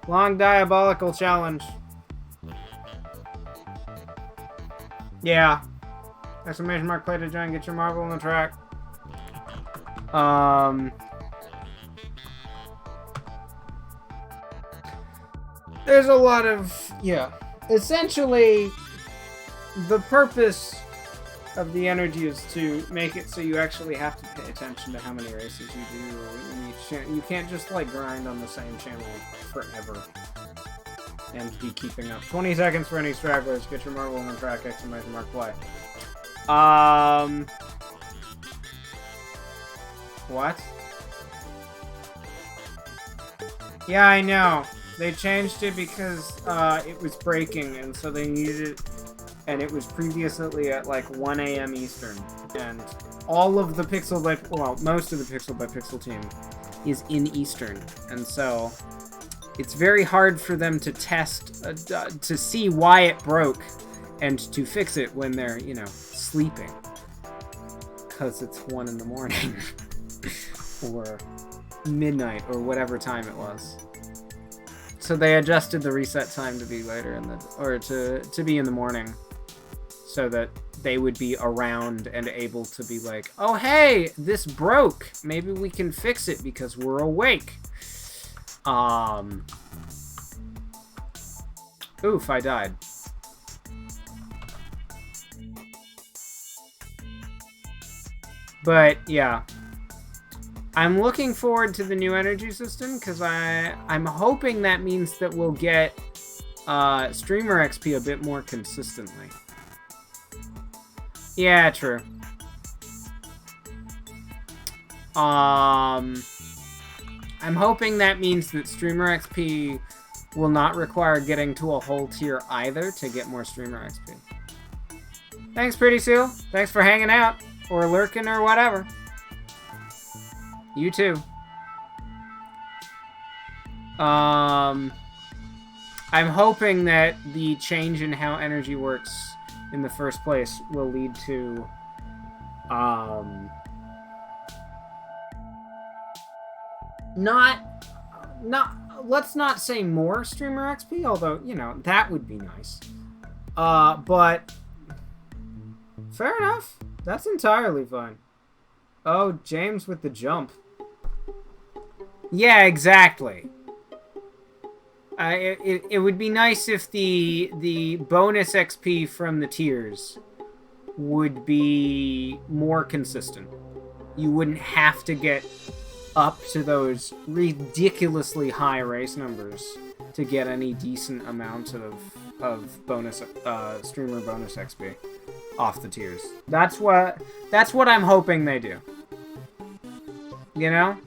Long diabolical challenge. Yeah. Exclamation mark play to join, get your marble on the track. There's a lot of... Yeah. Essentially, the purpose of the energy is to make it so you actually have to pay attention to how many races you do in each channel. You can't just, like, grind on the same channel forever and be keeping up. 20 seconds for any stragglers. Get your marble on the track, exclamation mark play. What? Yeah, I know. They changed it because it was breaking, and so they needed it, and it was previously at like 1 a.m. Eastern, and all of the Pixel by, well, most of the Pixel by Pixel team is in Eastern, and so it's very hard for them to test, to see why it broke, and to fix it when they're, you know, sleeping, because it's 1 in the morning, or midnight, or whatever time it was. So they adjusted the reset time to be later in the, or to be in the morning, so that they would be around and able to be like, oh hey, this broke. Maybe we can fix it because we're awake. Oof, I died. But yeah. I'm looking forward to the new energy system, because I'm hoping that means that we'll get streamer XP a bit more consistently. Yeah, true. I'm hoping that means that streamer XP will not require getting to a whole tier either to get more streamer XP. Thanks, Pretty Seal. Thanks for hanging out, or lurking, or whatever. You too. I'm hoping that the change in how energy works in the first place will lead to, let's not say more streamer XP, although, you know, that would be nice. But, fair enough. That's entirely fine. Oh, James with the jump. Yeah, exactly. It would be nice if the bonus XP from the tiers would be more consistent. You wouldn't have to get up to those ridiculously high race numbers to get any decent amount of bonus streamer bonus XP off the tiers. That's what I'm hoping they do. You know?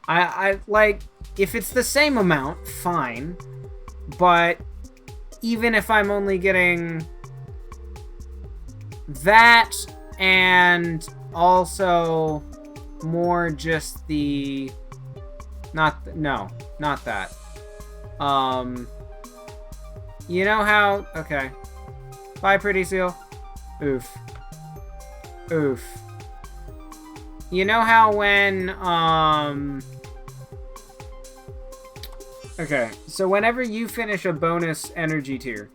I like, if it's the same amount, fine. But even if I'm only getting that and also more just the not that. You know how, okay. Bye, Pretty Seal. Oof. Oof. You know how when, okay, so whenever you finish a bonus energy tier,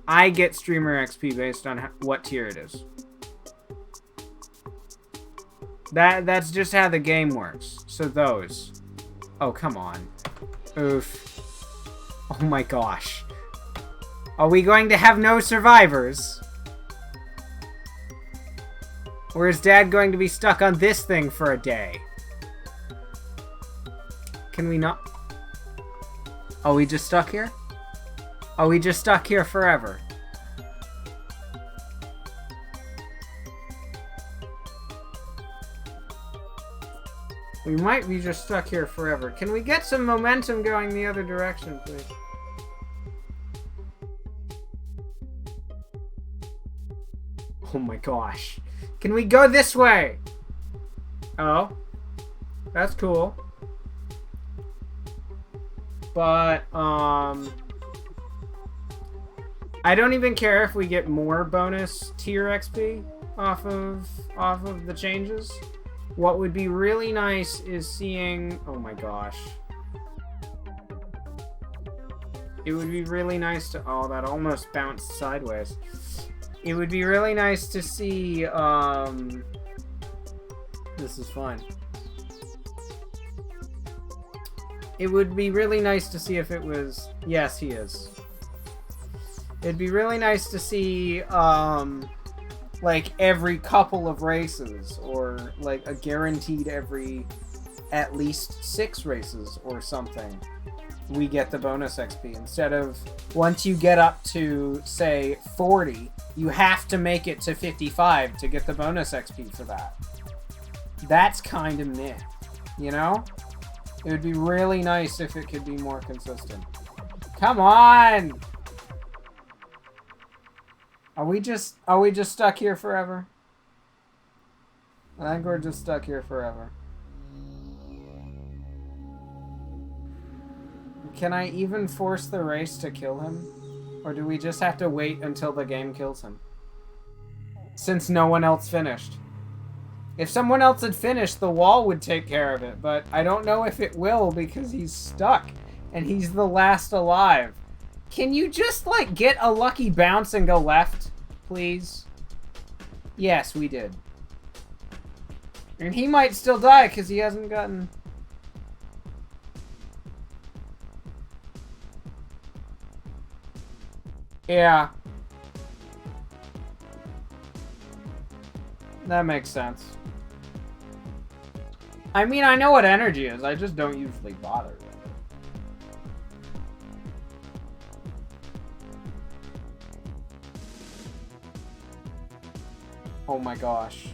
I get streamer XP based on what tier it is. That's just how the game works. So those. Oh, come on. Oof. Oh my gosh. Are we going to have no survivors? Or is Dad going to be stuck on this thing for a day? Can we not? Are we just stuck here? Are we just stuck here forever? We might be just stuck here forever. Can we get some momentum going the other direction, please? Oh my gosh. Can we go this way? Oh. That's cool. But, I don't even care if we get more bonus tier XP off of the changes. What would be really nice is seeing... Oh my gosh. It would be really nice to... Oh, that almost bounced sideways. It would be really nice to see... This is fun. It would be really nice to see if it was... Yes, he is. It'd be really nice to see, like, every couple of races, or, like, a guaranteed every at least 6 races or something, we get the bonus XP. Instead of, once you get up to, say, 40, you have to make it to 55 to get the bonus XP for that. That's kind of meh, you know? It would be really nice if it could be more consistent. Come on! Are we just stuck here forever? I think we're just stuck here forever. Can I even force the race to kill him? Or do we just have to wait until the game kills him? Since no one else finished. If someone else had finished, the wall would take care of it, but I don't know if it will because he's stuck and he's the last alive. Can you just, like, get a lucky bounce and go left, please? Yes, we did. And he might still die because he hasn't gotten... Yeah. That makes sense. I mean, I know what energy is, I just don't usually bother with it. Oh my gosh.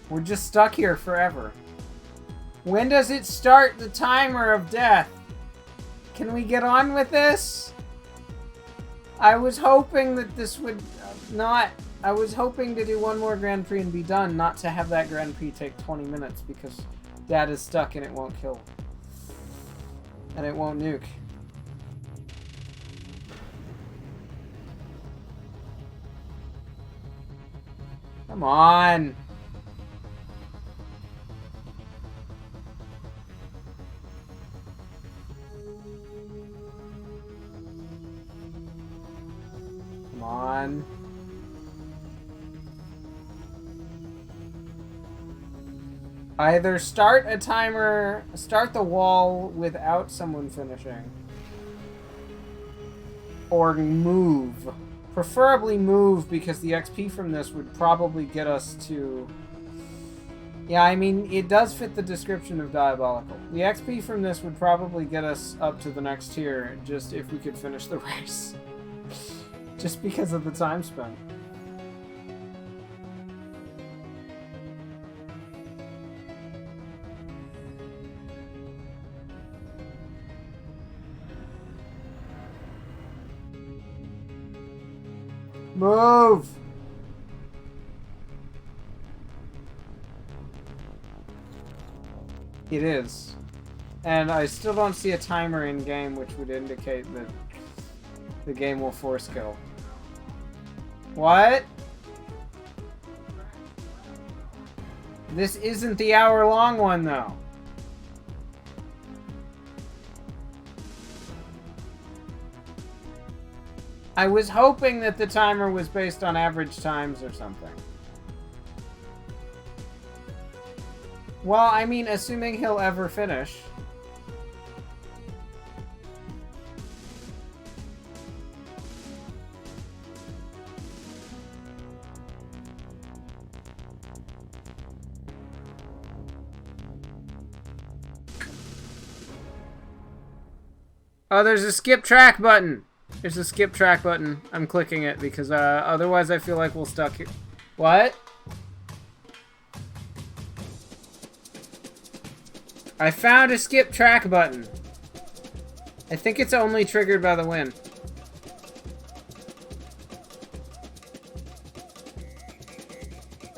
We're just stuck here forever. When does it start the timer of death? Can we get on with this? I was hoping that this would not... I was hoping to do one more Grand Prix and be done, not to have that Grand Prix take 20 minutes because Dad is stuck and it won't kill. And it won't nuke. Come on! Come on. Either start a timer, start the wall without someone finishing. Or move. Preferably move, because the XP from this would probably get us to Yeah, I mean, it does fit the description of diabolical. The XP from this would probably get us up to the next tier, just if we could finish the race. Just because of the time spent. Move! It is. And I still don't see a timer in game which would indicate that the game will force kill. What? This isn't the hour-long one, though. I was hoping that the timer was based on average times or something. Well, I mean, assuming he'll ever finish. Oh, there's a skip track button. There's a skip track button. I'm clicking it because otherwise I feel like we'll stuck here. What? I found a skip track button. I think it's only triggered by the wind.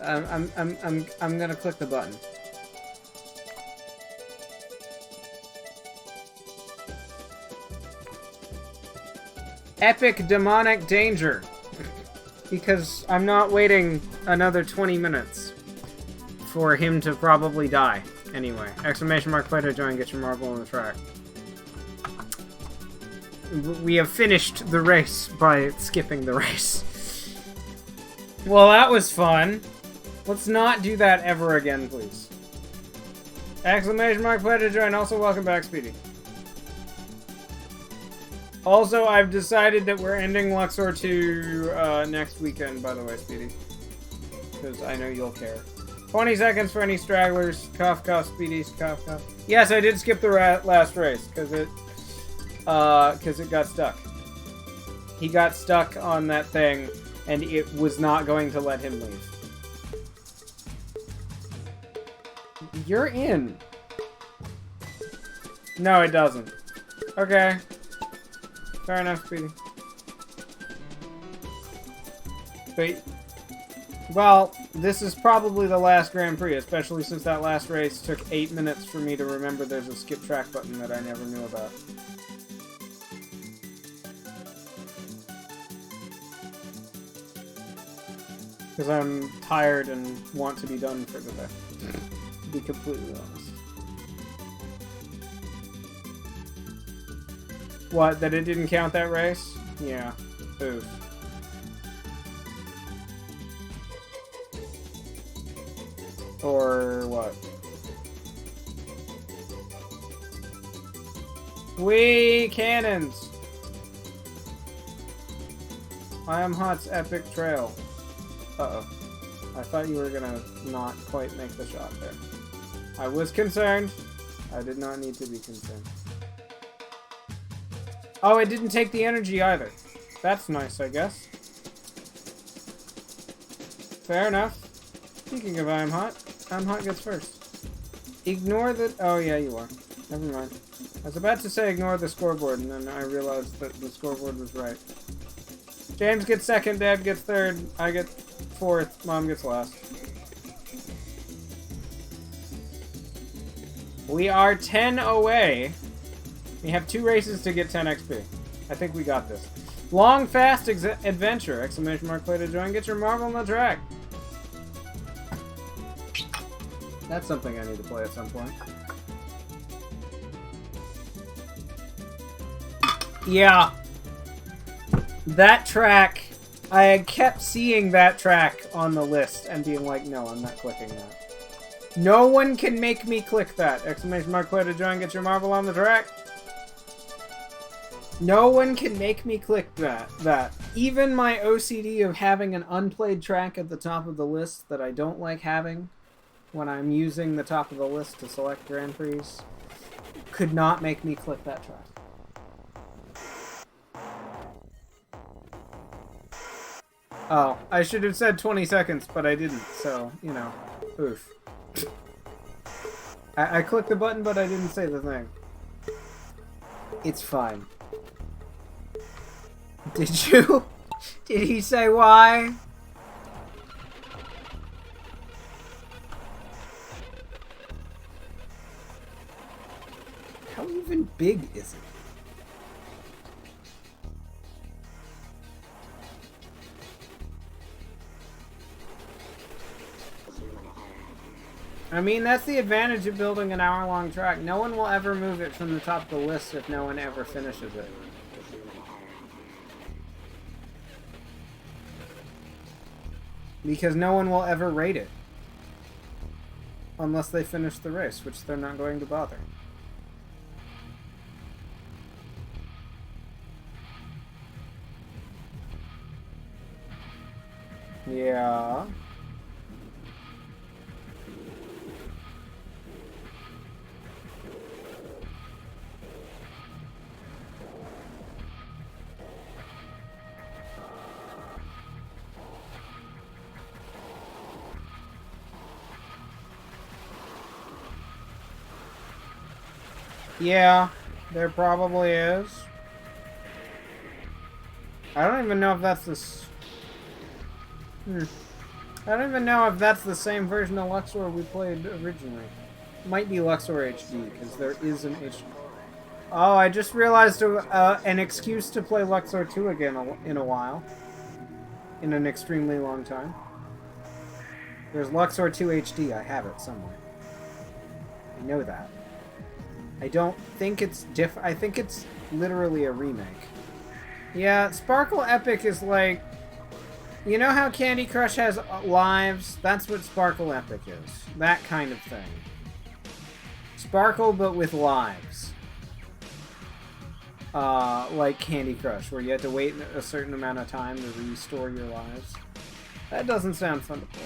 I'm gonna click the button. Epic demonic danger. Because I'm not waiting another 20 minutes for him to probably die. Anyway, exclamation mark play to join, get your marble on the track. We have finished the race by skipping the race. Well, that was fun. Let's not do that ever again, please. Exclamation mark play to join, also welcome back, Speedy. Also, I've decided that we're ending Luxor 2 next weekend, by the way, Speedy. Because I know you'll care. 20 seconds for any stragglers. Cough, cough, Speedies, cough, cough. Yes, I did skip the last race, because it got stuck. He got stuck on that thing, and it was not going to let him leave. You're in. No, it doesn't. Okay. Fair enough, Speedy. But, well, this is probably the last Grand Prix, especially since that last race took 8 minutes for me to remember there's a skip track button that I never knew about. Because I'm tired and want to be done for today. To be completely honest. What, that it didn't count that race? Yeah. Oof. Or what? Whee! Cannons! I am Hot's epic trail. Uh-oh. I thought you were gonna not quite make the shot there. I was concerned. I did not need to be concerned. Oh, it didn't take the energy either. That's nice, I guess. Fair enough. Speaking of I'm Hot gets first. Ignore the... Oh, yeah, you are. Never mind. I was about to say ignore the scoreboard, and then I realized that the scoreboard was right. James gets second, Dad gets third, I get fourth, Mom gets last. We are 10 away. We have 2 races to get 10 XP. I think we got this. Long, fast adventure! Exclamation mark play to join. Get your marble on the track. That's something I need to play at some point. Yeah. That track. I had kept seeing that track on the list and being like, no, I'm not clicking that. No one can make me click that! Exclamation mark play to join. Get your marble on the track. No one can make me click that. Even my OCD of having an unplayed track at the top of the list that I don't like having when I'm using the top of the list to select Grand Prix could not make me click that track. Oh, I should have said 20 seconds, but I didn't, so, you know, oof. I clicked the button, but I didn't say the thing. It's fine. Did you? Did he say why? How even big is it? I mean, that's the advantage of building an hour-long track. No one will ever move it from the top of the list if no one ever finishes it. Because no one will ever rate it. Unless they finish the race, which they're not going to bother. Yeah. Yeah, there probably is. I don't even know if that's I don't even know if that's the same version of Luxor we played originally. It might be Luxor HD, because there is an HD. Oh, I just realized an excuse to play Luxor 2 again in a while. In an extremely long time. There's Luxor 2 HD, I have it somewhere. I know that. I don't think it's I think it's literally a remake. Yeah, Sparkle Epic is like... You know how Candy Crush has lives? That's what Sparkle Epic is. That kind of thing. Sparkle, but with lives. Like Candy Crush, where you have to wait a certain amount of time to restore your lives. That doesn't sound fun to play.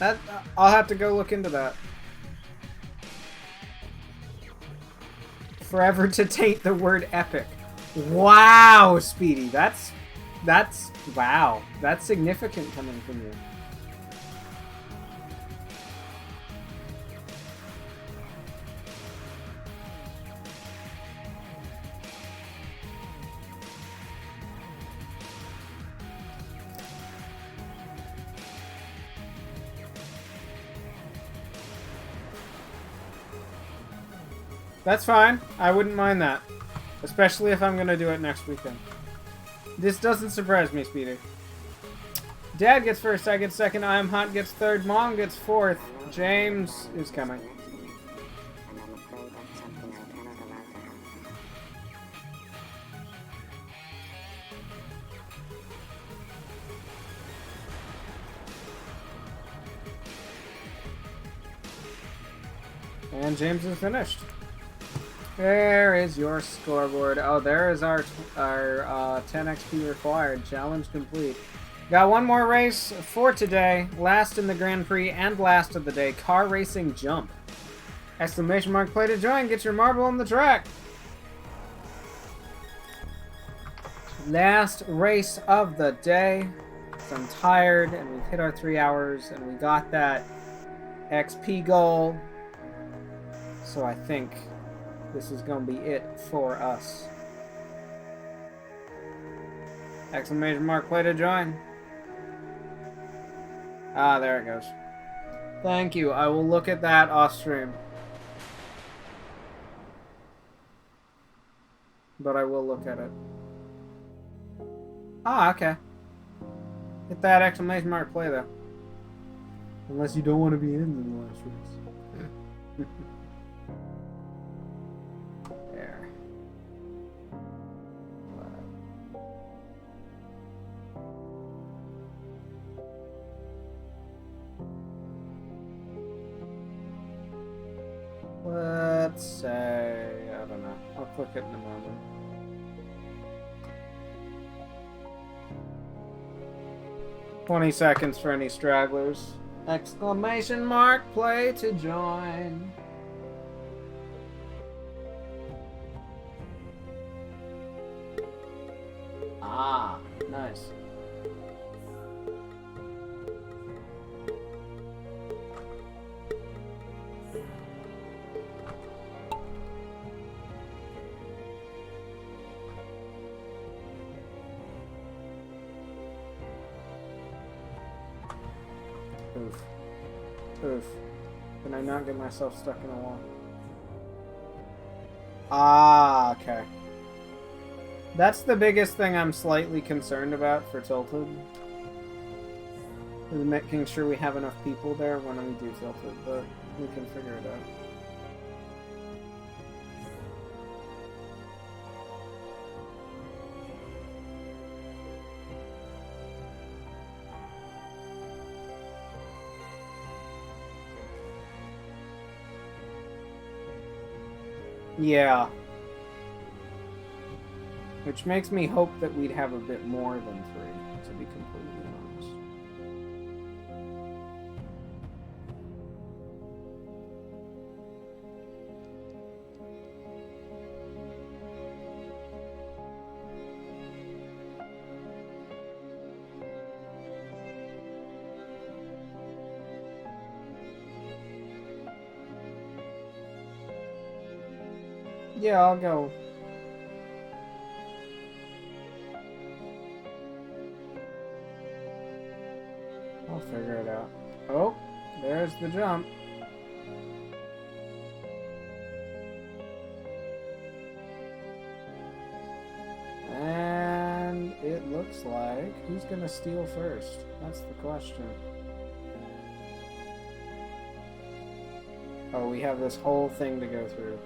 That, I'll have to go look into that. Forever to taint the word epic. Wow, Speedy, that's wow. That's significant coming from you. That's fine. I wouldn't mind that. Especially if I'm gonna do it next weekend. This doesn't surprise me, Speedy. Dad gets first, I get second, I Am Hot gets third, Mom gets fourth, James is coming. And James is finished. There is your scoreboard. Oh, there is our 10 XP required. Challenge complete. Got one more race for today. Last in the Grand Prix and last of the day. Car racing jump. Exclamation mark, play to join. Get your marble on the track. Last race of the day. So I'm tired and we've hit our 3 hours and we got that XP goal. So I think this is gonna be it for us. Exclamation mark, play to join. Ah, there it goes. Thank you. I will look at that off stream. But I will look at it. Ah, okay. Hit that exclamation mark, play though. Unless you don't want to be in the last race. There. Let's say, I don't know. I'll click it in a moment. 20 seconds for any stragglers. Exclamation mark, play to join. Ah, nice. Oof. Oof. Can I not get myself stuck in a wall? Ah, okay. That's the biggest thing I'm slightly concerned about for Tilted. Is making sure we have enough people there when we do Tilted, but we can figure it out. Yeah. Which makes me hope that we'd have a bit more than 3, to be completely honest. Yeah, I'll go. I'll figure it out. Oh, there's the jump. And it looks like who's gonna steal first? That's the question. Oh, we have this whole thing to go through.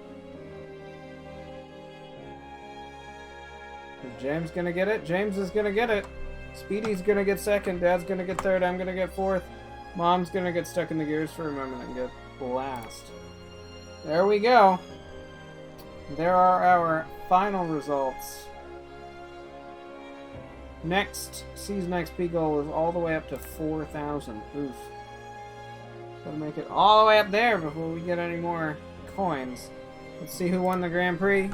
Is James gonna get it? James is gonna get it. Speedy's gonna get second. Dad's gonna get third. I'm gonna get fourth. Mom's gonna get stuck in the gears for a moment and get last. There we go. There are our final results. Next season XP goal is all the way up to 4,000. Oof. Gotta make it all the way up there before we get any more coins. Let's see who won the Grand Prix,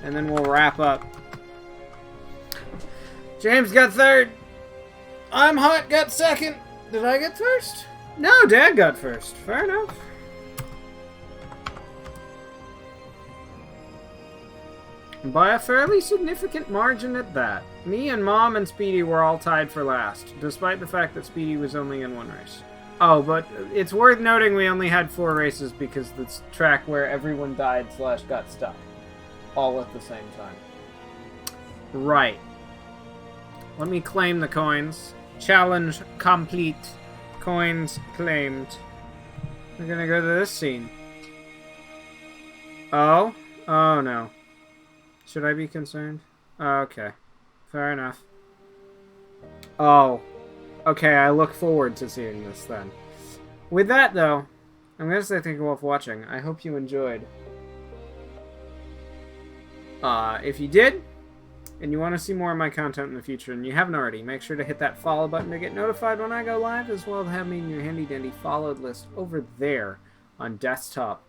and then we'll wrap up. James got third. I'm Hot got second. Did I get first? No, Dad got first. Fair enough. By a fairly significant margin at that. Me and Mom and Speedy were all tied for last, despite the fact that Speedy was only in one race. Oh, but it's worth noting we only had 4 races because it's track where everyone died / got stuck. All at the same time. Right. Let me claim the coins. Challenge complete. Coins claimed. We're gonna go to this scene. Oh? Oh no. Should I be concerned? Okay. Fair enough. Oh. Okay, I look forward to seeing this then. With that though, I'm gonna say thank you all for watching. I hope you enjoyed. If you did, and you want to see more of my content in the future, and you haven't already, make sure to hit that follow button to get notified when I go live, as well as have me in your handy-dandy followed list over there on desktop,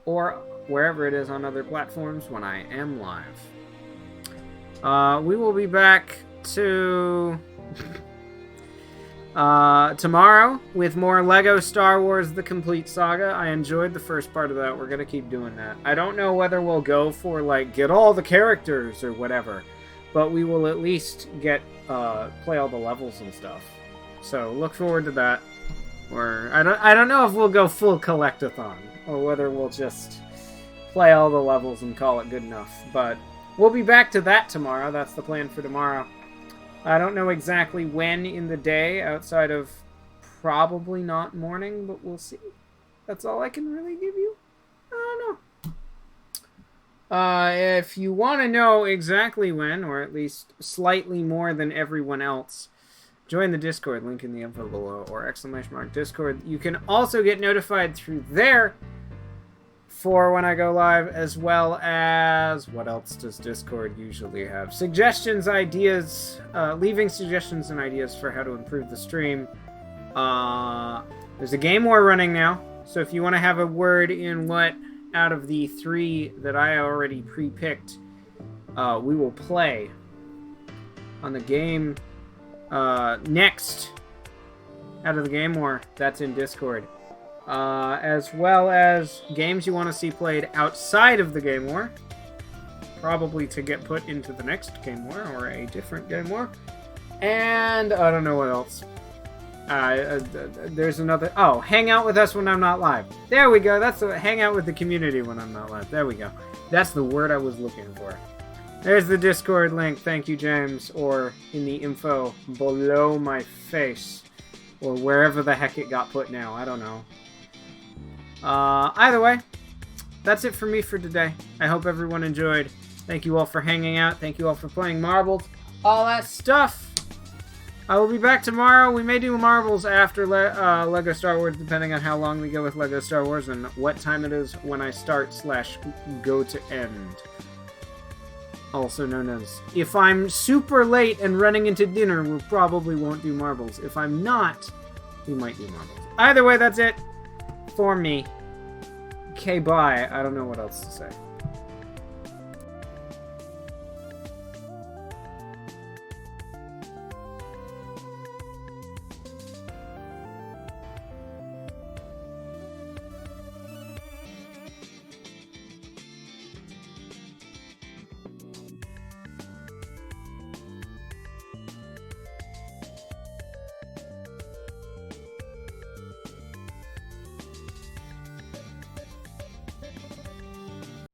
or wherever it is on other platforms when I am live. We will be back to tomorrow with more Lego Star Wars The Complete Saga. I enjoyed the first part of that. We're going to keep doing that. I don't know whether we'll go for, like, get all the characters or whatever, but we will at least get, play all the levels and stuff. So, look forward to that. Or, I don't know if we'll go full collectathon, or whether we'll just play all the levels and call it good enough. But, we'll be back to that tomorrow. That's the plan for tomorrow. I don't know exactly when in the day, outside of probably not morning, but we'll see. That's all I can really give you. I don't know. If you want to know exactly when, or at least slightly more than everyone else, join the Discord, link in the info below, or !Discord. You can also get notified through there for when I go live, as well as what else does Discord usually have? Suggestions, ideas, leaving suggestions and ideas for how to improve the stream. There's a game war running now, so if you want to have a word in what out of the 3 that I already pre-picked, we will play on the game next out of the game war. That's in Discord. As well as games you want to see played outside of the game war, probably to get put into the next game war or a different game war. And I don't know what else. There's another. Oh, hang out with us when I'm not live. There we go. That's the hang out with the community when I'm not live. There we go. That's the word I was looking for. There's the Discord link. Thank you, James. Or in the info below my face, or wherever the heck it got put now. I don't know. Either way, that's it for me for today. I hope everyone enjoyed. Thank you all for hanging out. Thank you all for playing marbles. All that stuff. I will be back tomorrow. We may do marbles after Lego Star Wars, depending on how long we go with Lego Star Wars and what time it is when I start / go to end. Also known as, if I'm super late and running into dinner, we probably won't do marbles. If I'm not, we might do marbles. Either way, that's it for me. Okay, bye. I don't know what else to say.